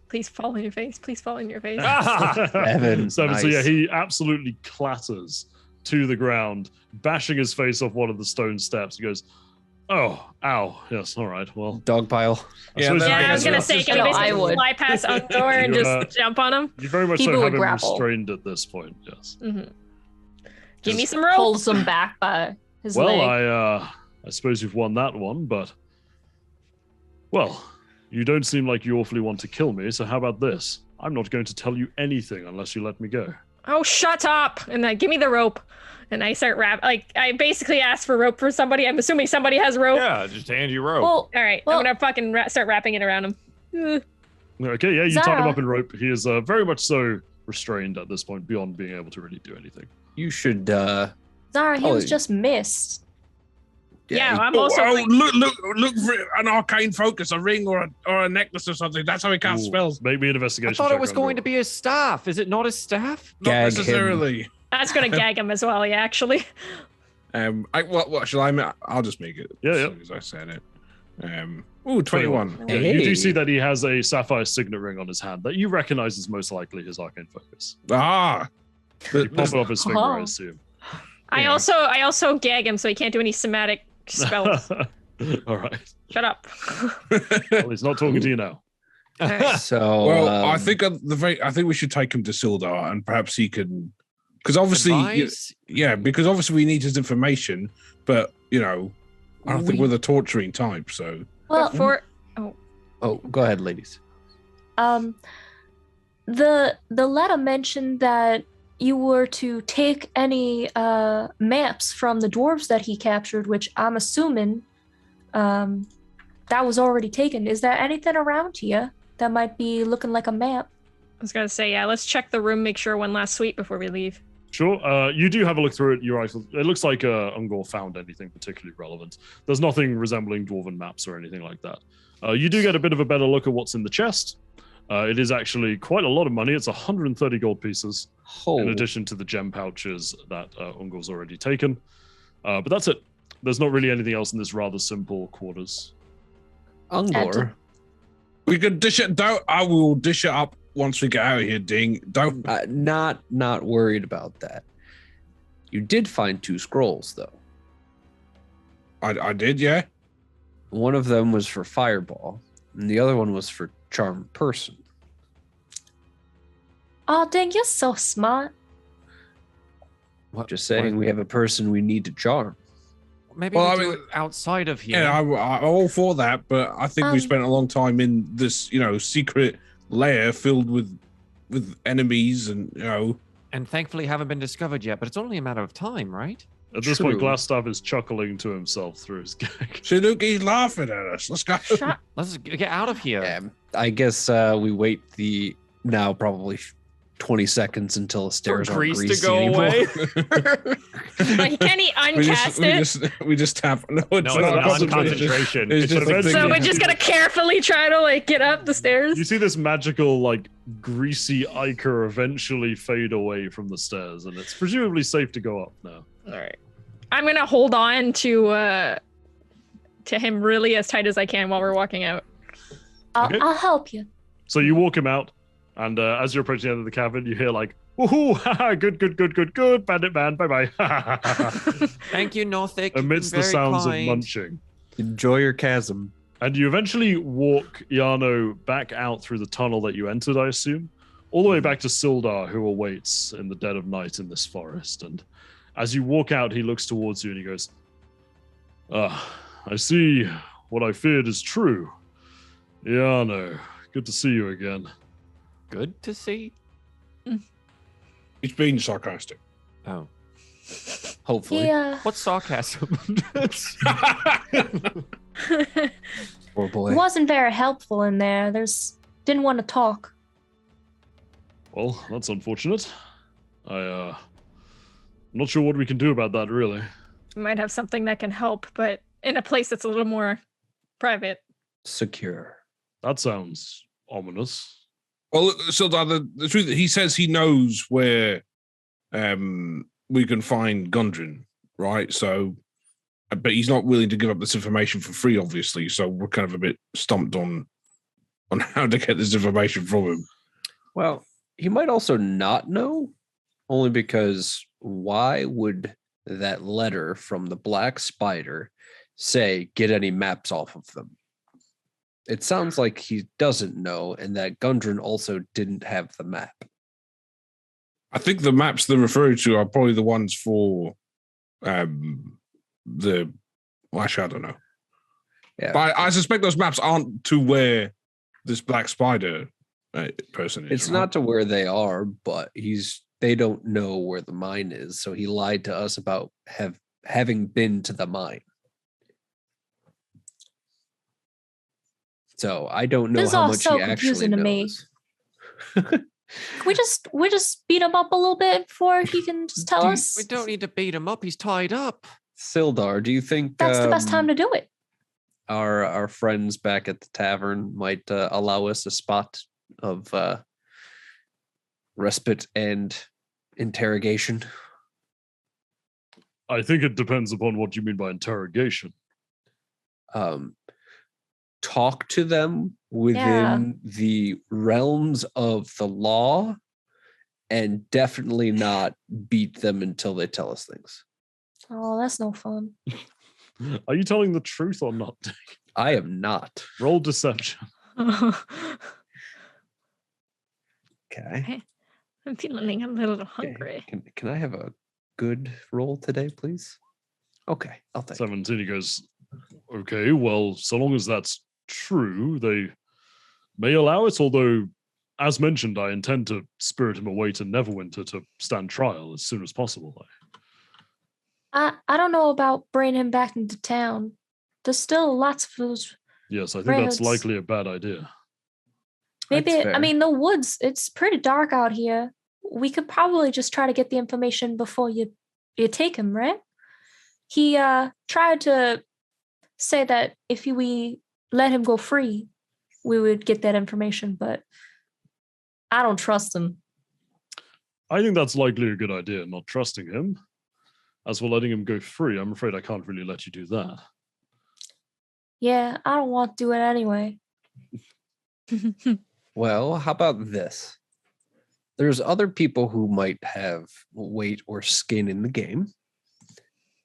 Please fall in your face. Please fall in your face. 7. Nice. So yeah, he absolutely clatters to the ground, bashing his face off one of the stone steps. He goes, "Oh, ow. Yes, all right. Well, dog pile." I was going to say, can I would fly past Ungor and just jump on him? You very much so have him restrained at this point, yes. Mm-hmm. Give me some rope. Pulls him back by his leg. Well, I suppose you've won that one, but... Well, you don't seem like you awfully want to kill me, so how about this? I'm not going to tell you anything unless you let me go. Oh, shut up! And then give me the rope. And I start I basically ask for rope for somebody. I'm assuming somebody has rope. Yeah, just hand you rope. Well, all right, I'm gonna fucking start wrapping it around him. Okay, yeah, you tie him up in rope. He is very much so restrained at this point beyond being able to really do anything. You should. Zara, he was just missed. Yeah, I'm also. Look for an arcane focus, a ring or a necklace or something. That's how he casts spells. Make me an investigation. I thought it was going to be a staff. Is it not a staff? Not necessarily. Him. That's gonna gag him as well. Yeah, actually. What shall I? I'll just make it. Yeah, as soon as I said it. 21. Yeah, you do see that he has a sapphire signet ring on his hand that you recognize as most likely his arcane focus. You pop it off his finger, I assume. I also gag him so he can't do any somatic spells. All right. Shut up. Well, he's not talking to you now. So I think we should take him to Sildar and perhaps he can, because obviously we need his information, but I don't think we're the torturing type. So Well, go ahead, ladies. The letter mentioned that you were to take any maps from the dwarves that he captured, which I'm assuming that was already taken. Is there anything around here that might be looking like a map? I was gonna say, yeah, let's check the room, make sure one last suite before we leave. Sure. You do have a look through it. You're right. It looks like Ungor found anything particularly relevant. There's nothing resembling dwarven maps or anything like that. You do get a bit of a better look at what's in the chest. It is actually quite a lot of money. It's 130 gold pieces, in addition to the gem pouches that Ungor's already taken. But that's it. There's not really anything else in this rather simple quarters. Ungor. We could dish it. I will dish it up once we get out of here. Ding. Don't. Not worried about that. You did find 2 scrolls, though. I did, yeah. One of them was for Fireball, and the other one was for Charm Person. Oh, dang, you're so smart. Just saying, we have a person we need to charm. Maybe we'll do it outside of here. Yeah, I'm all for that, but I think we spent a long time in this, secret lair filled with enemies and, And thankfully haven't been discovered yet, but it's only a matter of time, right? At this point, Glassstaff is chuckling to himself through his gag. See, look, he's laughing at us. Let's go. Let's get out of here. Yeah, I guess we wait now probably 20 seconds until the stairs aren't greasy to go anymore. away. Like, can he uncast it? We just tap. No, it's not not concentration. It's just like so we're just gonna carefully try to get up the stairs. You see this magical greasy ichor eventually fade away from the stairs, and it's presumably safe to go up now. All right, I'm gonna hold on to him really as tight as I can while we're walking out. I'll help you. So you walk him out. And as you're approaching the end of the cavern, you hear woohoo, haha, good, bandit man, bye-bye. Thank you, Northic. Amidst the sounds of munching. Enjoy your chasm. And you eventually walk Iano back out through the tunnel that you entered, I assume, all the way back to Sildar, who awaits in the dead of night in this forest. And as you walk out, he looks towards you and he goes, I see what I feared is true. Iano, good to see you again. Good to see. It's being sarcastic. Oh. Hopefully. Yeah. What's sarcasm? Poor boy. It wasn't very helpful in there. Didn't want to talk. Well, that's unfortunate. I'm not sure what we can do about that, really. We might have something that can help, but in a place that's a little more private. Secure. That sounds ominous. Well, so the truth, he says he knows where we can find Gundren, right? So, but he's not willing to give up this information for free, obviously. So we're kind of a bit stumped on how to get this information from him. Well, he might also not know, only because why would that letter from the Black Spider say, get any maps off of them? It sounds like he doesn't know, and that Gundren also didn't have the map. I think the maps they're referring to are probably the ones for actually, I don't know. Yeah, but I suspect those maps aren't to where this Black Spider person is. It's not to where they are, but they don't know where the mine is, so he lied to us about having been to the mine. So I don't know how much he actually knows. we just beat him up a little bit before he can just tell us? We don't need to beat him up. He's tied up. Sildar, do you think That's the best time to do it. Our friends back at the tavern might allow us a spot of respite and interrogation? I think it depends upon what you mean by interrogation. Talk to them within the realms of the law, and definitely not beat them until they tell us things. Oh, that's no fun. Are you telling the truth or not? I am not. Roll deception. Okay. I'm feeling a little hungry. Can I have a good roll today, please? Okay, I'll take 17. He goes, okay, well, so long as that's true, they may allow it, although, as mentioned, I intend to spirit him away to Neverwinter to stand trial as soon as possible. I don't know about bringing him back into town. There's still lots of those. Yes, I think that's likely a bad idea. Maybe, I mean, the woods, it's pretty dark out here. We could probably just try to get the information before you take him, right? He tried to say that if we let him go free, we would get that information, but I don't trust him. I think that's likely a good idea, not trusting him. As for letting him go free, I'm afraid I can't really let you do that. Yeah, I don't want to do it anyway. Well, how about this? There's other people who might have weight or skin in the game,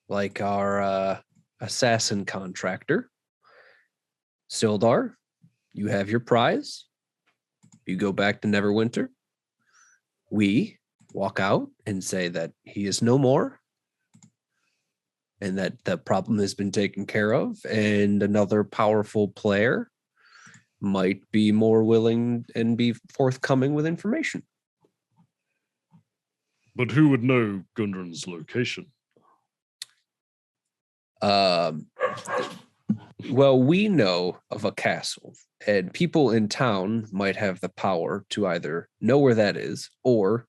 like our assassin contractor. Sildar, you have your prize. You go back to Neverwinter. We walk out and say that he is no more, and that the problem has been taken care of, and another powerful player might be more willing and be forthcoming with information. But who would know Gundren's location? Well, we know of a castle, and people in town might have the power to either know where that is, or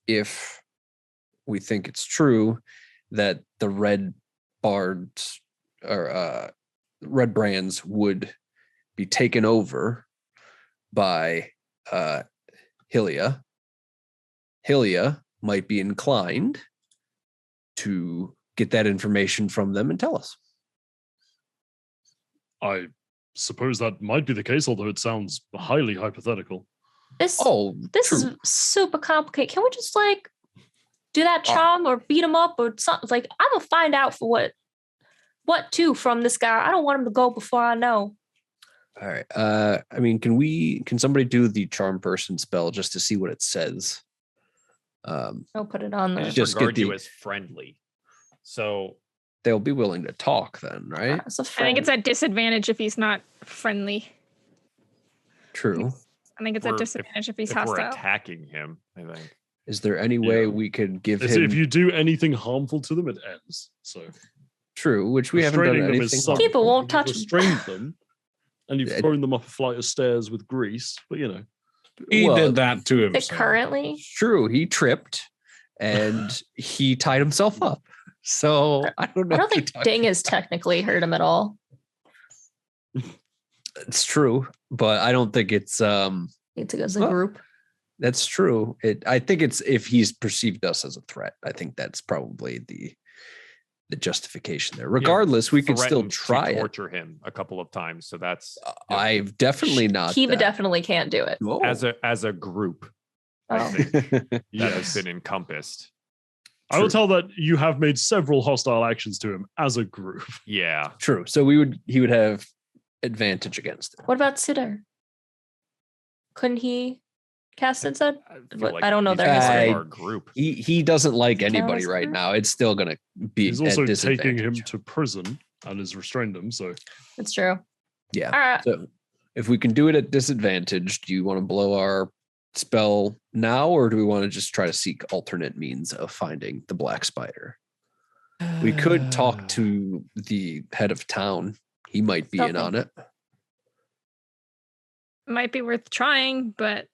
if we think it's true that the red bards or red brands would be taken over by Hylia. Hylia might be inclined to get that information from them and tell us. I suppose that might be the case, although it sounds highly hypothetical. This is super complicated. Can we just do that charm or beat him up or something? I'm gonna find out for what to from this guy. I don't want him to go before I know. All right. I mean, can somebody do the charm person spell just to see what it says? I'll put it on there. Just regard you as friendly. So they'll be willing to talk then, right? I think it's at disadvantage if he's not friendly. True. I think it's at disadvantage if he's hostile. We're attacking him, I think. Is there any way we could give him... If you do anything harmful to them, it ends. So true, which we haven't done anything. People won't touch them. Restrained them, and you've thrown them up a flight of stairs with grease. But he did that to himself. Currently, true. He tripped and he tied himself up. So I don't know. I don't think Ding has technically hurt him at all. It's true, but I don't think it's as a group. That's true. I think it's if he's perceived us as a threat. I think that's probably the justification there. Regardless, we could still try to torture him a couple of times. So that's I've definitely not. Kiva definitely can't do it. Whoa. As a group. I think that has been encompassed. I will tell that you have made several hostile actions to him as a group. Yeah. True. So he would have advantage against it. What about Siddar? Couldn't he cast it? I don't know their our group. He doesn't like anybody right now. It's still gonna be. He's also taking him to prison and has restrained him. So that's true. Yeah. All right. So if we can do it at disadvantage, do you want to blow our spell now, or do we want to just try to seek alternate means of finding the black spider? We could talk to the head of town. He might be in on it. Might be worth trying, but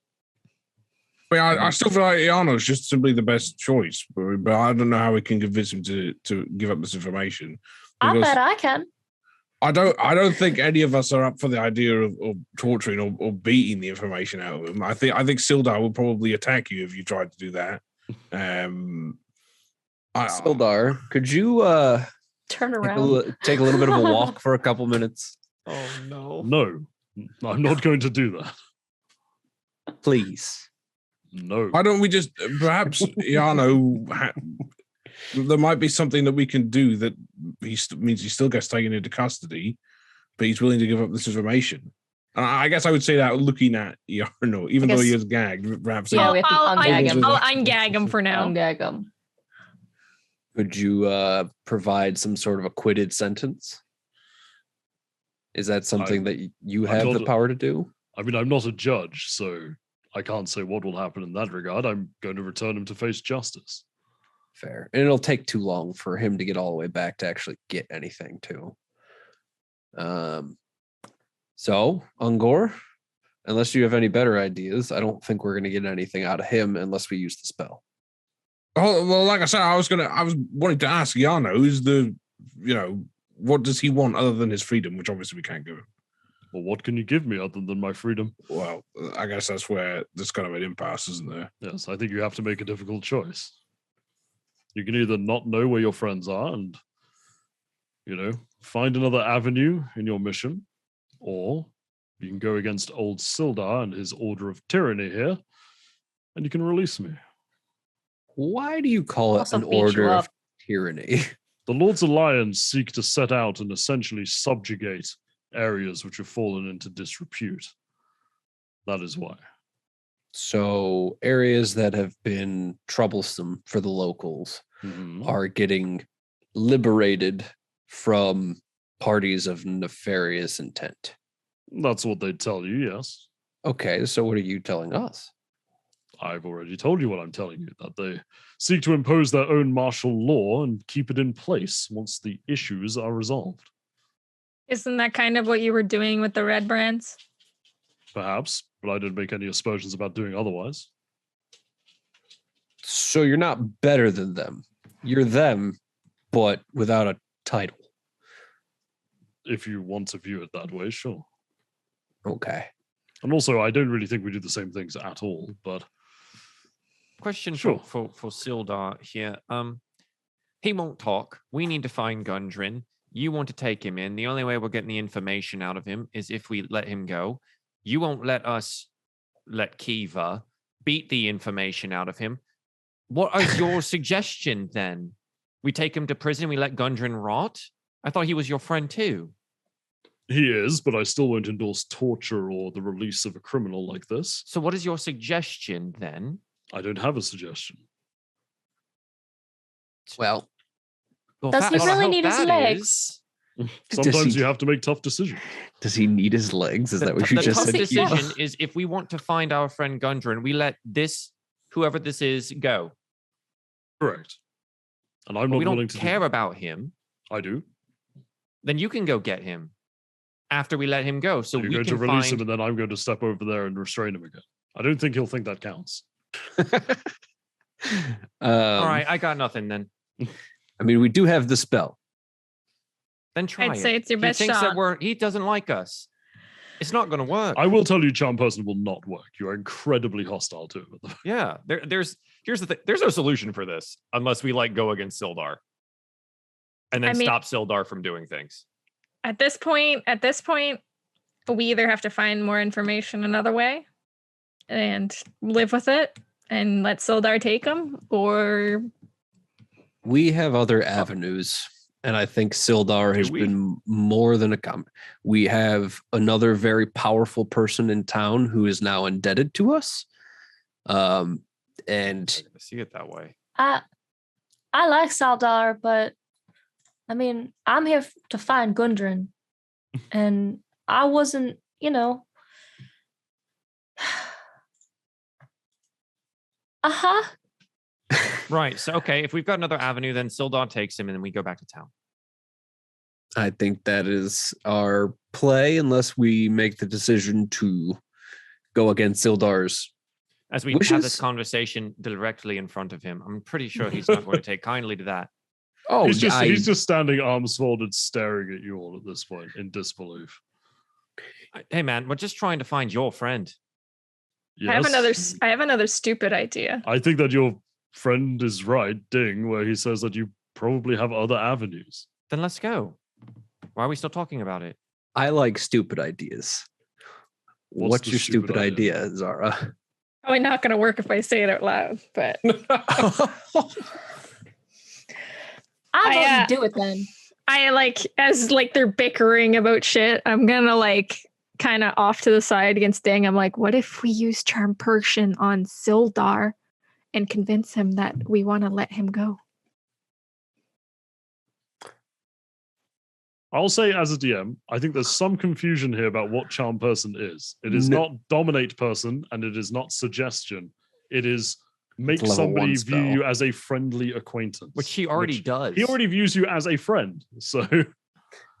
But I still feel like Iano's just simply the best choice. But I don't know how we can convince him to give up this information. I bet I can. I don't think any of us are up for the idea of torturing or beating the information out of him. I think Sildar will probably attack you if you tried to do that. Sildar, could you turn around, take a little bit of a walk for a couple minutes? Oh no. No, I'm not going to do that. Please. No. Why don't we just perhaps Iano? There might be something that we can do that means he still gets taken into custody, but he's willing to give up this information. And I guess I would say that looking at Iano, even though he is gagged, perhaps. Yeah, we have to ungag him. I'll ungag him for now. Ungag him. Could you provide some sort of acquitted sentence? Is that something that you have the power to do? I mean, I'm not a judge, so I can't say what will happen in that regard. I'm going to return him to face justice. Fair. And it'll take too long for him to get all the way back to actually get anything, too. So, Ungor, unless you have any better ideas, I don't think we're going to get anything out of him unless we use the spell. Oh, well, like I said, I was wanting to ask Iano, what does he want other than his freedom, which obviously we can't give him. Well, what can you give me other than my freedom? Well, I guess that's where there's kind of an impasse, isn't there? Yes, I think you have to make a difficult choice. You can either not know where your friends are and, find another avenue in your mission, or you can go against old Sildar and his order of tyranny here, and you can release me. Why do you call it an order of tyranny? The Lord's Alliance seek to set out and essentially subjugate areas which have fallen into disrepute. That is why. So areas that have been troublesome for the locals are getting liberated from parties of nefarious intent. That's what they tell you, yes. Okay, so what are you telling us? I've already told you what I'm telling you, that they seek to impose their own martial law and keep it in place once the issues are resolved. Isn't that kind of what you were doing with the red brands? Perhaps, but I didn't make any aspersions about doing otherwise. So you're not better than them. You're them, but without a title. If you want to view it that way, sure. Okay. And also, I don't really think we do the same things at all, but... Question for Sildar here. He won't talk. We need to find Gundren. You want to take him in. The only way we're getting the information out of him is if we let him go. You won't let us let Kiva beat the information out of him. What is your suggestion then? We take him to prison, we let Gundren rot? I thought he was your friend too. He is, but I still won't endorse torture or the release of a criminal like this. So what is your suggestion then? I don't have a suggestion. Well, does he really need his legs? Sometimes you have to make tough decisions. Does he need his legs? Is that what you just said? The decision is if we want to find our friend Gundren, we let whoever this is, go. Correct. And I'm not willing to. We don't care about him. I do. Then you can go get him after we let him go. So you're going to release him, and then I'm going to step over there and restrain him again. I don't think he'll think that counts. All right, I got nothing then. I mean, we do have the spell. Then try I'd say it's your best shot. He doesn't like us. It's not going to work. I will tell you, charm person will not work. You are incredibly hostile to it. Yeah, here's the thing. There's no solution for this unless we go against Sildar, and then stop Sildar from doing things. At this point, we either have to find more information another way and live with it and let Sildar take him, or we have other avenues. And I think Sildar has been more than a comment. We have another very powerful person in town who is now indebted to us. And I see it that way. I like Sildar, but I mean, I'm here to find Gundren. And I wasn't, Right. So, okay, if we've got another avenue, then Sildar takes him and then we go back to town. I think that is our play, unless we make the decision to go against Sildar's As we have this conversation directly in front of him, I'm pretty sure he's not going to take kindly to that. Oh, he's just standing arms folded, staring at you all at this point in disbelief. Hey, man, we're just trying to find your friend. Yes. I have another stupid idea. I think that your friend is right, Ding, where he says that you probably have other avenues. Then let's go. Why are we still talking about it? I like stupid ideas. What's your stupid idea, Zara? Probably not going to work if I say it out loud, but I'll do it then. As they're bickering about shit, I'm gonna kind of off to the side against Ding. I'm like, what if we use Charm Person on Sildar and convince him that we want to let him go? I'll say as a DM, I think there's some confusion here about what Charm Person is. It is not Dominate Person, and it is not Suggestion. It is make somebody view you as a friendly acquaintance. Which he already does. He already views you as a friend, so...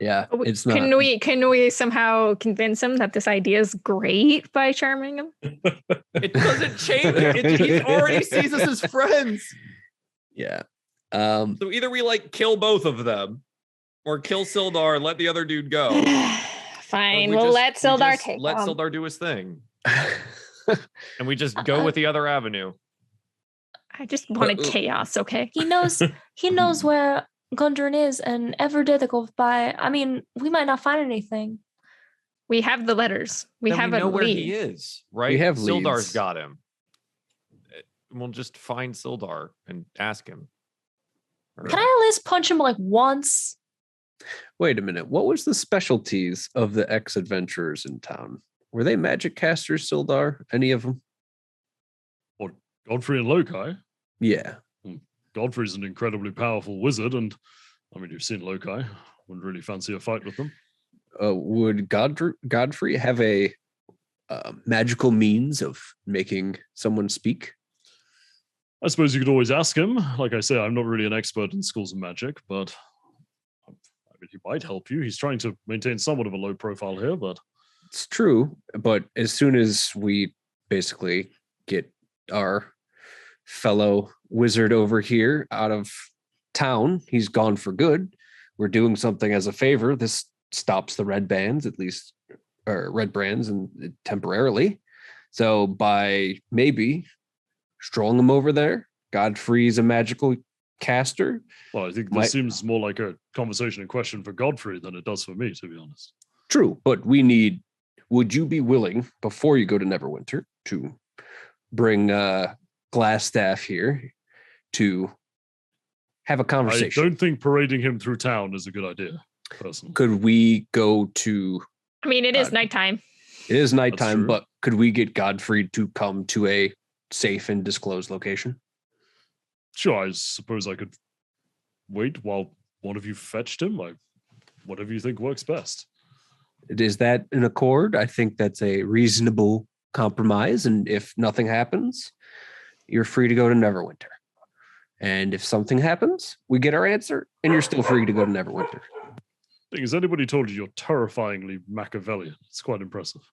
Yeah, it's not. Can we somehow convince him that this idea is great by charming him? It doesn't change it. He already sees us as friends. Yeah. So either we kill both of them, or kill Sildar and let the other dude go. Fine, we'll let Sildar take let Sildar do his thing, and we just go with the other avenue. I just wanted chaos. Okay. He knows where Gundren is, and every day that goes by, I mean, we might not find anything. We have the letters. We know where he is, right? We have Sildar's leads. got him. We'll just find Sildar and ask him. Can I at least punch him once? Wait a minute. What was the specialties of the ex-adventurers in town? Were they magic casters, Sildar? Any of them? Or Godfrey and Lokai? Yeah. Godfrey's an incredibly powerful wizard, and I mean, you've seen Lokai. Wouldn't really fancy a fight with them. Would Godfrey have a magical means of making someone speak? I suppose you could always ask him. Like I say, I'm not really an expert in schools of magic, but I mean, he might help you. He's trying to maintain somewhat of a low profile here, but... It's true, but as soon as we basically get our fellow wizard over here out of town, he's gone for good. We're doing something as a favor. This stops the red bands, at least, or red brands, and temporarily. So by maybe strolling them over there, Godfrey's a magical caster. Well, I think this seems more like a conversation and question for Godfrey than it does for me, to be honest. True, but would you be willing, before you go to Neverwinter, to bring Glassstaff here to have a conversation? I don't think parading him through town is a good idea, personally. Could we go to... I mean, it is nighttime. It is nighttime, but could we get Godfrey to come to a safe and disclosed location? Sure, I suppose I could wait while one of you fetched him. Whatever you think works best. Is that an accord? I think that's a reasonable compromise, and if nothing happens, you're free to go to Neverwinter. And if something happens, we get our answer, and you're still free to go to Neverwinter. Has anybody told you you're terrifyingly Machiavellian? It's quite impressive.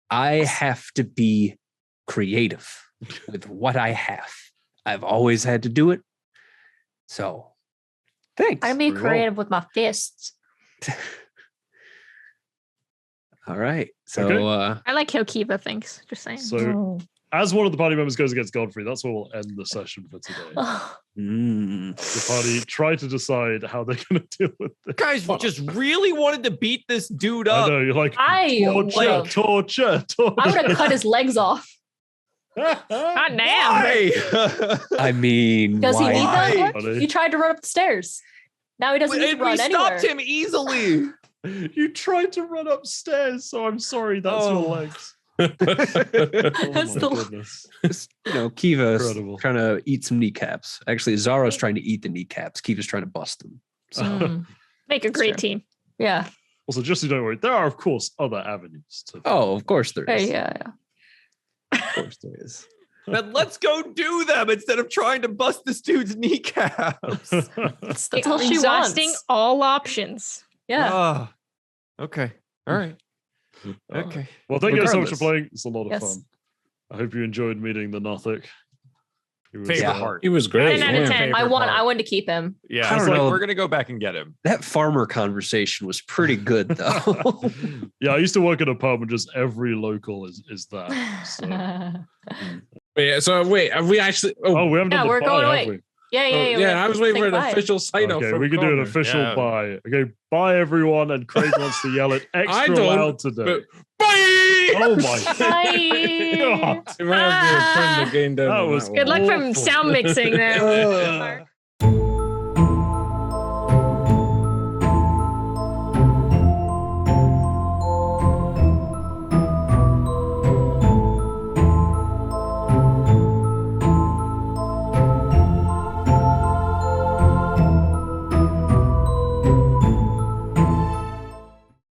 I have to be creative with what I have. I've always had to do it. So, thanks. I'm be creative with my fists. All right. So, okay. I like how Kiva thinks. Just saying. So, as one of the party members goes against Godfrey, that's where we'll end the session for today. The party try to decide how they're going to deal with this. Guys just really wanted to beat this dude up. I know, you're like, torture. I would have cut his legs off. God damn. I mean, does he need that much? He tried to run up the stairs. Now he doesn't need to run anywhere. We stopped him easily. You tried to run upstairs, so I'm sorry. That's your legs. That's goodness. Kiva's trying to eat some kneecaps. Actually, Zara's trying to eat the kneecaps. Kiva's trying to bust them. So. Make a great team. Yeah. Also, just so you don't worry, there are, of course, other avenues. Of course there is. Yeah. Of course there is. Then let's go do them instead of trying to bust this dude's kneecaps. That's all she exhausting wants. all options. Yeah. Okay. All right. Okay. Well, thank you so much for playing. It's a lot of fun. I hope you enjoyed meeting the Nothic. Favorite part. He was great. 10 out of 10. I want to keep him. Yeah, I was like, we're gonna go back and get him. That farmer conversation was pretty good, though. Yeah, I used to work at a pub, and just every local is that. So. Wait, have we actually? Oh, we haven't done the we're buy, going have away. we? Yeah. I was waiting for an official sign off. Okay, we can do an official buy. Okay, bye everyone. And Craig wants to yell it extra loud today. Bye! Oh my Bye. God. That was Good luck from sound mixing there.